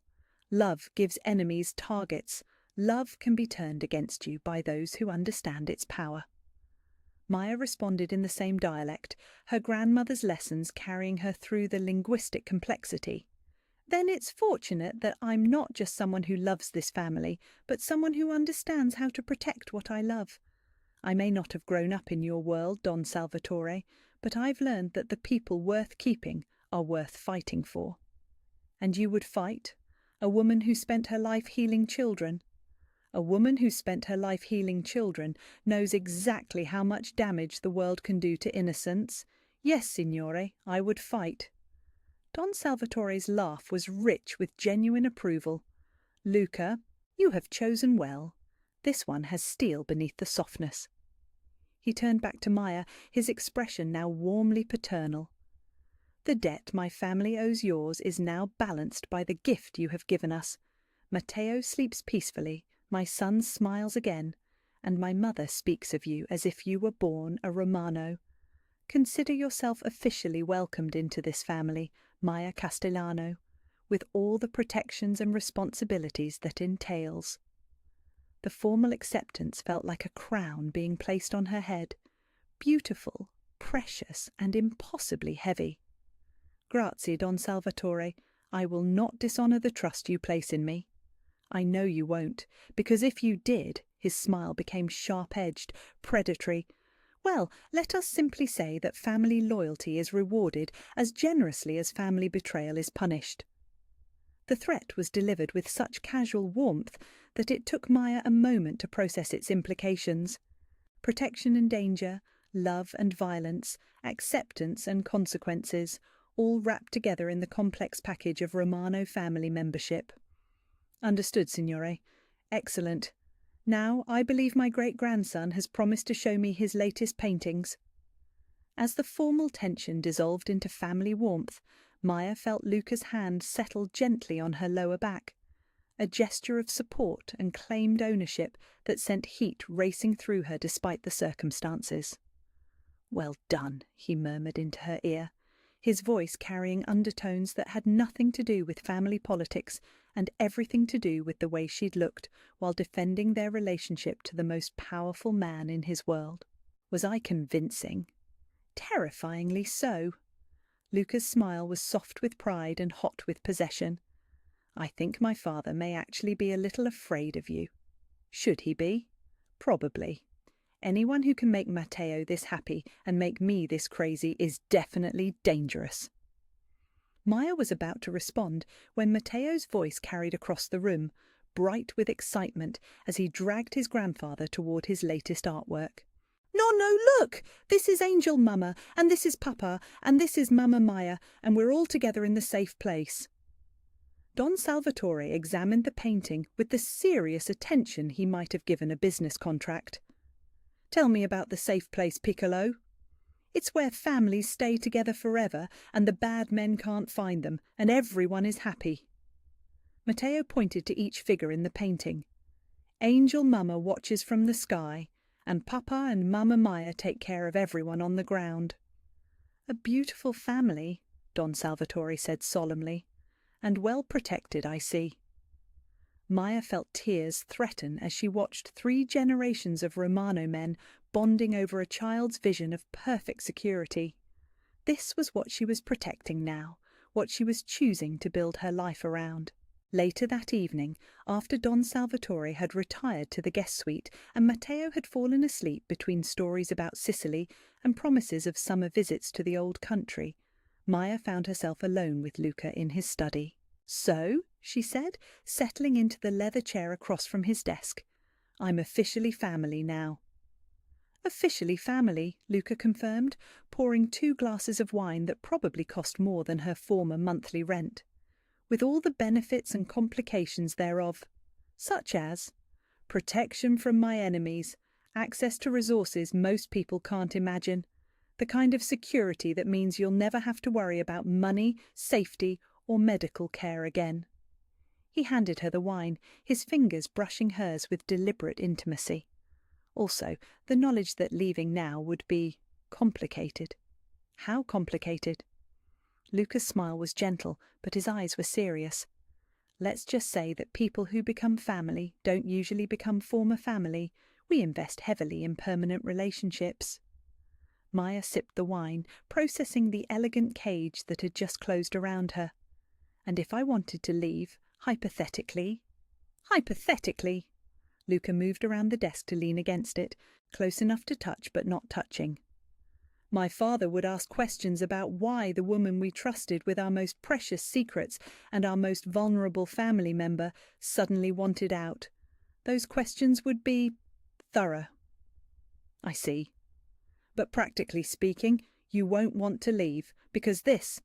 Love gives enemies targets. Love can be turned against you by those who understand its power. Maya responded in the same dialect, her grandmother's lessons carrying her through the linguistic complexity. Then it's fortunate that I'm not just someone who loves this family, but someone who understands how to protect what I love. I may not have grown up in your world, Don Salvatore, but I've learned that the people worth keeping are worth fighting for. And you would fight? A woman who spent her life healing children? A woman who spent her life healing children knows exactly how much damage the world can do to innocence. Yes, signore, I would fight. Don Salvatore's laugh was rich with genuine approval. Luca, you have chosen well. This one has steel beneath the softness. He turned back to Maya, his expression now warmly paternal. The debt my family owes yours is now balanced by the gift you have given us. Matteo sleeps peacefully, my son smiles again, and my mother speaks of you as if you were born a Romano. Consider yourself officially welcomed into this family, Maya Castellano, with all the protections and responsibilities that entails. The formal acceptance felt like a crown being placed on her head, beautiful, precious, and impossibly heavy. Grazie, Don Salvatore. I will not dishonour the trust you place in me. I know you won't, because if you did, his smile became sharp-edged, predatory. Well, let us simply say that family loyalty is rewarded as generously as family betrayal is punished. The threat was delivered with such casual warmth that it took Maya a moment to process its implications. Protection and danger, love and violence, acceptance and consequences, all wrapped together in the complex package of Romano family membership. Understood, signore. Excellent. Now I believe my great-grandson has promised to show me his latest paintings. As the formal tension dissolved into family warmth, Maya felt Luca's hand settle gently on her lower back, a gesture of support and claimed ownership that sent heat racing through her despite the circumstances. "Well done," he murmured into her ear, his voice carrying undertones that had nothing to do with family politics and everything to do with the way she'd looked while defending their relationship to the most powerful man in his world. Was I convincing? Terrifyingly so. Luca's smile was soft with pride and hot with possession. I think my father may actually be a little afraid of you. Should he be? Probably. Anyone who can make Matteo this happy and make me this crazy is definitely dangerous. Maya was about to respond when Matteo's voice carried across the room, bright with excitement, as he dragged his grandfather toward his latest artwork. "No, no, look! This is Angel Mama, and this is Papa, and this is Mama Maya, and we're all together in the safe place." Don Salvatore examined the painting with the serious attention he might have given a business contract. "Tell me about the safe place, Piccolo." "It's where families stay together forever, and the bad men can't find them, and everyone is happy." Matteo pointed to each figure in the painting. "Angel Mama watches from the sky, and Papa and Mama Maya take care of everyone on the ground." "A beautiful family," Don Salvatore said solemnly, "and well protected, I see." Maya felt tears threaten as she watched 3 generations of Romano men bonding over a child's vision of perfect security. This was what she was protecting now, what she was choosing to build her life around. Later that evening, after Don Salvatore had retired to the guest suite and Matteo had fallen asleep between stories about Sicily and promises of summer visits to the old country, Maya found herself alone with Luca in his study. "So," she said, settling into the leather chair across from his desk, "I'm officially family now." "Officially family," Luca confirmed, pouring 2 glasses of wine that probably cost more than her former monthly rent, "with all the benefits and complications thereof, such as protection from my enemies, access to resources most people can't imagine, the kind of security that means you'll never have to worry about money, safety, or medical care again." He handed her the wine, his fingers brushing hers with deliberate intimacy. Also, the knowledge that leaving now would be complicated. How complicated? Luca's smile was gentle, but his eyes were serious. Let's just say that people who become family don't usually become former family. We invest heavily in permanent relationships. Maya sipped the wine, processing the elegant cage that had just closed around her. And if I wanted to leave, hypothetically... Hypothetically! Luca moved around the desk to lean against it, close enough to touch but not touching. My father would ask questions about why the woman we trusted with our most precious secrets and our most vulnerable family member suddenly wanted out. Those questions would be thorough. I see. But practically speaking, you won't want to leave, because this...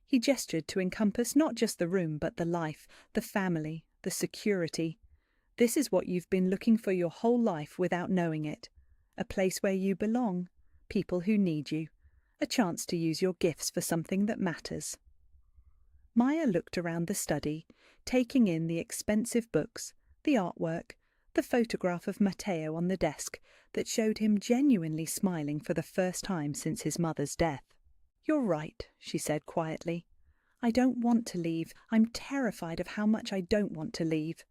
He gestured to encompass not just the room but the life, the family, the security. This is what you've been looking for your whole life without knowing it. A place where you belong, people who need you, a chance to use your gifts for something that matters. Maya looked around the study, taking in the expensive books, the artwork, the photograph of Matteo on the desk that showed him genuinely smiling for the first time since his mother's death. You're right, she said quietly. I don't want to leave. I'm terrified of how much I don't want to leave.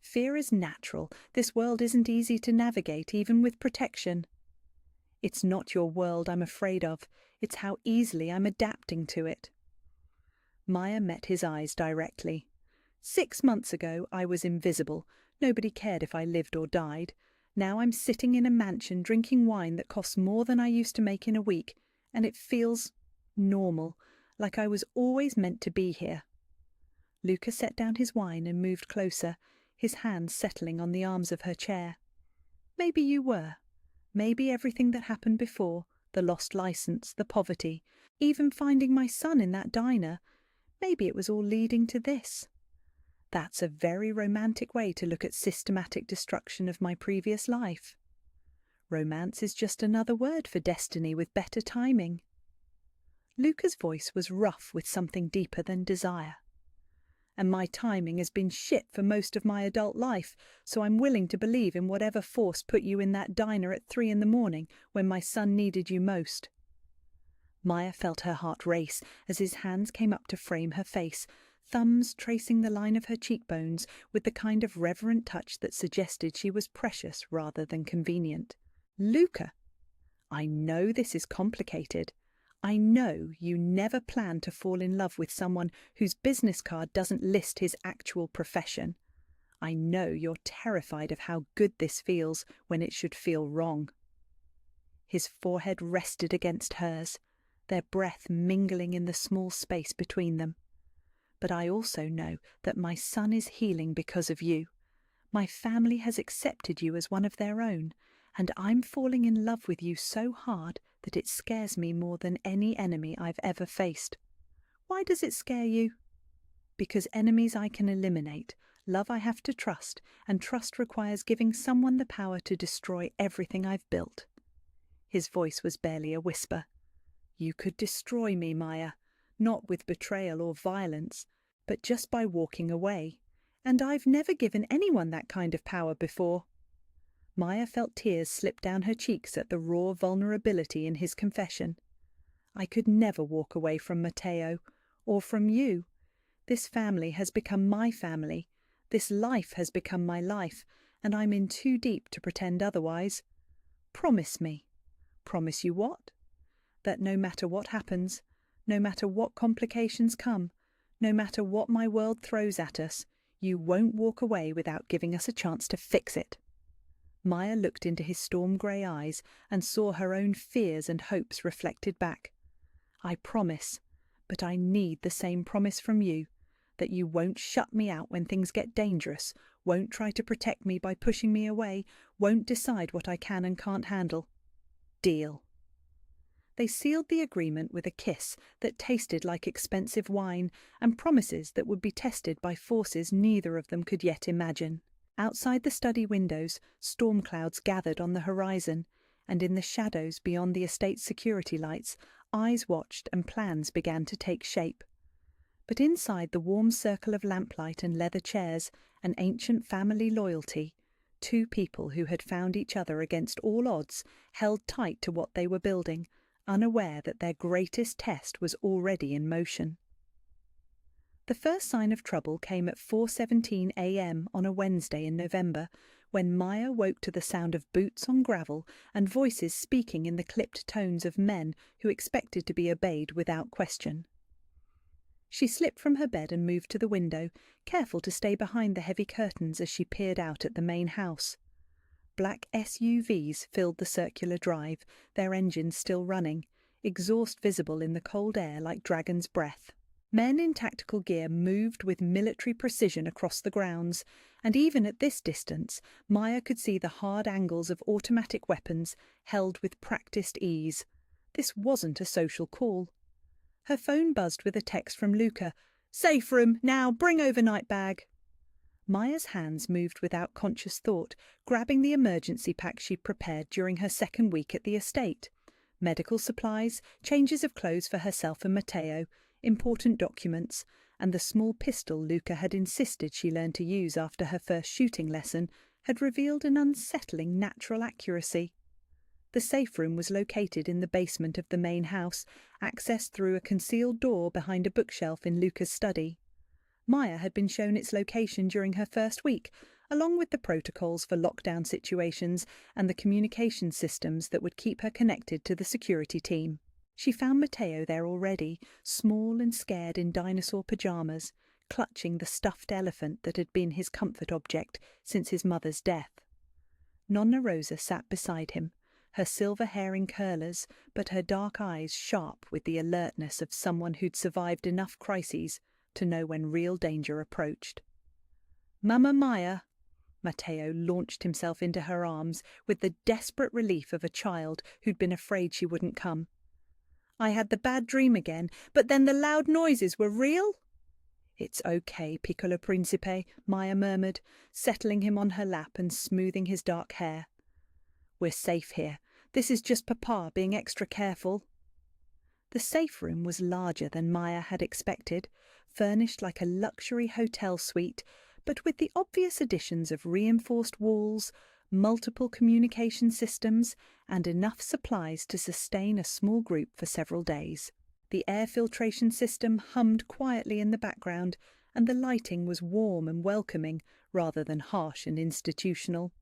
Fear is natural. This world isn't easy to navigate, even with protection. It's not your world I'm afraid of. It's how easily I'm adapting to it. Maya met his eyes directly. 6 months ago, I was invisible. Nobody cared if I lived or died. Now I'm sitting in a mansion drinking wine that costs more than I used to make in a week, and it feels normal, like I was always meant to be here. Luca set down his wine and moved closer, his hands settling on the arms of her chair. Maybe you were. Maybe everything that happened before, the lost license, the poverty, even finding my son in that diner, maybe it was all leading to this. That's a very romantic way to look at systematic destruction of my previous life. Romance is just another word for destiny with better timing. Luca's voice was rough with something deeper than desire. And my timing has been shit for most of my adult life, so I'm willing to believe in whatever force put you in that diner at 3 a.m. when my son needed you most. Maya felt her heart race as his hands came up to frame her face, thumbs tracing the line of her cheekbones with the kind of reverent touch that suggested she was precious rather than convenient. Luca! I know this is complicated. I know you never planned to fall in love with someone whose business card doesn't list his actual profession. I know you're terrified of how good this feels when it should feel wrong. His forehead rested against hers, their breath mingling in the small space between them. But I also know that my son is healing because of you. My family has accepted you as one of their own, and I'm falling in love with you so hard that it scares me more than any enemy I've ever faced. Why does it scare you? Because enemies I can eliminate, love I have to trust, and trust requires giving someone the power to destroy everything I've built. His voice was barely a whisper. You could destroy me, Maya, not with betrayal or violence, but just by walking away. And I've never given anyone that kind of power before. Maya felt tears slip down her cheeks at the raw vulnerability in his confession. I could never walk away from Matteo, or from you. This family has become my family. This life has become my life, and I'm in too deep to pretend otherwise. Promise me. Promise you what? That no matter what happens, no matter what complications come, no matter what my world throws at us, you won't walk away without giving us a chance to fix it. Maya looked into his storm-grey eyes and saw her own fears and hopes reflected back. I promise, but I need the same promise from you, that you won't shut me out when things get dangerous, won't try to protect me by pushing me away, won't decide what I can and can't handle. Deal. They sealed the agreement with a kiss that tasted like expensive wine and promises that would be tested by forces neither of them could yet imagine. Outside the study windows, storm clouds gathered on the horizon, and in the shadows beyond the estate's security lights, eyes watched and plans began to take shape. But inside the warm circle of lamplight and leather chairs, an ancient family loyalty, two people who had found each other against all odds held tight to what they were building, unaware that their greatest test was already in motion. The first sign of trouble came at 4:17 a.m. on a Wednesday in November, when Maya woke to the sound of boots on gravel and voices speaking in the clipped tones of men who expected to be obeyed without question. She slipped from her bed and moved to the window, careful to stay behind the heavy curtains as she peered out at the main house. Black SUVs filled the circular drive, their engines still running, exhaust visible in the cold air like dragon's breath. Men in tactical gear moved with military precision across the grounds, and even at this distance, Maya could see the hard angles of automatic weapons held with practiced ease. This wasn't a social call. Her phone buzzed with a text from Luca. "Safe room, now, bring overnight bag." Maya's hands moved without conscious thought, grabbing the emergency pack she'd prepared during her second week at the estate. Medical supplies, changes of clothes for herself and Matteo, important documents, and the small pistol Luca had insisted she learn to use after her first shooting lesson had revealed an unsettling natural accuracy. The safe room was located in the basement of the main house, accessed through a concealed door behind a bookshelf in Luca's study. Maya had been shown its location during her first week, along with the protocols for lockdown situations and the communication systems that would keep her connected to the security team. She found Matteo there already, small and scared in dinosaur pajamas, clutching the stuffed elephant that had been his comfort object since his mother's death. Nonna Rosa sat beside him, her silver hair in curlers, but her dark eyes sharp with the alertness of someone who'd survived enough crises to know when real danger approached. "Mama Maya!" Matteo launched himself into her arms with the desperate relief of a child who'd been afraid she wouldn't come. "I had the bad dream again, but then the loud noises were real?" "It's okay, piccolo principe," Maya murmured, settling him on her lap and smoothing his dark hair. "We're safe here. This is just Papa being extra careful." The safe room was larger than Maya had expected, furnished like a luxury hotel suite, but with the obvious additions of reinforced walls, multiple communication systems, and enough supplies to sustain a small group for several days. The air filtration system hummed quietly in the background, and the lighting was warm and welcoming rather than harsh and institutional.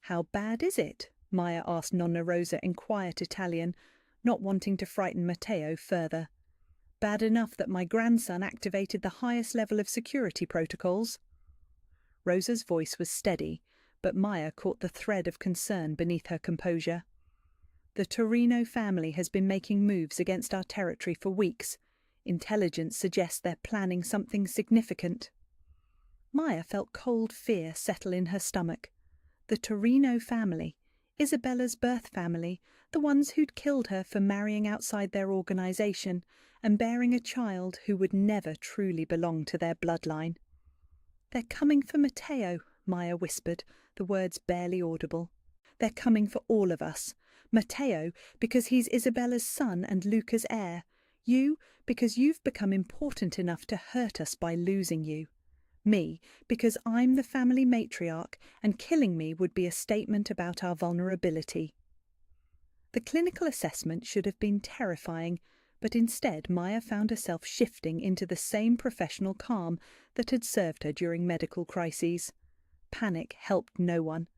"How bad is it?" Maya asked Nonna Rosa in quiet Italian, not wanting to frighten Matteo further. "Bad enough that my grandson activated the highest level of security protocols." Rosa's voice was steady, but Maya caught the thread of concern beneath her composure. "The Torino family has been making moves against our territory for weeks. Intelligence suggests they're planning something significant." Maya felt cold fear settle in her stomach. The Torino family, Isabella's birth family, the ones who'd killed her for marrying outside their organisation and bearing a child who would never truly belong to their bloodline. "They're coming for Matteo," Maya whispered, the words barely audible. "They're coming for all of us. Matteo, because he's Isabella's son and Luca's heir. You, because you've become important enough to hurt us by losing you. Me, because I'm the family matriarch, and killing me would be a statement about our vulnerability." The clinical assessment should have been terrifying, but instead Maya found herself shifting into the same professional calm that had served her during medical crises. Panic helped no one.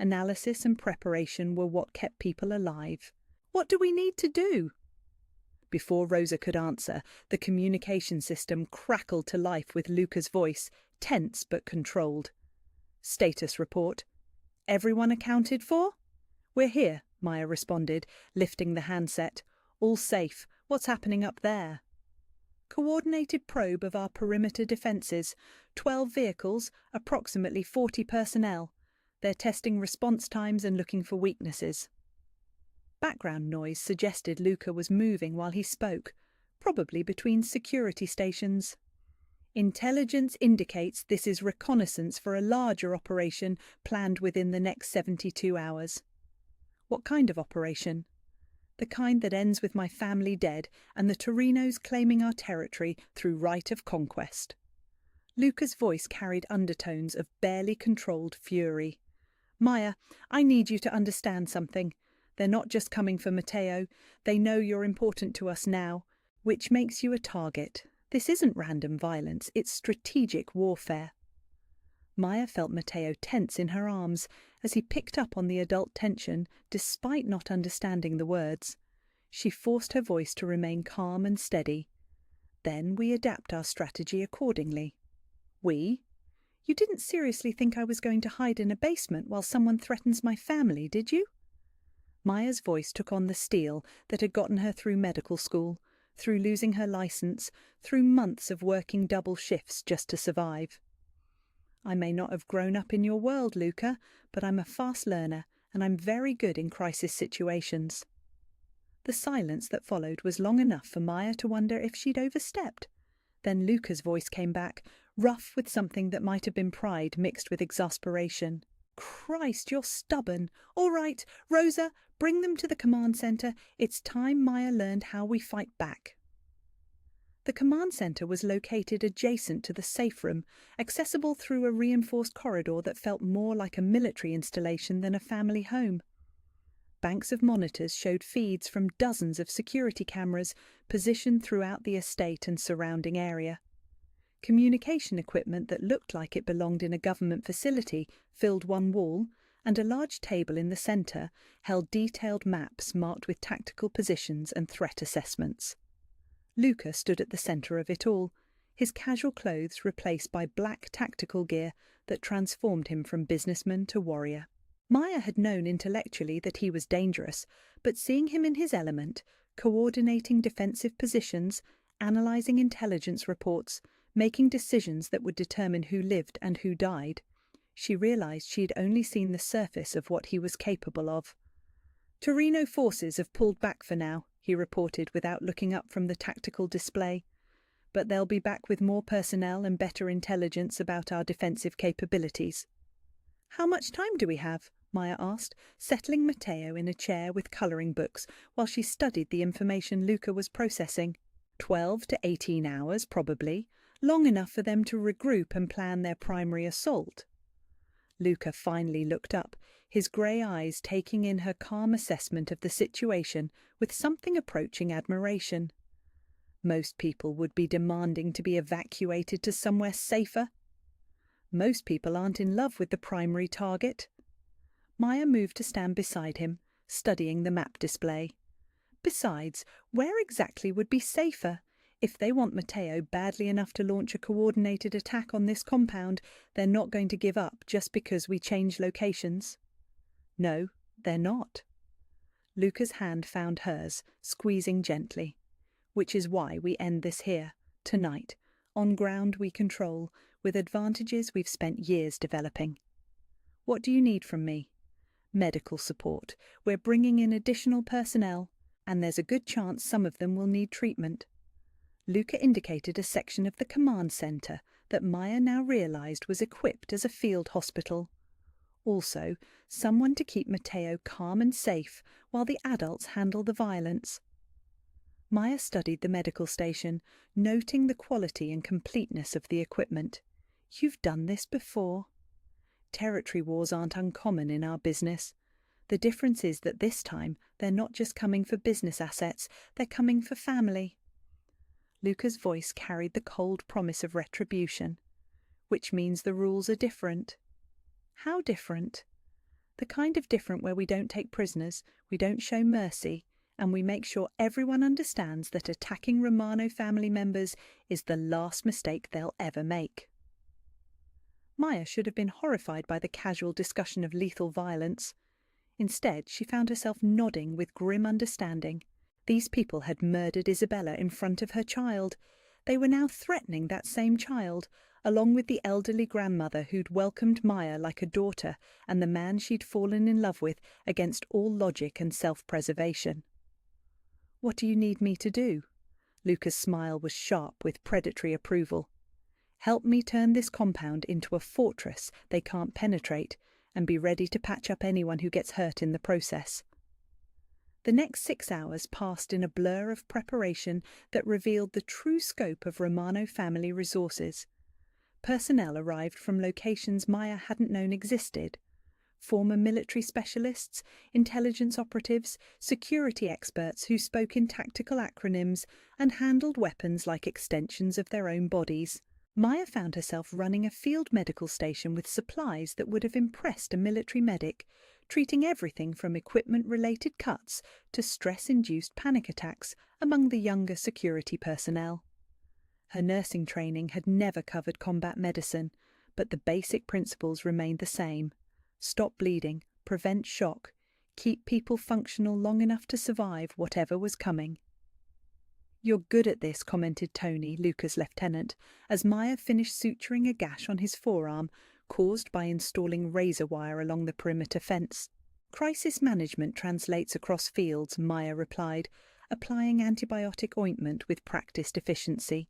Analysis and preparation were what kept people alive. "What do we need to do?" Before Rosa could answer, the communication system crackled to life with Luca's voice, tense but controlled. "Status report. Everyone accounted for?" "We're here," Maya responded, lifting the handset. "All safe. What's happening up there?" "Coordinated probe of our perimeter defences. 12 vehicles, approximately 40 personnel. They're testing response times and looking for weaknesses." Background noise suggested Luca was moving while he spoke, probably between security stations. "Intelligence indicates this is reconnaissance for a larger operation planned within the next 72 hours. "What kind of operation?" "The kind that ends with my family dead and the Torinos claiming our territory through right of conquest." Luca's voice carried undertones of barely controlled fury. "Maya, I need you to understand something. They're not just coming for Matteo. They know you're important to us now, which makes you a target. This isn't random violence, it's strategic warfare. Maya felt Matteo tense in her arms as he picked up on the adult tension despite not understanding the words. She forced her voice to remain calm and steady. Then we adapt our strategy accordingly. We? You didn't seriously think I was going to hide in a basement while someone threatens my family, did you? Maya's voice took on the steel that had gotten her through medical school, through losing her license, through months of working double shifts just to survive. I may not have grown up in your world, Luca, but I'm a fast learner, and I'm very good in crisis situations. The silence that followed was long enough for Maya to wonder if she'd overstepped. Then Luca's voice came back, rough with something that might have been pride mixed with exasperation. Christ, you're stubborn. All right, Rosa, bring them to the command center. It's time Maya learned how we fight back. The command center was located adjacent to the safe room, accessible through a reinforced corridor that felt more like a military installation than a family home. Banks of monitors showed feeds from dozens of security cameras positioned throughout the estate and surrounding area. Communication equipment that looked like it belonged in a government facility filled one wall, and a large table in the center held detailed maps marked with tactical positions and threat assessments. Luca stood at the center of it all, his casual clothes replaced by black tactical gear that transformed him from businessman to warrior. Maya had known intellectually that he was dangerous, but seeing him in his element, coordinating defensive positions, analyzing intelligence reports, making decisions that would determine who lived and who died, she realized she had only seen the surface of what he was capable of. Torino forces have pulled back for now, he reported without looking up from the tactical display. But they'll be back with more personnel and better intelligence about our defensive capabilities. How much time do we have? Maya asked, settling Matteo in a chair with colouring books while she studied the information Luca was processing. 12 to 18 hours, probably, long enough for them to regroup and plan their primary assault. Luca finally looked up, his grey eyes taking in her calm assessment of the situation with something approaching admiration. Most people would be demanding to be evacuated to somewhere safer. Most people aren't in love with the primary target. Maya moved to stand beside him, studying the map display. Besides, where exactly would be safer? If they want Matteo badly enough to launch a coordinated attack on this compound, they're not going to give up just because we change locations. No, they're not. Luca's hand found hers, squeezing gently. Which is why we end this here, tonight, on ground we control, with advantages we've spent years developing. What do you need from me? Medical support. We're bringing in additional personnel, and there's a good chance some of them will need treatment. Luca indicated a section of the command center that Maya now realized was equipped as a field hospital. Also, someone to keep Matteo calm and safe while the adults handle the violence. Maya studied the medical station, noting the quality and completeness of the equipment. You've done this before. Territory wars aren't uncommon in our business. The difference is that this time they're not just coming for business assets, they're coming for family. Luca's voice carried the cold promise of retribution, which means the rules are different. How different? The kind of different where we don't take prisoners, we don't show mercy, and we make sure everyone understands that attacking Romano family members is the last mistake they'll ever make. Maya should have been horrified by the casual discussion of lethal violence. Instead, she found herself nodding with grim understanding. These people had murdered Isabella in front of her child. They were now threatening that same child, along with the elderly grandmother who'd welcomed Maya like a daughter and the man she'd fallen in love with against all logic and self-preservation. What do you need me to do? Luca's smile was sharp with predatory approval. Help me turn this compound into a fortress they can't penetrate, and be ready to patch up anyone who gets hurt in the process. The next 6 hours passed in a blur of preparation that revealed the true scope of Romano family resources. Personnel arrived from locations Maya hadn't known existed. former military specialists, intelligence operatives, security experts who spoke in tactical acronyms and handled weapons like extensions of their own bodies. Maya found herself running a field medical station with supplies that would have impressed a military medic, treating everything from equipment-related cuts to stress-induced panic attacks among the younger security personnel. Her nursing training had never covered combat medicine, but the basic principles remained the same. Stop bleeding, prevent shock, keep people functional long enough to survive whatever was coming. "You're good at this," commented Tony, Luca's lieutenant, as Maya finished suturing a gash on his forearm caused by installing razor wire along the perimeter fence. "Crisis management translates across fields," Maya replied, applying antibiotic ointment with practiced efficiency.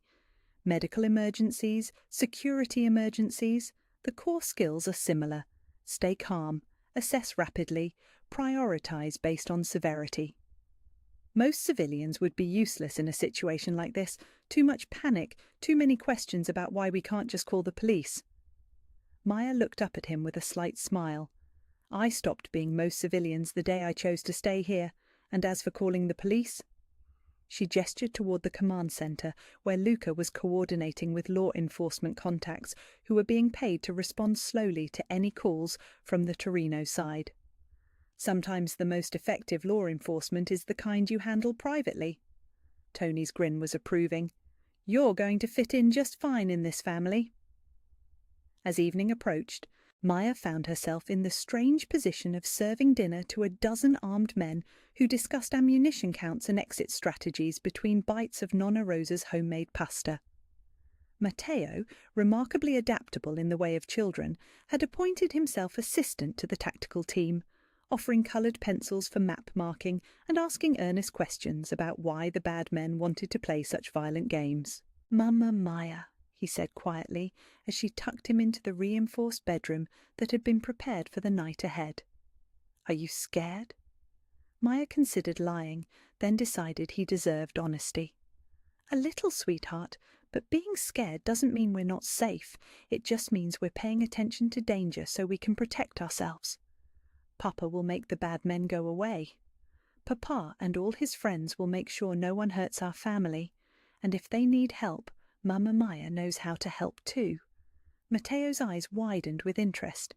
"Medical emergencies, security emergencies, the core skills are similar. Stay calm, assess rapidly, prioritize based on severity." Most civilians would be useless in a situation like this. Too much panic, too many questions about why we can't just call the police. Maya looked up at him with a slight smile. "I stopped being most civilians the day I chose to stay here, and as for calling the police..." She gestured toward the command center, where Luca was coordinating with law enforcement contacts who were being paid to respond slowly to any calls from the Torino side. "Sometimes the most effective law enforcement is the kind you handle privately." Tony's grin was approving. "You're going to fit in just fine in this family." As evening approached, Maya found herself in the strange position of serving dinner to a dozen armed men who discussed ammunition counts and exit strategies between bites of Nonna Rosa's homemade pasta. Matteo, remarkably adaptable in the way of children, had appointed himself assistant to the tactical team, offering coloured pencils for map marking and asking earnest questions about why the bad men wanted to play such violent games. "Mamma Maya," he said quietly as she tucked him into the reinforced bedroom that had been prepared for the night ahead. "Are you scared?" Maya considered lying, then decided he deserved honesty. "A little, sweetheart, but being scared doesn't mean we're not safe. It just means we're paying attention to danger so we can protect ourselves. Papa will make the bad men go away. Papa and all his friends will make sure no one hurts our family, and if they need help, Mamma Maya knows how to help too." Matteo's eyes widened with interest.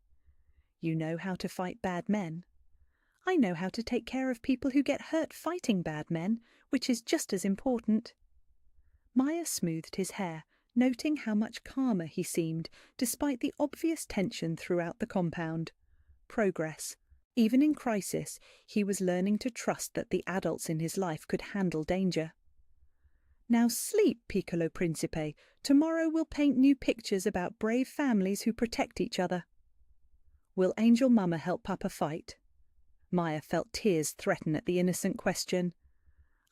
"You know how to fight bad men?" "I know how to take care of people who get hurt fighting bad men, which is just as important." Maya smoothed his hair, noting how much calmer he seemed, despite the obvious tension throughout the compound. Progress. Even in crisis, he was learning to trust that the adults in his life could handle danger. "Now sleep, Piccolo Principe. Tomorrow we'll paint new pictures about brave families who protect each other." "Will Angel Mama help Papa fight?" Maya felt tears threaten at the innocent question.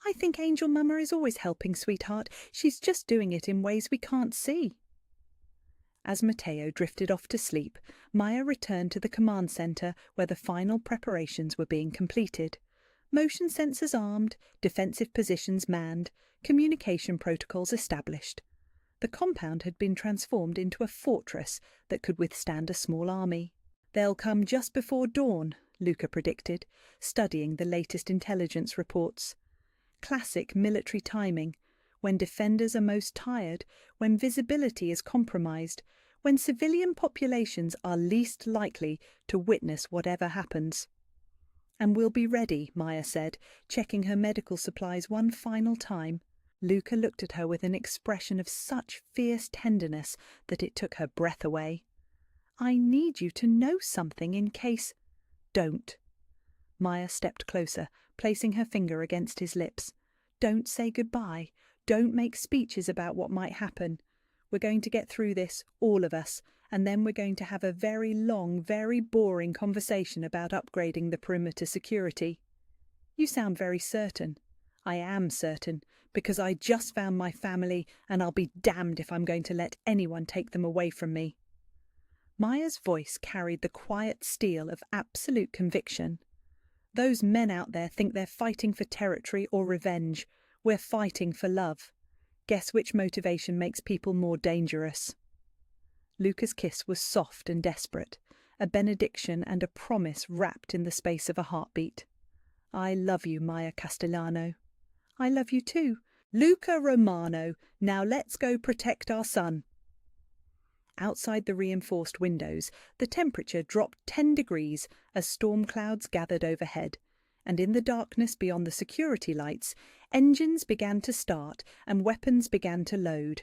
"I think Angel Mama is always helping, sweetheart. She's just doing it in ways we can't see." As Matteo drifted off to sleep, Maya returned to the command center where the final preparations were being completed. Motion sensors armed, defensive positions manned, communication protocols established. The compound had been transformed into a fortress that could withstand a small army. "They'll come just before dawn," Luca predicted, studying the latest intelligence reports. Classic military timing, when defenders are most tired, when visibility is compromised, when civilian populations are least likely to witness whatever happens. "And we'll be ready," Maya said, checking her medical supplies one final time. Luca looked at her with an expression of such fierce tenderness that it took her breath away. "I need you to know something in case—" "Don't." Maya stepped closer, placing her finger against his lips. "Don't say goodbye. Don't make speeches about what might happen. We're going to get through this, all of us, and then we're going to have a very long, very boring conversation about upgrading the perimeter security." "You sound very certain." "I am certain, because I just found my family, and I'll be damned if I'm going to let anyone take them away from me." Maya's voice carried the quiet steel of absolute conviction. "Those men out there think they're fighting for territory or revenge. We're fighting for love. Guess which motivation makes people more dangerous?" Luca's kiss was soft and desperate, a benediction and a promise wrapped in the space of a heartbeat. I love you, Maya Castellano. I love you too. Luca Romano, now let's go protect our son. Outside the reinforced windows, the temperature dropped 10 degrees as storm clouds gathered overhead, and in the darkness beyond the security lights, engines began to start and weapons began to load.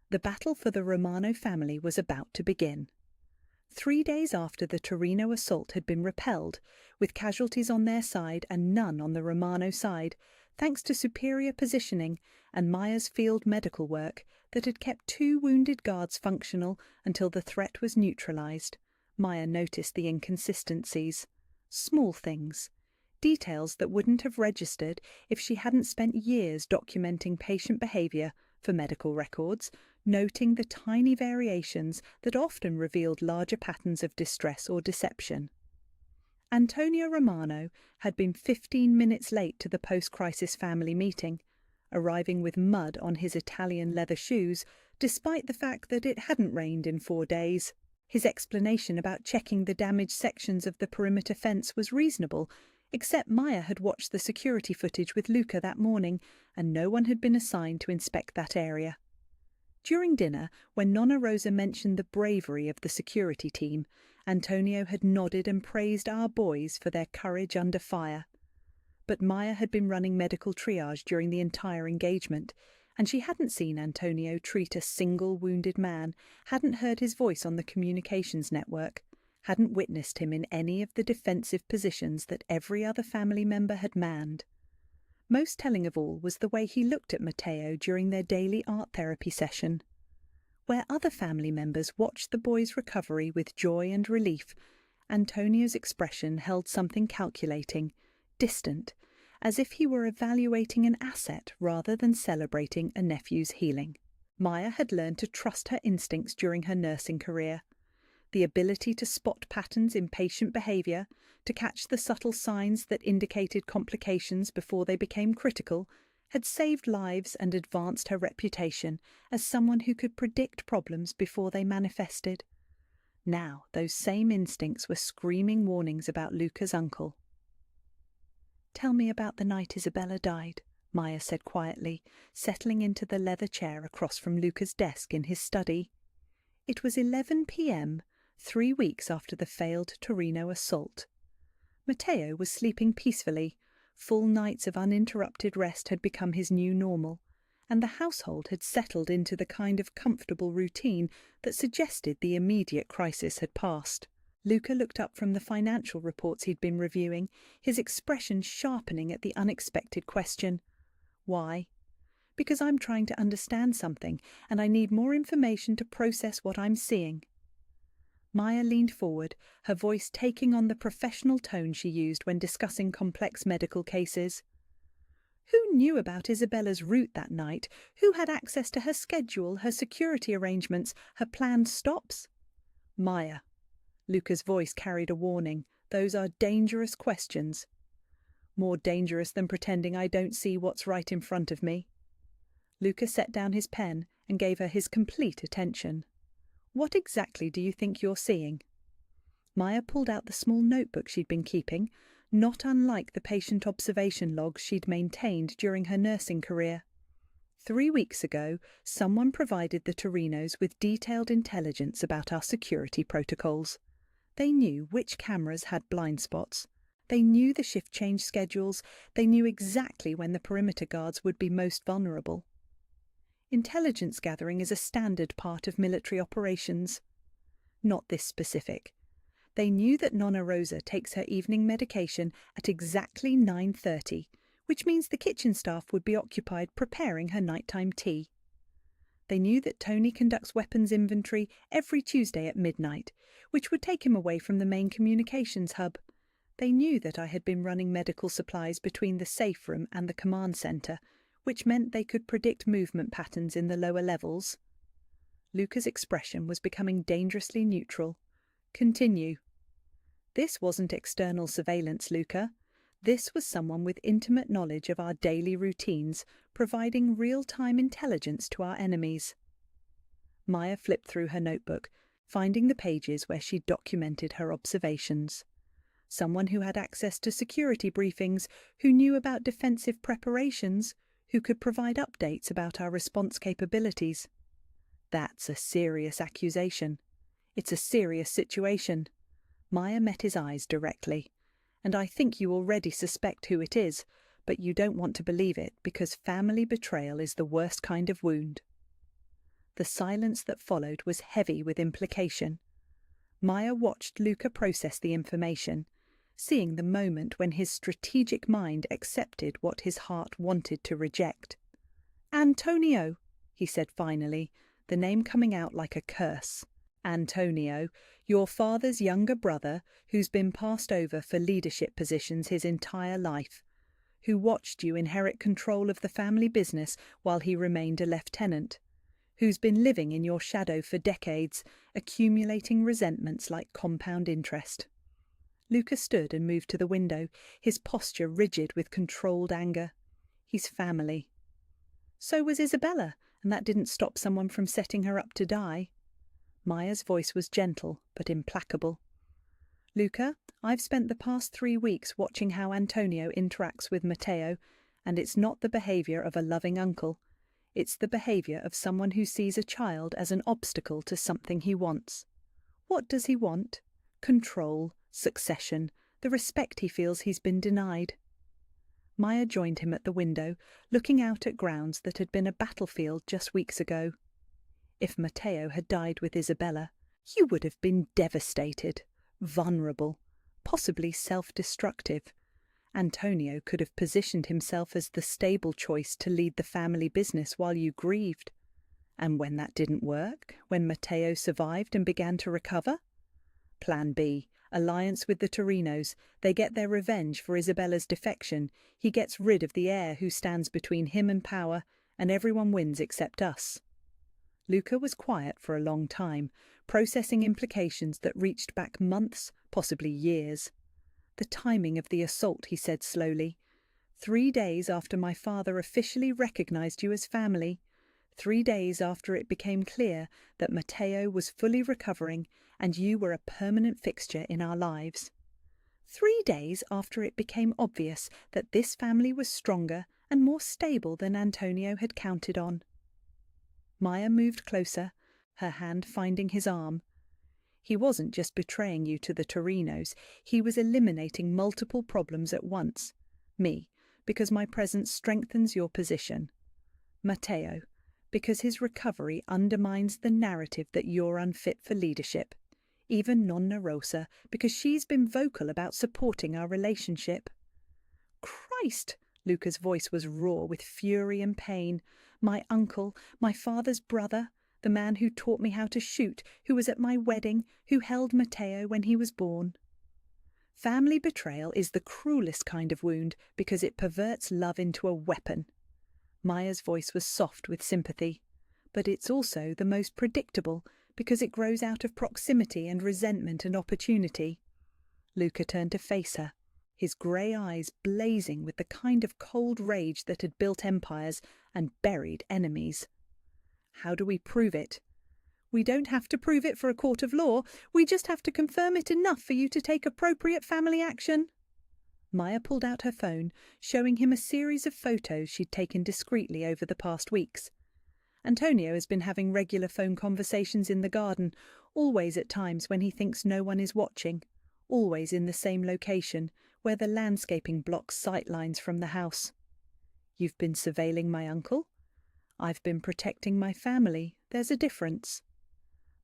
The battle for the Romano family was about to begin. 3 days after the Torino assault had been repelled, with casualties on their side and none on the Romano side, thanks to superior positioning and Maya's field medical work that had kept 2 wounded guards functional until the threat was neutralized, Maya noticed the inconsistencies. Small things. Details that wouldn't have registered if she hadn't spent years documenting patient behavior for medical records, noting the tiny variations that often revealed larger patterns of distress or deception. Antonio Romano had been 15 minutes late to the post-crisis family meeting, arriving with mud on his Italian leather shoes, despite the fact that it hadn't rained in 4 days. His explanation about checking the damaged sections of the perimeter fence was reasonable, except Maya had watched the security footage with Luca that morning, and no one had been assigned to inspect that area. During dinner, when Nonna Rosa mentioned the bravery of the security team, Antonio had nodded and praised our boys for their courage under fire. But Maya had been running medical triage during the entire engagement, and she hadn't seen Antonio treat a single wounded man, hadn't heard his voice on the communications network, hadn't witnessed him in any of the defensive positions that every other family member had manned. Most telling of all was the way he looked at Matteo during their daily art therapy session. Where other family members watched the boy's recovery with joy and relief, Antonio's expression held something calculating, distant, as if he were evaluating an asset rather than celebrating a nephew's healing. Maya had learned to trust her instincts during her nursing career. The ability to spot patterns in patient behavior, to catch the subtle signs that indicated complications before they became critical, had saved lives and advanced her reputation as someone who could predict problems before they manifested. Now those same instincts were screaming warnings about Luca's uncle. "Tell me about the night Isabella died," Maya said quietly, settling into the leather chair across from Luca's desk in his study. It was 11 p.m., 3 weeks after the failed Torino assault. Matteo was sleeping peacefully. Full nights of uninterrupted rest had become his new normal, and the household had settled into the kind of comfortable routine that suggested the immediate crisis had passed. Luca looked up from the financial reports he'd been reviewing, his expression sharpening at the unexpected question. "Why?" "Because I'm trying to understand something, and I need more information to process what I'm seeing." Maya leaned forward, her voice taking on the professional tone she used when discussing complex medical cases. "Who knew about Isabella's route that night? Who had access to her schedule, her security arrangements, her planned stops?" "Maya." Luca's voice carried a warning. "Those are dangerous questions." "More dangerous than pretending I don't see what's right in front of me." Luca set down his pen and gave her his complete attention. "What exactly do you think you're seeing?" Maya pulled out the small notebook she'd been keeping, not unlike the patient observation logs she'd maintained during her nursing career. 3 weeks ago, someone provided the Torinos with detailed intelligence about our security protocols. They knew which cameras had blind spots. They knew the shift change schedules. They knew exactly when the perimeter guards would be most vulnerable. Intelligence gathering is a standard part of military operations. Not this specific. They knew that Nonna Rosa takes her evening medication at exactly 9:30, which means the kitchen staff would be occupied preparing her nighttime tea. They knew that Tony conducts weapons inventory every Tuesday at midnight, which would take him away from the main communications hub. They knew that I had been running medical supplies between the safe room and the command centre, which meant they could predict movement patterns in the lower levels. Luca's expression was becoming dangerously neutral. "Continue." "This wasn't external surveillance, Luca. This was someone with intimate knowledge of our daily routines, providing real-time intelligence to our enemies." Maya flipped through her notebook, finding the pages where she documented her observations. Someone who had access to security briefings, who knew about defensive preparations, who could provide updates about our response capabilities. That's a serious accusation. It's a serious situation. Maya met his eyes directly. And I think you already suspect who it is, but you don't want to believe it because family betrayal is the worst kind of wound. The silence that followed was heavy with implication. Maya watched Luca process the information, seeing the moment when his strategic mind accepted what his heart wanted to reject. "Antonio," he said finally, the name coming out like a curse. "Antonio, your father's younger brother, who's been passed over for leadership positions his entire life, who watched you inherit control of the family business while he remained a lieutenant, who's been living in your shadow for decades, accumulating resentments like compound interest." Luca stood and moved to the window, his posture rigid with controlled anger. He's family. So was Isabella, and that didn't stop someone from setting her up to die. Maya's voice was gentle, but implacable. "Luca, I've spent the past 3 weeks watching how Antonio interacts with Matteo, and it's not the behavior of a loving uncle. It's the behavior of someone who sees a child as an obstacle to something he wants. What does he want? Control, succession, the respect he feels he's been denied." Maya joined him at the window, looking out at grounds that had been a battlefield just weeks ago. If Matteo had died with Isabella, you would have been devastated, vulnerable, possibly self-destructive. Antonio could have positioned himself as the stable choice to lead the family business while you grieved. And when that didn't work, when Matteo survived and began to recover? Plan B, alliance with the Torinos. They get their revenge for Isabella's defection. He gets rid of the heir who stands between him and power, and everyone wins except us. Luca was quiet for a long time, processing implications that reached back months, possibly years. "The timing of the assault," he said slowly. 3 days after my father officially recognized you as family. 3 days after it became clear that Matteo was fully recovering and you were a permanent fixture in our lives. 3 days after it became obvious that this family was stronger and more stable than Antonio had counted on. Maya moved closer, her hand finding his arm. "He wasn't just betraying you to the Torinos, he was eliminating multiple problems at once. Me, because my presence strengthens your position. Matteo, because his recovery undermines the narrative that you're unfit for leadership. Even Nonna Rosa, because she's been vocal about supporting our relationship." "Christ!" Luca's voice was raw with fury and pain. "My uncle, my father's brother, the man who taught me how to shoot, who was at my wedding, who held Matteo when he was born." Family betrayal is the cruelest kind of wound because it perverts love into a weapon. Maya's voice was soft with sympathy, but it's also the most predictable because it grows out of proximity and resentment and opportunity. Luca turned to face her, his grey eyes blazing with the kind of cold rage that had built empires and buried enemies. "How do we prove it?" "We don't have to prove it for a court of law. We just have to confirm it enough for you to take appropriate family action." Maya pulled out her phone, showing him a series of photos she'd taken discreetly over the past weeks. Antonio has been having regular phone conversations in the garden, always at times when he thinks no one is watching, always in the same location, where the landscaping blocks sight lines from the house. "You've been surveilling my uncle?" "I've been protecting my family. There's a difference."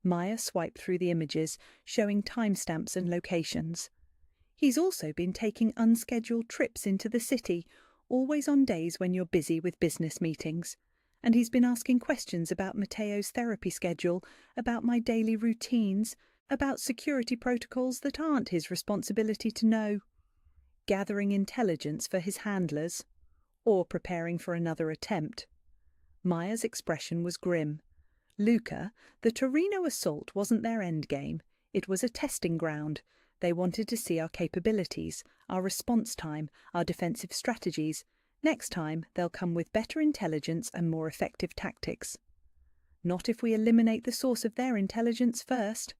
Maya swiped through the images, showing timestamps and locations. "He's also been taking unscheduled trips into the city, always on days when you're busy with business meetings. And he's been asking questions about Matteo's therapy schedule, about my daily routines, about security protocols that aren't his responsibility to know. Gathering intelligence for his handlers, or preparing for another attempt." Maya's expression was grim. "Luca, the Torino assault wasn't their endgame. It was a testing ground. They wanted to see our capabilities, our response time, our defensive strategies. Next time, they'll come with better intelligence and more effective tactics." "Not if we eliminate the source of their intelligence first."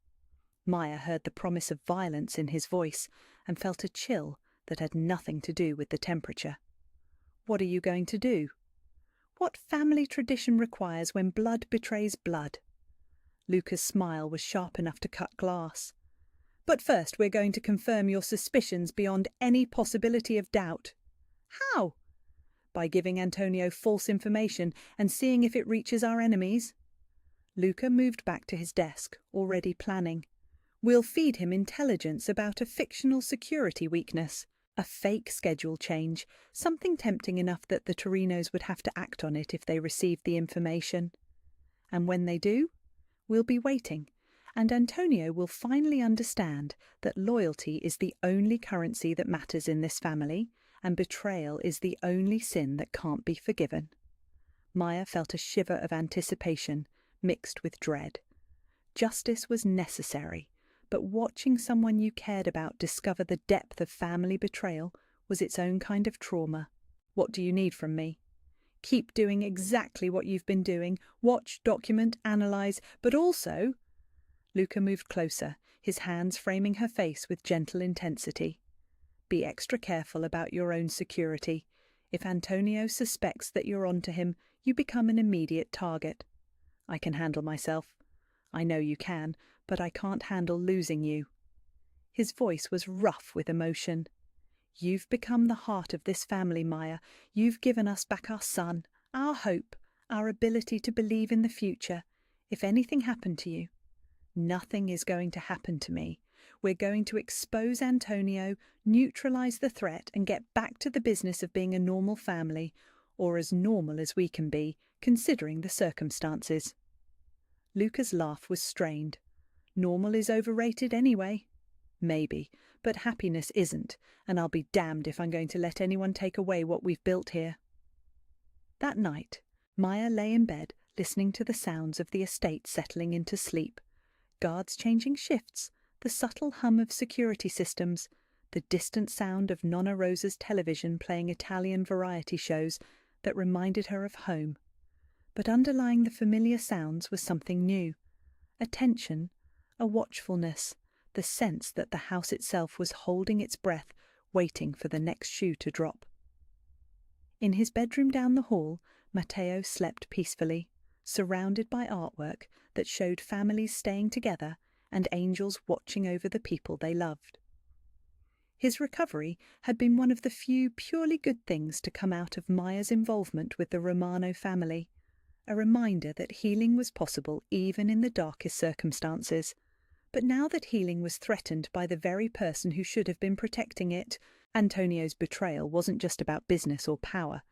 Maya heard the promise of violence in his voice and felt a chill that had nothing to do with the temperature. "What are you going to do?" "What family tradition requires when blood betrays blood." Luca's smile was sharp enough to cut glass. "But first we're going to confirm your suspicions beyond any possibility of doubt." "How?" "By giving Antonio false information and seeing if it reaches our enemies." Luca moved back to his desk, already planning. "We'll feed him intelligence about a fictional security weakness, a fake schedule change, something tempting enough that the Torinos would have to act on it if they received the information. And when they do, we'll be waiting, and Antonio will finally understand that loyalty is the only currency that matters in this family, and betrayal is the only sin that can't be forgiven." Maya felt a shiver of anticipation mixed with dread. Justice was necessary, but watching someone you cared about discover the depth of family betrayal was its own kind of trauma. "What do you need from me?" "Keep doing exactly what you've been doing. Watch, document, analyze, but also—" Luca moved closer, his hands framing her face with gentle intensity. "Be extra careful about your own security. If Antonio suspects that you're onto him, you become an immediate target. I can handle myself. I know you can, but I can't handle losing you." His voice was rough with emotion. "You've become the heart of this family, Maya. You've given us back our son, our hope, our ability to believe in the future. If anything happened to you—" "Nothing is going to happen to me. We're going to expose Antonio, neutralize the threat, and get back to the business of being a normal family, or as normal as we can be, considering the circumstances." Luca's laugh was strained. "Normal is overrated anyway." "Maybe, but happiness isn't, and I'll be damned if I'm going to let anyone take away what we've built here." That night, Maya lay in bed listening to the sounds of the estate settling into sleep. Guards changing shifts, the subtle hum of security systems, the distant sound of Nonna Rosa's television playing Italian variety shows that reminded her of home. But underlying the familiar sounds was something new. A tension, a watchfulness, the sense that the house itself was holding its breath, waiting for the next shoe to drop. In his bedroom down the hall, Matteo slept peacefully, surrounded by artwork that showed families staying together and angels watching over the people they loved. His recovery had been one of the few purely good things to come out of Maya's involvement with the Romano family, a reminder that healing was possible even in the darkest circumstances. But now that healing was threatened by the very person who should have been protecting it, Antonio's betrayal wasn't just about business or power.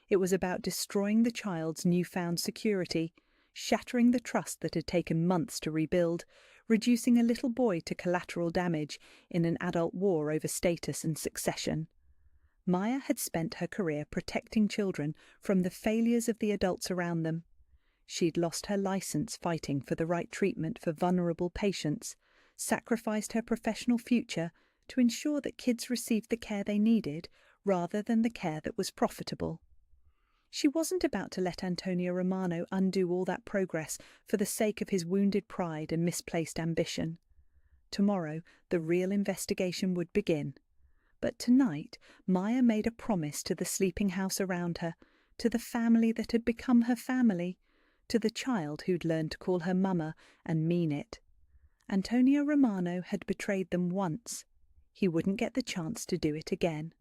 It was about destroying the child's newfound security, shattering the trust that had taken months to rebuild, reducing a little boy to collateral damage in an adult war over status and succession. Maya had spent her career protecting children from the failures of the adults around them. She'd lost her license fighting for the right treatment for vulnerable patients, sacrificed her professional future to ensure that kids received the care they needed rather than the care that was profitable. She wasn't about to let Antonio Romano undo all that progress for the sake of his wounded pride and misplaced ambition. Tomorrow, the real investigation would begin. But tonight, Maya made a promise to the sleeping house around her, to the family that had become her family, to the child who'd learned to call her mama and mean it. Antonio Romano had betrayed them once. He wouldn't get the chance to do it again.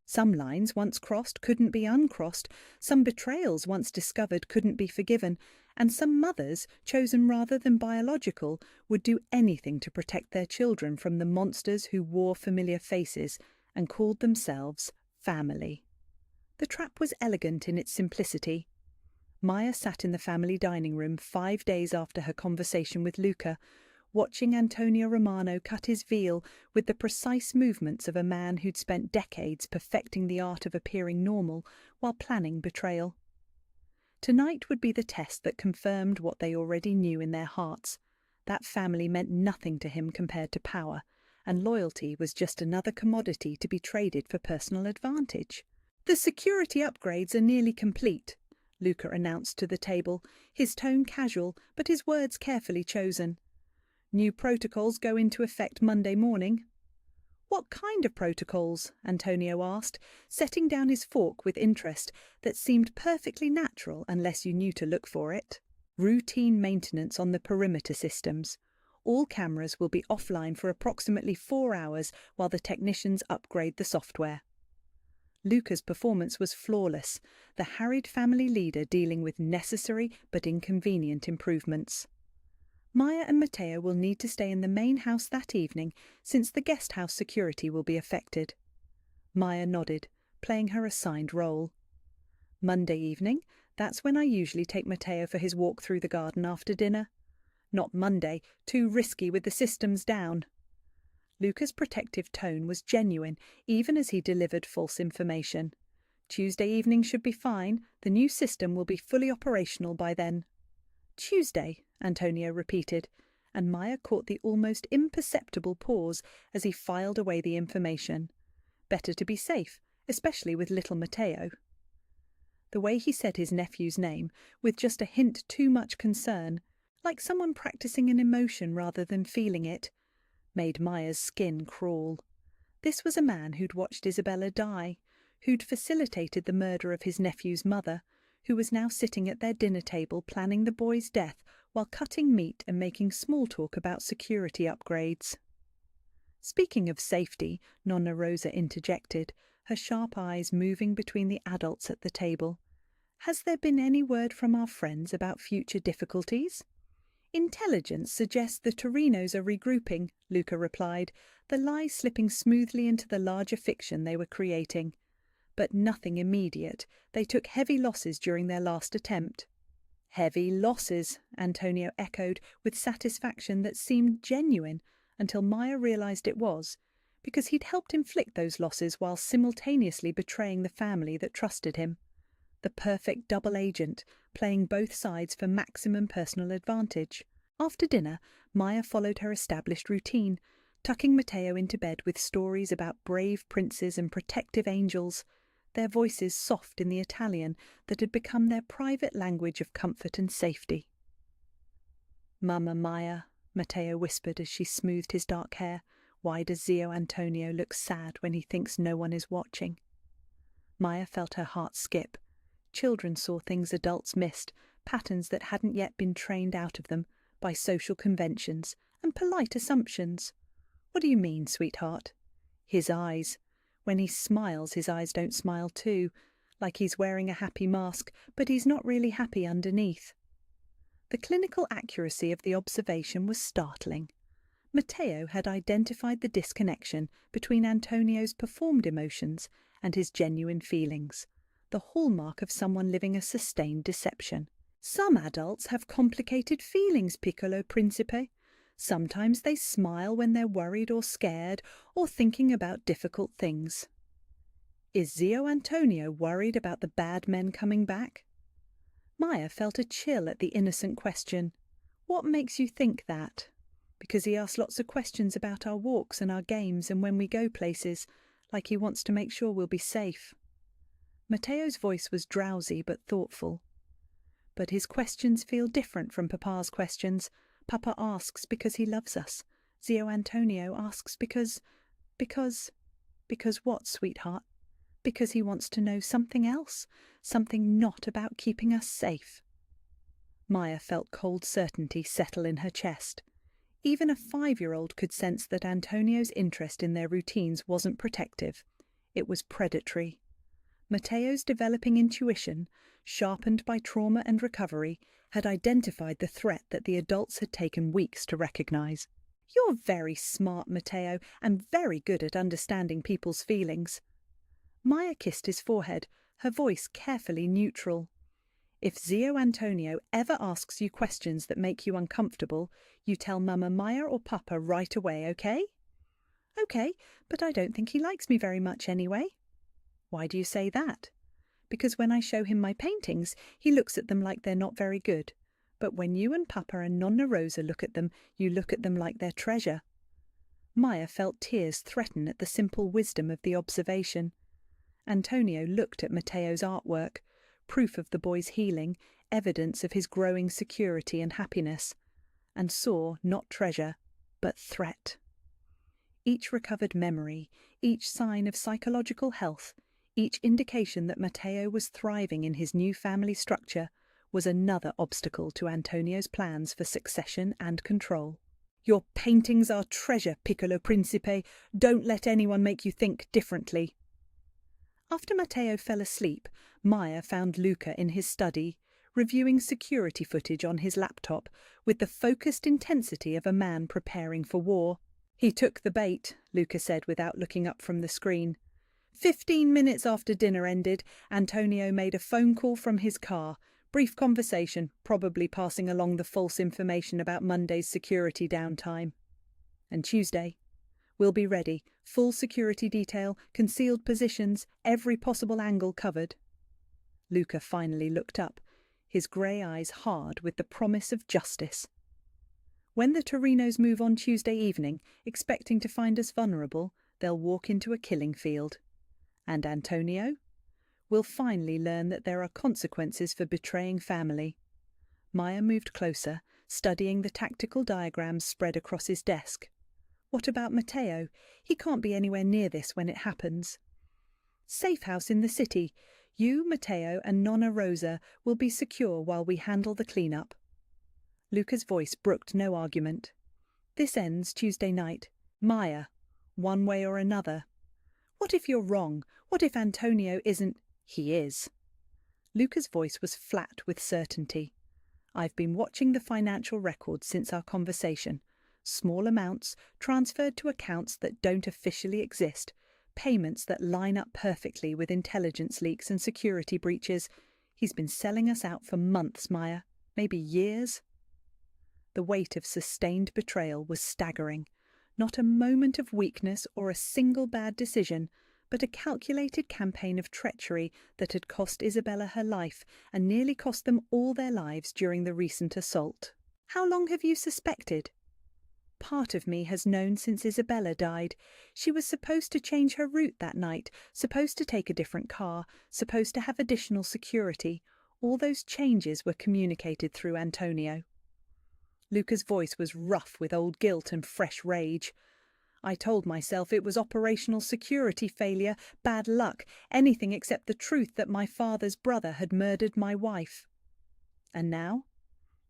Some lines once crossed couldn't be uncrossed, some betrayals once discovered couldn't be forgiven, and some mothers, chosen rather than biological, would do anything to protect their children from the monsters who wore familiar faces and called themselves family. The trap was elegant in its simplicity. Maya sat in the family dining room 5 days after her conversation with Luca, watching Antonio Romano cut his veal with the precise movements of a man who'd spent decades perfecting the art of appearing normal while planning betrayal. Tonight would be the test that confirmed what they already knew in their hearts. That family meant nothing to him compared to power, and loyalty was just another commodity to be traded for personal advantage. "The security upgrades are nearly complete," Luca announced to the table, his tone casual but his words carefully chosen. New protocols go into effect Monday morning. What kind of protocols? Antonio asked, setting down his fork with interest that seemed perfectly natural unless you knew to look for it. Routine maintenance on the perimeter systems. All cameras will be offline for approximately 4 hours while the technicians upgrade the software. Luca's performance was flawless, the harried family leader dealing with necessary but inconvenient improvements. Maya and Matteo will need to stay in the main house that evening since the guest house security will be affected. Maya nodded, playing her assigned role. Monday evening, that's when I usually take Matteo for his walk through the garden after dinner. Not Monday, too risky with the systems down. Luca's protective tone was genuine, even as he delivered false information. Tuesday evening should be fine. The new system will be fully operational by then. Tuesday, Antonio repeated, and Maya caught the almost imperceptible pause as he filed away the information. Better to be safe, especially with little Matteo. The way he said his nephew's name, with just a hint too much concern, like someone practicing an emotion rather than feeling it, made Maya's skin crawl. This was a man who'd watched Isabella die, who'd facilitated the murder of his nephew's mother, who was now sitting at their dinner table planning the boy's death while cutting meat and making small talk about security upgrades. Speaking of safety, Nonna Rosa interjected, her sharp eyes moving between the adults at the table. Has there been any word from our friends about future difficulties? Intelligence suggests the Torinos are regrouping, Luca replied, the lie slipping smoothly into the larger fiction they were creating. But nothing immediate. They took heavy losses during their last attempt. Heavy losses, Antonio echoed with satisfaction that seemed genuine until Maya realized it was, because he'd helped inflict those losses while simultaneously betraying the family that trusted him. The perfect double agent, playing both sides for maximum personal advantage. After dinner, Maya followed her established routine, tucking Matteo into bed with stories about brave princes and protective angels, their voices soft in the Italian that had become their private language of comfort and safety. "Mamma Maya," Matteo whispered as she smoothed his dark hair. Why does Zio Antonio look sad when he thinks no one is watching? Maya felt her heart skip. Children saw things adults missed, patterns that hadn't yet been trained out of them by social conventions and polite assumptions. What do you mean, sweetheart? His eyes. When he smiles, his eyes don't smile too, like he's wearing a happy mask, but he's not really happy underneath. The clinical accuracy of the observation was startling. Matteo had identified the disconnection between Antonio's performed emotions and his genuine feelings, the hallmark of someone living a sustained deception. Some adults have complicated feelings, piccolo principe. Sometimes they smile when they're worried or scared or thinking about difficult things. Is Zio Antonio worried about the bad men coming back? Maya felt a chill at the innocent question. What makes you think that? Because he asks lots of questions about our walks and our games and when we go places, like he wants to make sure we'll be safe. Matteo's voice was drowsy but thoughtful. But his questions feel different from Papa's questions. Papa asks because he loves us. Zio Antonio asks because what, sweetheart? Because he wants to know something else, something not about keeping us safe. Maya felt cold certainty settle in her chest. Even a 5-year-old could sense that Antonio's interest in their routines wasn't protective. It was predatory. Matteo's developing intuition, sharpened by trauma and recovery, had identified the threat that the adults had taken weeks to recognize. You're very smart, Matteo, and very good at understanding people's feelings. Maya kissed his forehead, her voice carefully neutral. If Zio Antonio ever asks you questions that make you uncomfortable, you tell Mama Maya or Papa right away, okay? Okay, but I don't think he likes me very much anyway. Why do you say that? Because when I show him my paintings, he looks at them like they're not very good. But when you and Papa and Nonna Rosa look at them, you look at them like they're treasure. Maya felt tears threaten at the simple wisdom of the observation. Antonio looked at Matteo's artwork, proof of the boy's healing, evidence of his growing security and happiness. and saw not treasure, but threat. Each recovered memory, each sign of psychological health, each indication that Matteo was thriving in his new family structure was another obstacle to Antonio's plans for succession and control. "Your paintings are treasure, piccolo principe. Don't let anyone make you think differently." After Matteo fell asleep, Maya found Luca in his study, reviewing security footage on his laptop with the focused intensity of a man preparing for war. "He took the bait," Luca said without looking up from the screen. 15 minutes after dinner ended, Antonio made a phone call from his car. Brief conversation, probably passing along the false information about Monday's security downtime. "And Tuesday? We'll be ready. Full security detail, concealed positions, every possible angle covered." Luca finally looked up, his grey eyes hard with the promise of justice. "When the Torinos move on Tuesday evening, expecting to find us vulnerable, they'll walk into a killing field. And Antonio? We'll finally learn that there are consequences for betraying family." Maya moved closer, studying the tactical diagrams spread across his desk. "What about Matteo? He can't be anywhere near this when it happens." "Safe house in the city. You, Matteo, and Nonna Rosa will be secure while we handle the cleanup." Luca's voice brooked no argument. "This ends Tuesday night. Maya, one way or another. What if you're wrong? What if Antonio isn't—" "He is." Luca's voice was flat with certainty. "I've been watching the financial records since our conversation. Small amounts, transferred to accounts that don't officially exist, payments that line up perfectly with intelligence leaks and security breaches. He's been selling us out for months, Maya, maybe years." The weight of sustained betrayal was staggering. Not a moment of weakness or a single bad decision, but a calculated campaign of treachery that had cost Isabella her life and nearly cost them all their lives during the recent assault. "How long have you suspected?" "Part of me has known since Isabella died. She was supposed to change her route that night, supposed to take a different car, supposed to have additional security. All those changes were communicated through Antonio." Luca's voice was rough with old guilt and fresh rage. "I told myself it was operational security failure, bad luck, anything except the truth that my father's brother had murdered my wife." "And now?"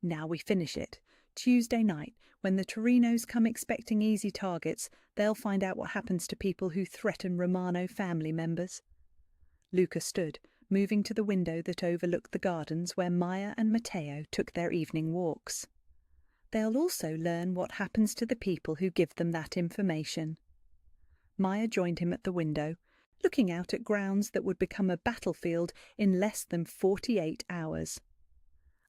"Now we finish it. Tuesday night, when the Torinos come expecting easy targets, they'll find out what happens to people who threaten Romano family members." Luca stood, moving to the window that overlooked the gardens where Maya and Matteo took their evening walks. "They'll also learn what happens to the people who give them that information." Maya joined him at the window, looking out at grounds that would become a battlefield in less than 48 hours.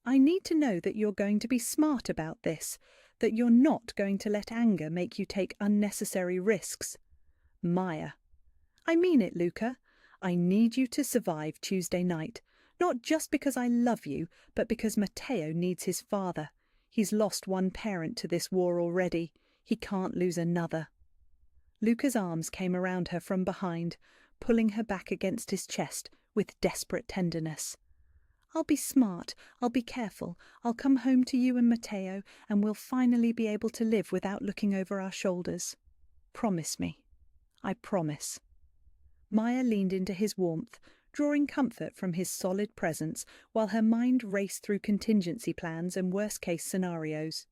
"I need to know that you're going to be smart about this, that you're not going to let anger make you take unnecessary risks." "Maya." "I mean it, Luca. I need you to survive Tuesday night, not just because I love you, but because Matteo needs his father. He's lost one parent to this war already. He can't lose another." Luca's arms came around her from behind, pulling her back against his chest with desperate tenderness. "I'll be smart, I'll be careful, I'll come home to you and Matteo, and we'll finally be able to live without looking over our shoulders. Promise me." "I promise." Maya leaned into his warmth, drawing comfort from his solid presence while her mind raced through contingency plans and worst-case scenarios.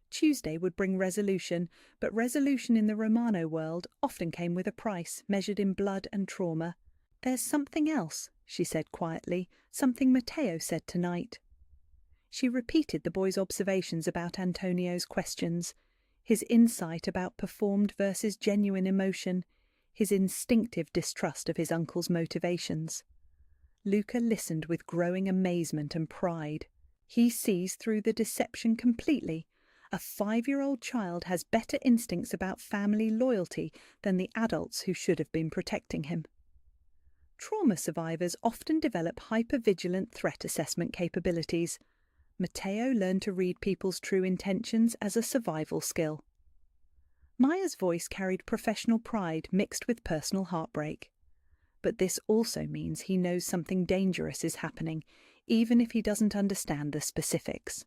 Tuesday would bring resolution, but resolution in the Romano world often came with a price, measured in blood and trauma. "There's something else," she said quietly, "something Matteo said tonight." She repeated the boy's observations about Antonio's questions, his insight about performed versus genuine emotion, his instinctive distrust of his uncle's motivations. Luca listened with growing amazement and pride. He sees through the deception completely. A 5-year-old child has better instincts about family loyalty than the adults who should have been protecting him. Trauma survivors often develop hypervigilant threat assessment capabilities. Matteo learned to read people's true intentions as a survival skill. Maya's voice carried professional pride mixed with personal heartbreak. But this also means he knows something dangerous is happening, even if he doesn't understand the specifics.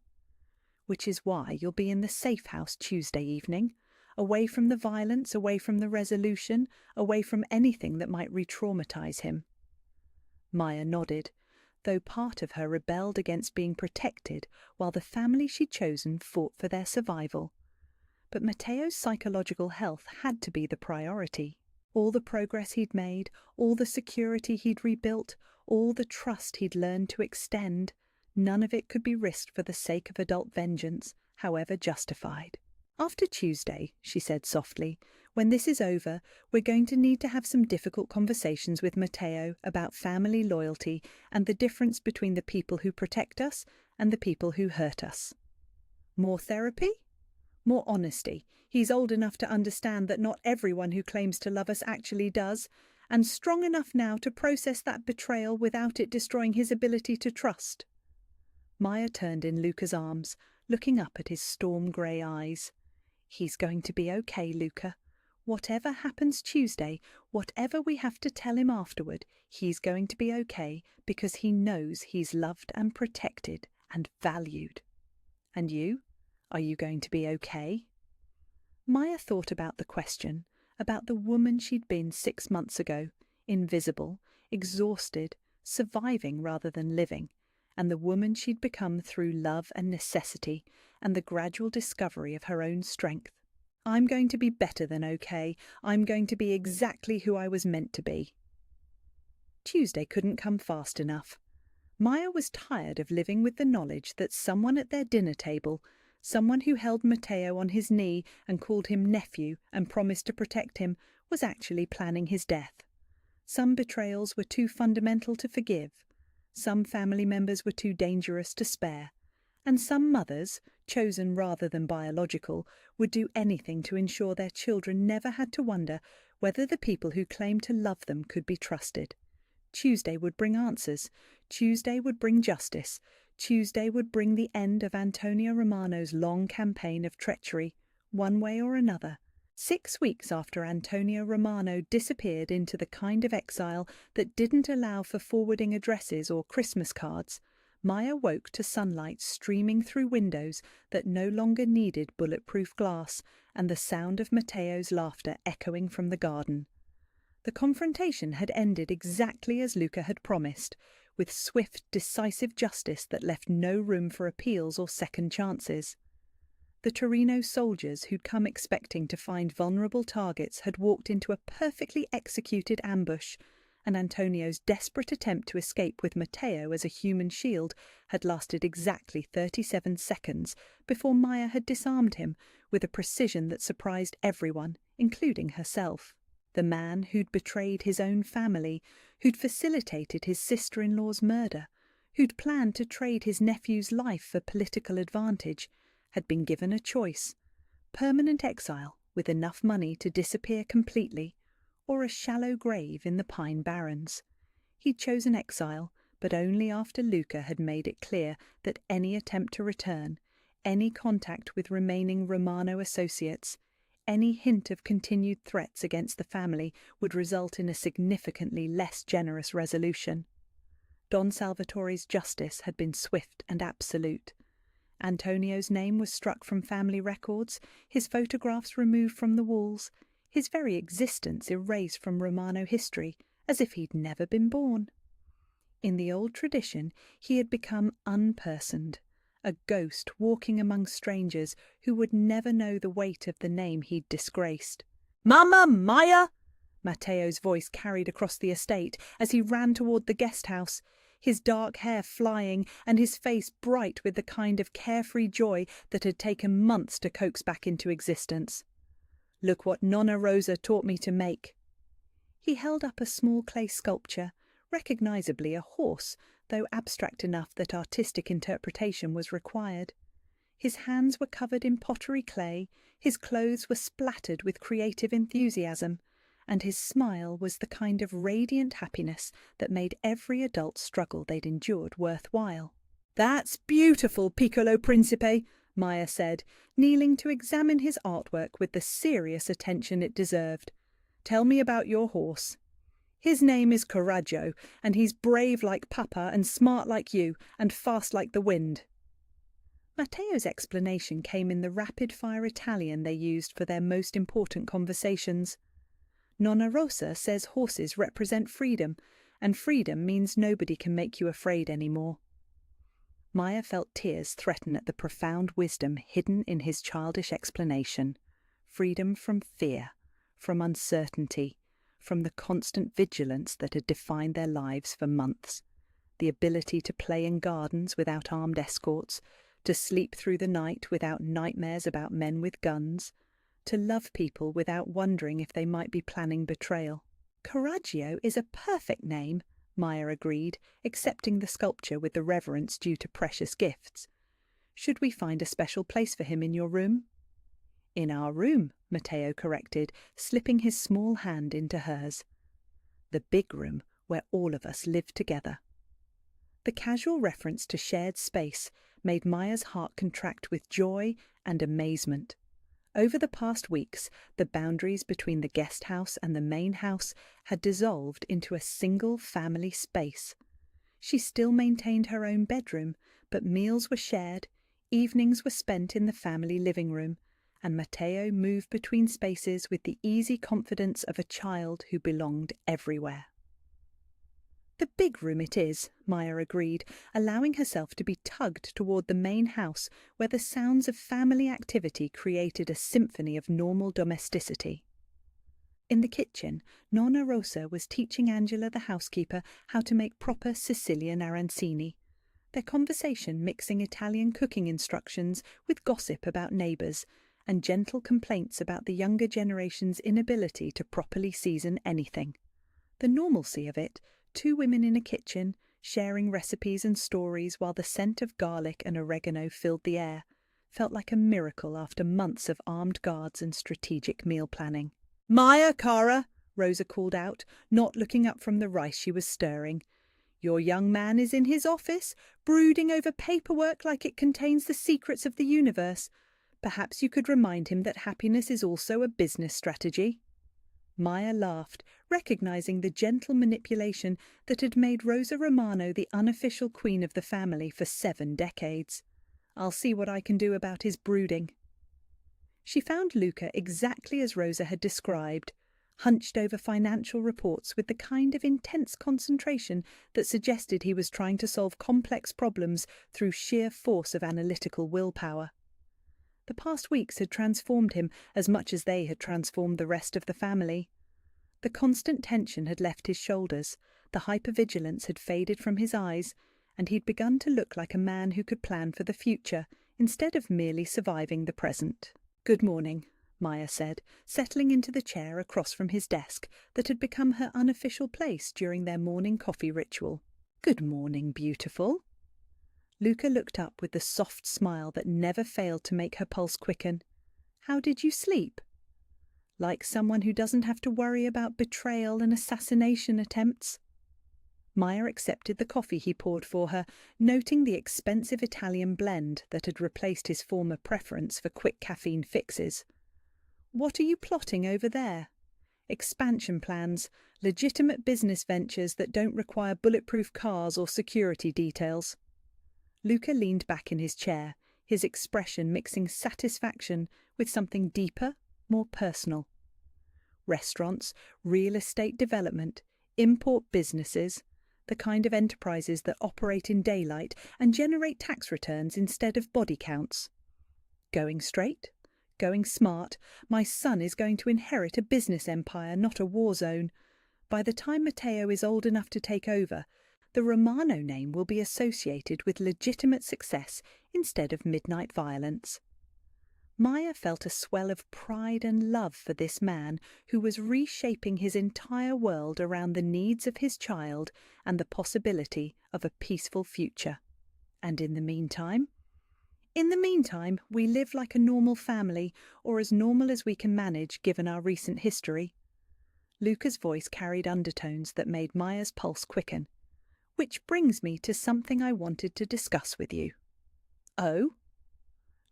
which is why you'll be in the safe house Tuesday evening, away from the violence, away from the resolution, away from anything that might re-traumatize him. Maya nodded, though part of her rebelled against being protected while the family she'd chosen fought for their survival. But Matteo's psychological health had to be the priority. All the progress he'd made, all the security he'd rebuilt, all the trust he'd learned to extend, none of it could be risked for the sake of adult vengeance, however justified. "After Tuesday," she said softly, "when this is over, we're going to need to have some difficult conversations with Matteo about family loyalty and the difference between the people who protect us and the people who hurt us. More therapy? More honesty. He's old enough to understand that not everyone who claims to love us actually does, and strong enough now to process that betrayal without it destroying his ability to trust." Maya turned in Luca's arms, looking up at his storm-grey eyes. "He's going to be okay, Luca. Whatever happens Tuesday, whatever we have to tell him afterward, he's going to be okay because he knows he's loved and protected and valued. And you? Are you going to be okay?" Maya thought about the question, about the woman she'd been 6 months ago, invisible, exhausted, surviving rather than living, and the woman she'd become through love and necessity and the gradual discovery of her own strength. "I'm going to be better than okay. I'm going to be exactly who I was meant to be." Tuesday couldn't come fast enough. Maya was tired of living with the knowledge that someone at their dinner table, someone who held Matteo on his knee and called him nephew and promised to protect him, was actually planning his death. Some betrayals were too fundamental to forgive. Some family members were too dangerous to spare. And some mothers, chosen rather than biological, would do anything to ensure their children never had to wonder whether the people who claimed to love them could be trusted. Tuesday would bring answers. Tuesday would bring justice. Tuesday would bring the end of Antonio Romano's long campaign of treachery, one way or another. 6 weeks after Antonio Romano disappeared into the kind of exile that didn't allow for forwarding addresses or Christmas cards, Maya woke to sunlight streaming through windows that no longer needed bulletproof glass and the sound of Matteo's laughter echoing from the garden. The confrontation had ended exactly as Luca had promised, with swift, decisive justice that left no room for appeals or second chances. The Torino soldiers who'd come expecting to find vulnerable targets had walked into a perfectly executed ambush, and Antonio's desperate attempt to escape with Matteo as a human shield had lasted exactly 37 seconds before Maya had disarmed him with a precision that surprised everyone, including herself. The man who'd betrayed his own family, who'd facilitated his sister-in-law's murder, who'd planned to trade his nephew's life for political advantage, had been given a choice: permanent exile with enough money to disappear completely, or a shallow grave in the Pine Barrens. He'd chosen exile, but only after Luca had made it clear that any attempt to return, any contact with remaining Romano associates, any hint of continued threats against the family would result in a significantly less generous resolution. Don Salvatore's justice had been swift and absolute. Antonio's name was struck from family records, his photographs removed from the walls, his very existence erased from Romano history, as if he'd never been born. In the old tradition, he had become unpersoned, a ghost walking among strangers who would never know the weight of the name he'd disgraced. "Mamma Maya!" Matteo's voice carried across the estate as he ran toward the guest house, his dark hair flying and his face bright with the kind of carefree joy that had taken months to coax back into existence. "Look what Nonna Rosa taught me to make." He held up a small clay sculpture, recognisably a horse, though abstract enough that artistic interpretation was required. His hands were covered in pottery clay, his clothes were splattered with creative enthusiasm, and his smile was the kind of radiant happiness that made every adult struggle they'd endured worthwhile. "That's beautiful, Piccolo Principe," Maya said, kneeling to examine his artwork with the serious attention it deserved. "Tell me about your horse." "His name is Coraggio, and he's brave like Papa and smart like you and fast like the wind." Matteo's explanation came in the rapid-fire Italian they used for their most important conversations. Nonna Rosa says horses represent freedom, and freedom means nobody can make you afraid anymore. Maya felt tears threaten at the profound wisdom hidden in his childish explanation. Freedom from fear, from uncertainty, from the constant vigilance that had defined their lives for months. The ability to play in gardens without armed escorts, to sleep through the night without nightmares about men with guns, to love people without wondering if they might be planning betrayal. Correggio is a perfect name, Maya agreed, accepting the sculpture with the reverence due to precious gifts. Should we find a special place for him in your room? In our room, Matteo corrected, slipping his small hand into hers. The big room where all of us live together. The casual reference to shared space made Maya's heart contract with joy and amazement. Over the past weeks, the boundaries between the guest house and the main house had dissolved into a single family space. She still maintained her own bedroom, but meals were shared, evenings were spent in the family living room, and Matteo moved between spaces with the easy confidence of a child who belonged everywhere. The big room it is, Maya agreed, allowing herself to be tugged toward the main house where the sounds of family activity created a symphony of normal domesticity. In the kitchen, Nonna Rosa was teaching Angela the housekeeper how to make proper Sicilian arancini, their conversation mixing Italian cooking instructions with gossip about neighbours and gentle complaints about the younger generation's inability to properly season anything. The normalcy of it, two women in a kitchen, sharing recipes and stories while the scent of garlic and oregano filled the air, felt like a miracle after months of armed guards and strategic meal planning. "Maya, Cara," Rosa called out, not looking up from the rice she was stirring. "Your young man is in his office, brooding over paperwork like it contains the secrets of the universe. Perhaps you could remind him that happiness is also a business strategy." Maya laughed, recognizing the gentle manipulation that had made Rosa Romano the unofficial queen of the family for 7 decades. "I'll see what I can do about his brooding." She found Luca exactly as Rosa had described, hunched over financial reports with the kind of intense concentration that suggested he was trying to solve complex problems through sheer force of analytical willpower. The past weeks had transformed him as much as they had transformed the rest of the family. The constant tension had left his shoulders, the hypervigilance had faded from his eyes, and he'd begun to look like a man who could plan for the future instead of merely surviving the present. "Good morning," Maya said, settling into the chair across from his desk that had become her unofficial place during their morning coffee ritual. "Good morning, beautiful." Luca looked up with the soft smile that never failed to make her pulse quicken. "How did you sleep?" "Like someone who doesn't have to worry about betrayal and assassination attempts." Maya accepted the coffee he poured for her, noting the expensive Italian blend that had replaced his former preference for quick caffeine fixes. "What are you plotting over there?" "Expansion plans, legitimate business ventures that don't require bulletproof cars or security details." Luca leaned back in his chair, his expression mixing satisfaction with something deeper, more personal. "Restaurants, real estate development, import businesses, the kind of enterprises that operate in daylight and generate tax returns instead of body counts. Going straight, going smart, my son is going to inherit a business empire, not a war zone. By the time Matteo is old enough to take over, the Romano name will be associated with legitimate success instead of midnight violence." Maya felt a swell of pride and love for this man who was reshaping his entire world around the needs of his child and the possibility of a peaceful future. "And in the meantime?" "In the meantime, we live like a normal family, or as normal as we can manage given our recent history." Luca's voice carried undertones that made Maya's pulse quicken. "Which brings me to something I wanted to discuss with you." "Oh?"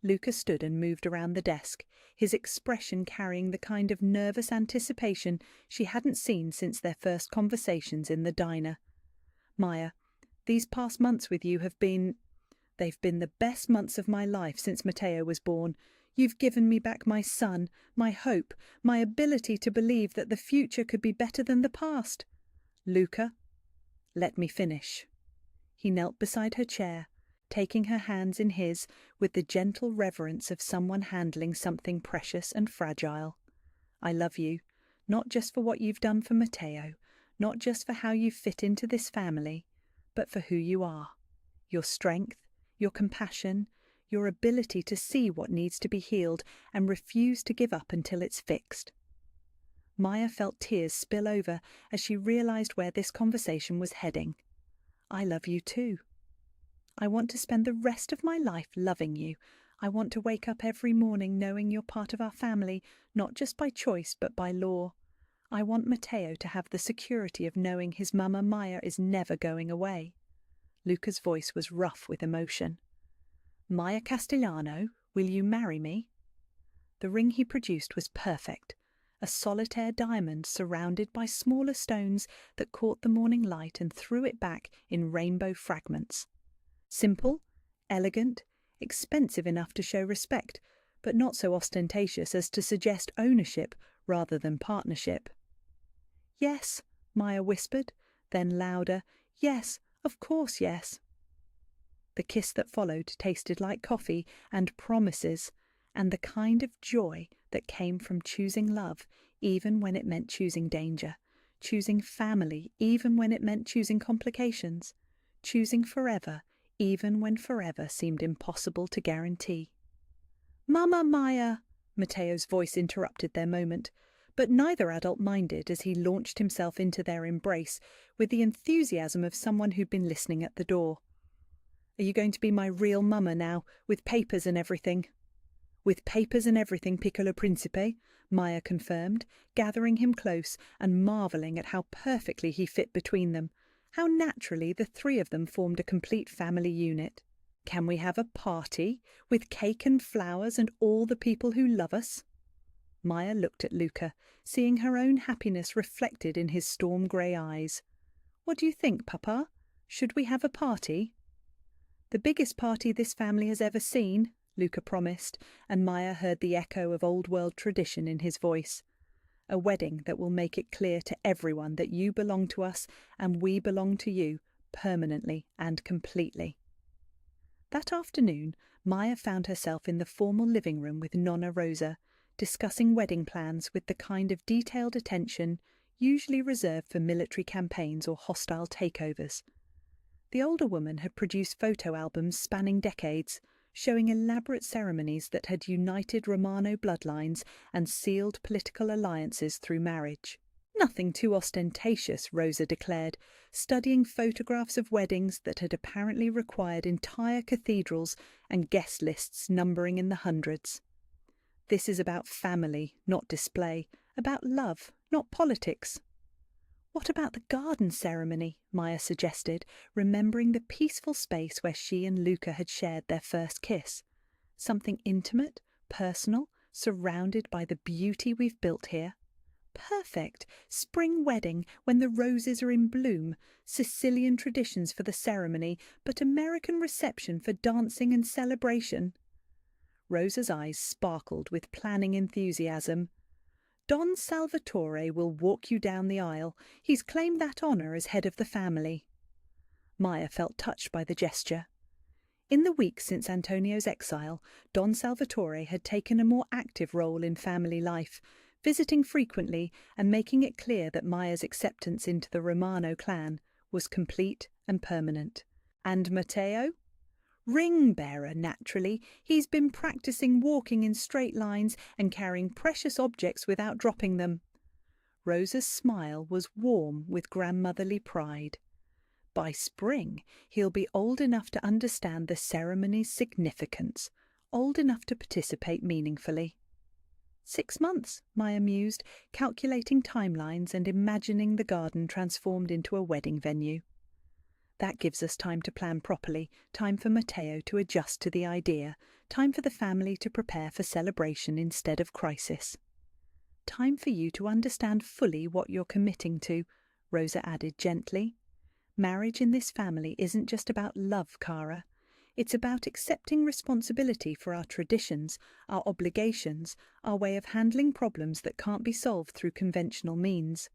Luca stood and moved around the desk, his expression carrying the kind of nervous anticipation she hadn't seen since their first conversations in the diner. "Maya, these past months with you have been They've been the best months of my life since Matteo was born. You've given me back my son, my hope, my ability to believe that the future could be better than the past. Luca, let me finish." He knelt beside her chair, taking her hands in his with the gentle reverence of someone handling something precious and fragile. "I love you, not just for what you've done for Matteo, not just for how you fit into this family, but for who you are. Your strength, your compassion, your ability to see what needs to be healed and refuse to give up until it's fixed." Maya felt tears spill over as she realized where this conversation was heading. "I love you too. I want to spend the rest of my life loving you. I want to wake up every morning knowing you're part of our family, not just by choice but by law. I want Matteo to have the security of knowing his mama Maya is never going away." Luca's voice was rough with emotion. "Maya Castellano, will you marry me?" The ring he produced was perfect, a solitaire diamond surrounded by smaller stones that caught the morning light and threw it back in rainbow fragments. Simple, elegant, expensive enough to show respect, but not so ostentatious as to suggest ownership rather than partnership. "Yes," Maya whispered, then louder, "Yes, of course yes." The kiss that followed tasted like coffee and promises, and the kind of joy that came from choosing love even when it meant choosing danger, choosing family even when it meant choosing complications, choosing forever even when forever seemed impossible to guarantee. "Mama Maya!" Matteo's voice interrupted their moment, but neither adult minded as he launched himself into their embrace with the enthusiasm of someone who'd been listening at the door. "Are you going to be my real mama now, with papers and everything?" "With papers and everything, Piccolo Principe," Maya confirmed, gathering him close and marvelling at how perfectly he fit between them, how naturally the three of them formed a complete family unit. "Can we have a party, with cake and flowers and all the people who love us?" Maya looked at Luca, seeing her own happiness reflected in his storm-grey eyes. "What do you think, Papa? Should we have a party?" "The biggest party this family has ever seen," Luca promised, and Maya heard the echo of old-world tradition in his voice. "A wedding that will make it clear to everyone that you belong to us and we belong to you, permanently and completely." That afternoon, Maya found herself in the formal living room with Nonna Rosa, discussing wedding plans with the kind of detailed attention usually reserved for military campaigns or hostile takeovers. The older woman had produced photo albums spanning decades, showing elaborate ceremonies that had united Romano bloodlines and sealed political alliances through marriage. "Nothing too ostentatious," Rosa declared, studying photographs of weddings that had apparently required entire cathedrals and guest lists numbering in the hundreds. "This is about family, not display, about love, not politics." "What about the garden ceremony?" Maya suggested, remembering the peaceful space where she and Luca had shared their first kiss. "Something intimate, personal, surrounded by the beauty we've built here." "Perfect! Spring wedding, when the roses are in bloom, Sicilian traditions for the ceremony, but American reception for dancing and celebration." Rosa's eyes sparkled with planning enthusiasm. "Don Salvatore will walk you down the aisle. He's claimed that honour as head of the family." Maya felt touched by the gesture. In the weeks since Antonio's exile, Don Salvatore had taken a more active role in family life, visiting frequently and making it clear that Maya's acceptance into the Romano clan was complete and permanent. And Matteo? Ring-bearer, naturally. He's been practicing walking in straight lines and carrying precious objects without dropping them. Rosa's smile was warm with grandmotherly pride. By spring, he'll be old enough to understand the ceremony's significance, old enough to participate meaningfully. 6 months, Maya mused, calculating timelines and imagining the garden transformed into a wedding venue. That gives us time to plan properly, time for Matteo to adjust to the idea, time for the family to prepare for celebration instead of crisis. Time for you to understand fully what you're committing to, Rosa added gently. Marriage in this family isn't just about love, Cara. It's about accepting responsibility for our traditions, our obligations, our way of handling problems that can't be solved through conventional means.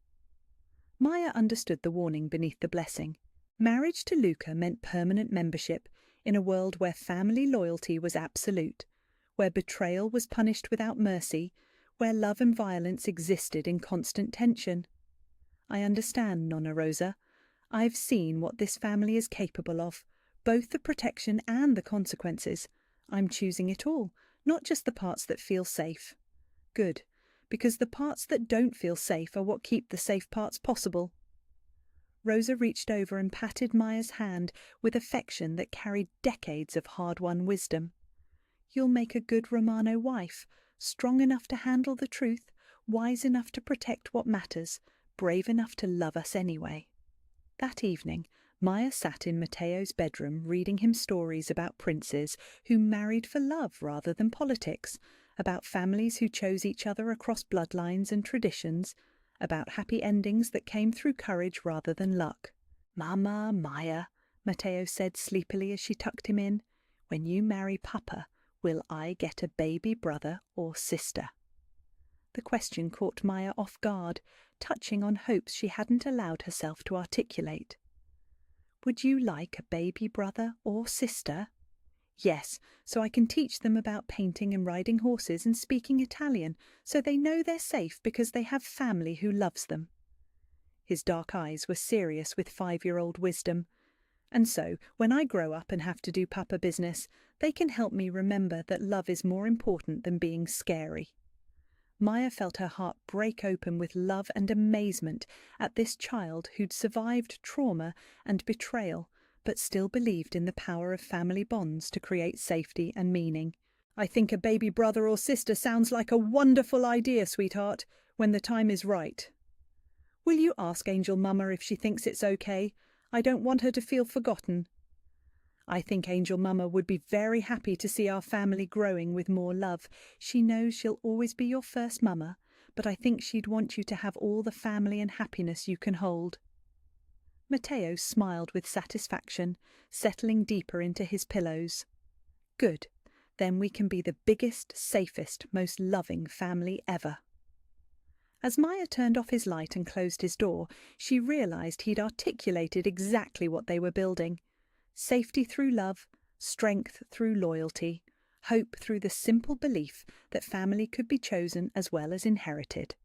Maya understood the warning beneath the blessing. Marriage to Luca meant permanent membership in a world where family loyalty was absolute, where betrayal was punished without mercy, where love and violence existed in constant tension. I understand, Nonna Rosa. I've seen what this family is capable of, both the protection and the consequences. I'm choosing it all, not just the parts that feel safe. Good, because the parts that don't feel safe are what keep the safe parts possible. Rosa reached over and patted Maya's hand with affection that carried decades of hard-won wisdom. You'll make a good Romano wife, strong enough to handle the truth, wise enough to protect what matters, brave enough to love us anyway. That evening, Maya sat in Matteo's bedroom reading him stories about princes who married for love rather than politics, about families who chose each other across bloodlines and traditions, about happy endings that came through courage rather than luck. "Mama, Maya," Matteo said sleepily as she tucked him in, "when you marry Papa, will I get a baby brother or sister?" The question caught Maya off guard, touching on hopes she hadn't allowed herself to articulate. "Would you like a baby brother or sister?" "Yes, so I can teach them about painting and riding horses and speaking Italian, so they know they're safe because they have family who loves them." His dark eyes were serious with 5-year-old wisdom. "And so, when I grow up and have to do Papa business, they can help me remember that love is more important than being scary." Maya felt her heart break open with love and amazement at this child who'd survived trauma and betrayal, but still believed in the power of family bonds to create safety and meaning. "I think a baby brother or sister sounds like a wonderful idea, sweetheart, when the time is right." "Will you ask Angel Mama if she thinks it's okay? I don't want her to feel forgotten." "I think Angel Mama would be very happy to see our family growing with more love. She knows she'll always be your first mama, but I think she'd want you to have all the family and happiness you can hold." Matteo smiled with satisfaction, settling deeper into his pillows. "Good. Then we can be the biggest, safest, most loving family ever." As Maya turned off his light and closed his door, she realized he'd articulated exactly what they were building. Safety through love, strength through loyalty, hope through the simple belief that family could be chosen as well as inherited.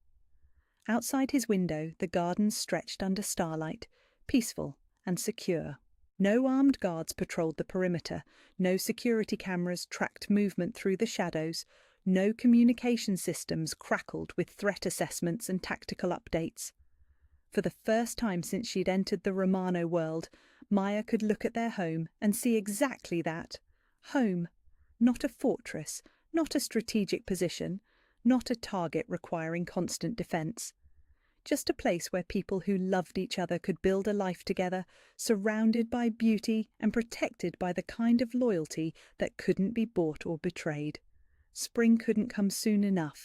Outside his window, the garden stretched under starlight, peaceful and secure. No armed guards patrolled the perimeter, no security cameras tracked movement through the shadows, no communication systems crackled with threat assessments and tactical updates. For the first time since she'd entered the Romano world, Maya could look at their home and see exactly that. Home. Not a fortress, not a strategic position, not a target requiring constant defense. Just a place where people who loved each other could build a life together, surrounded by beauty and protected by the kind of loyalty that couldn't be bought or betrayed. Spring couldn't come soon enough.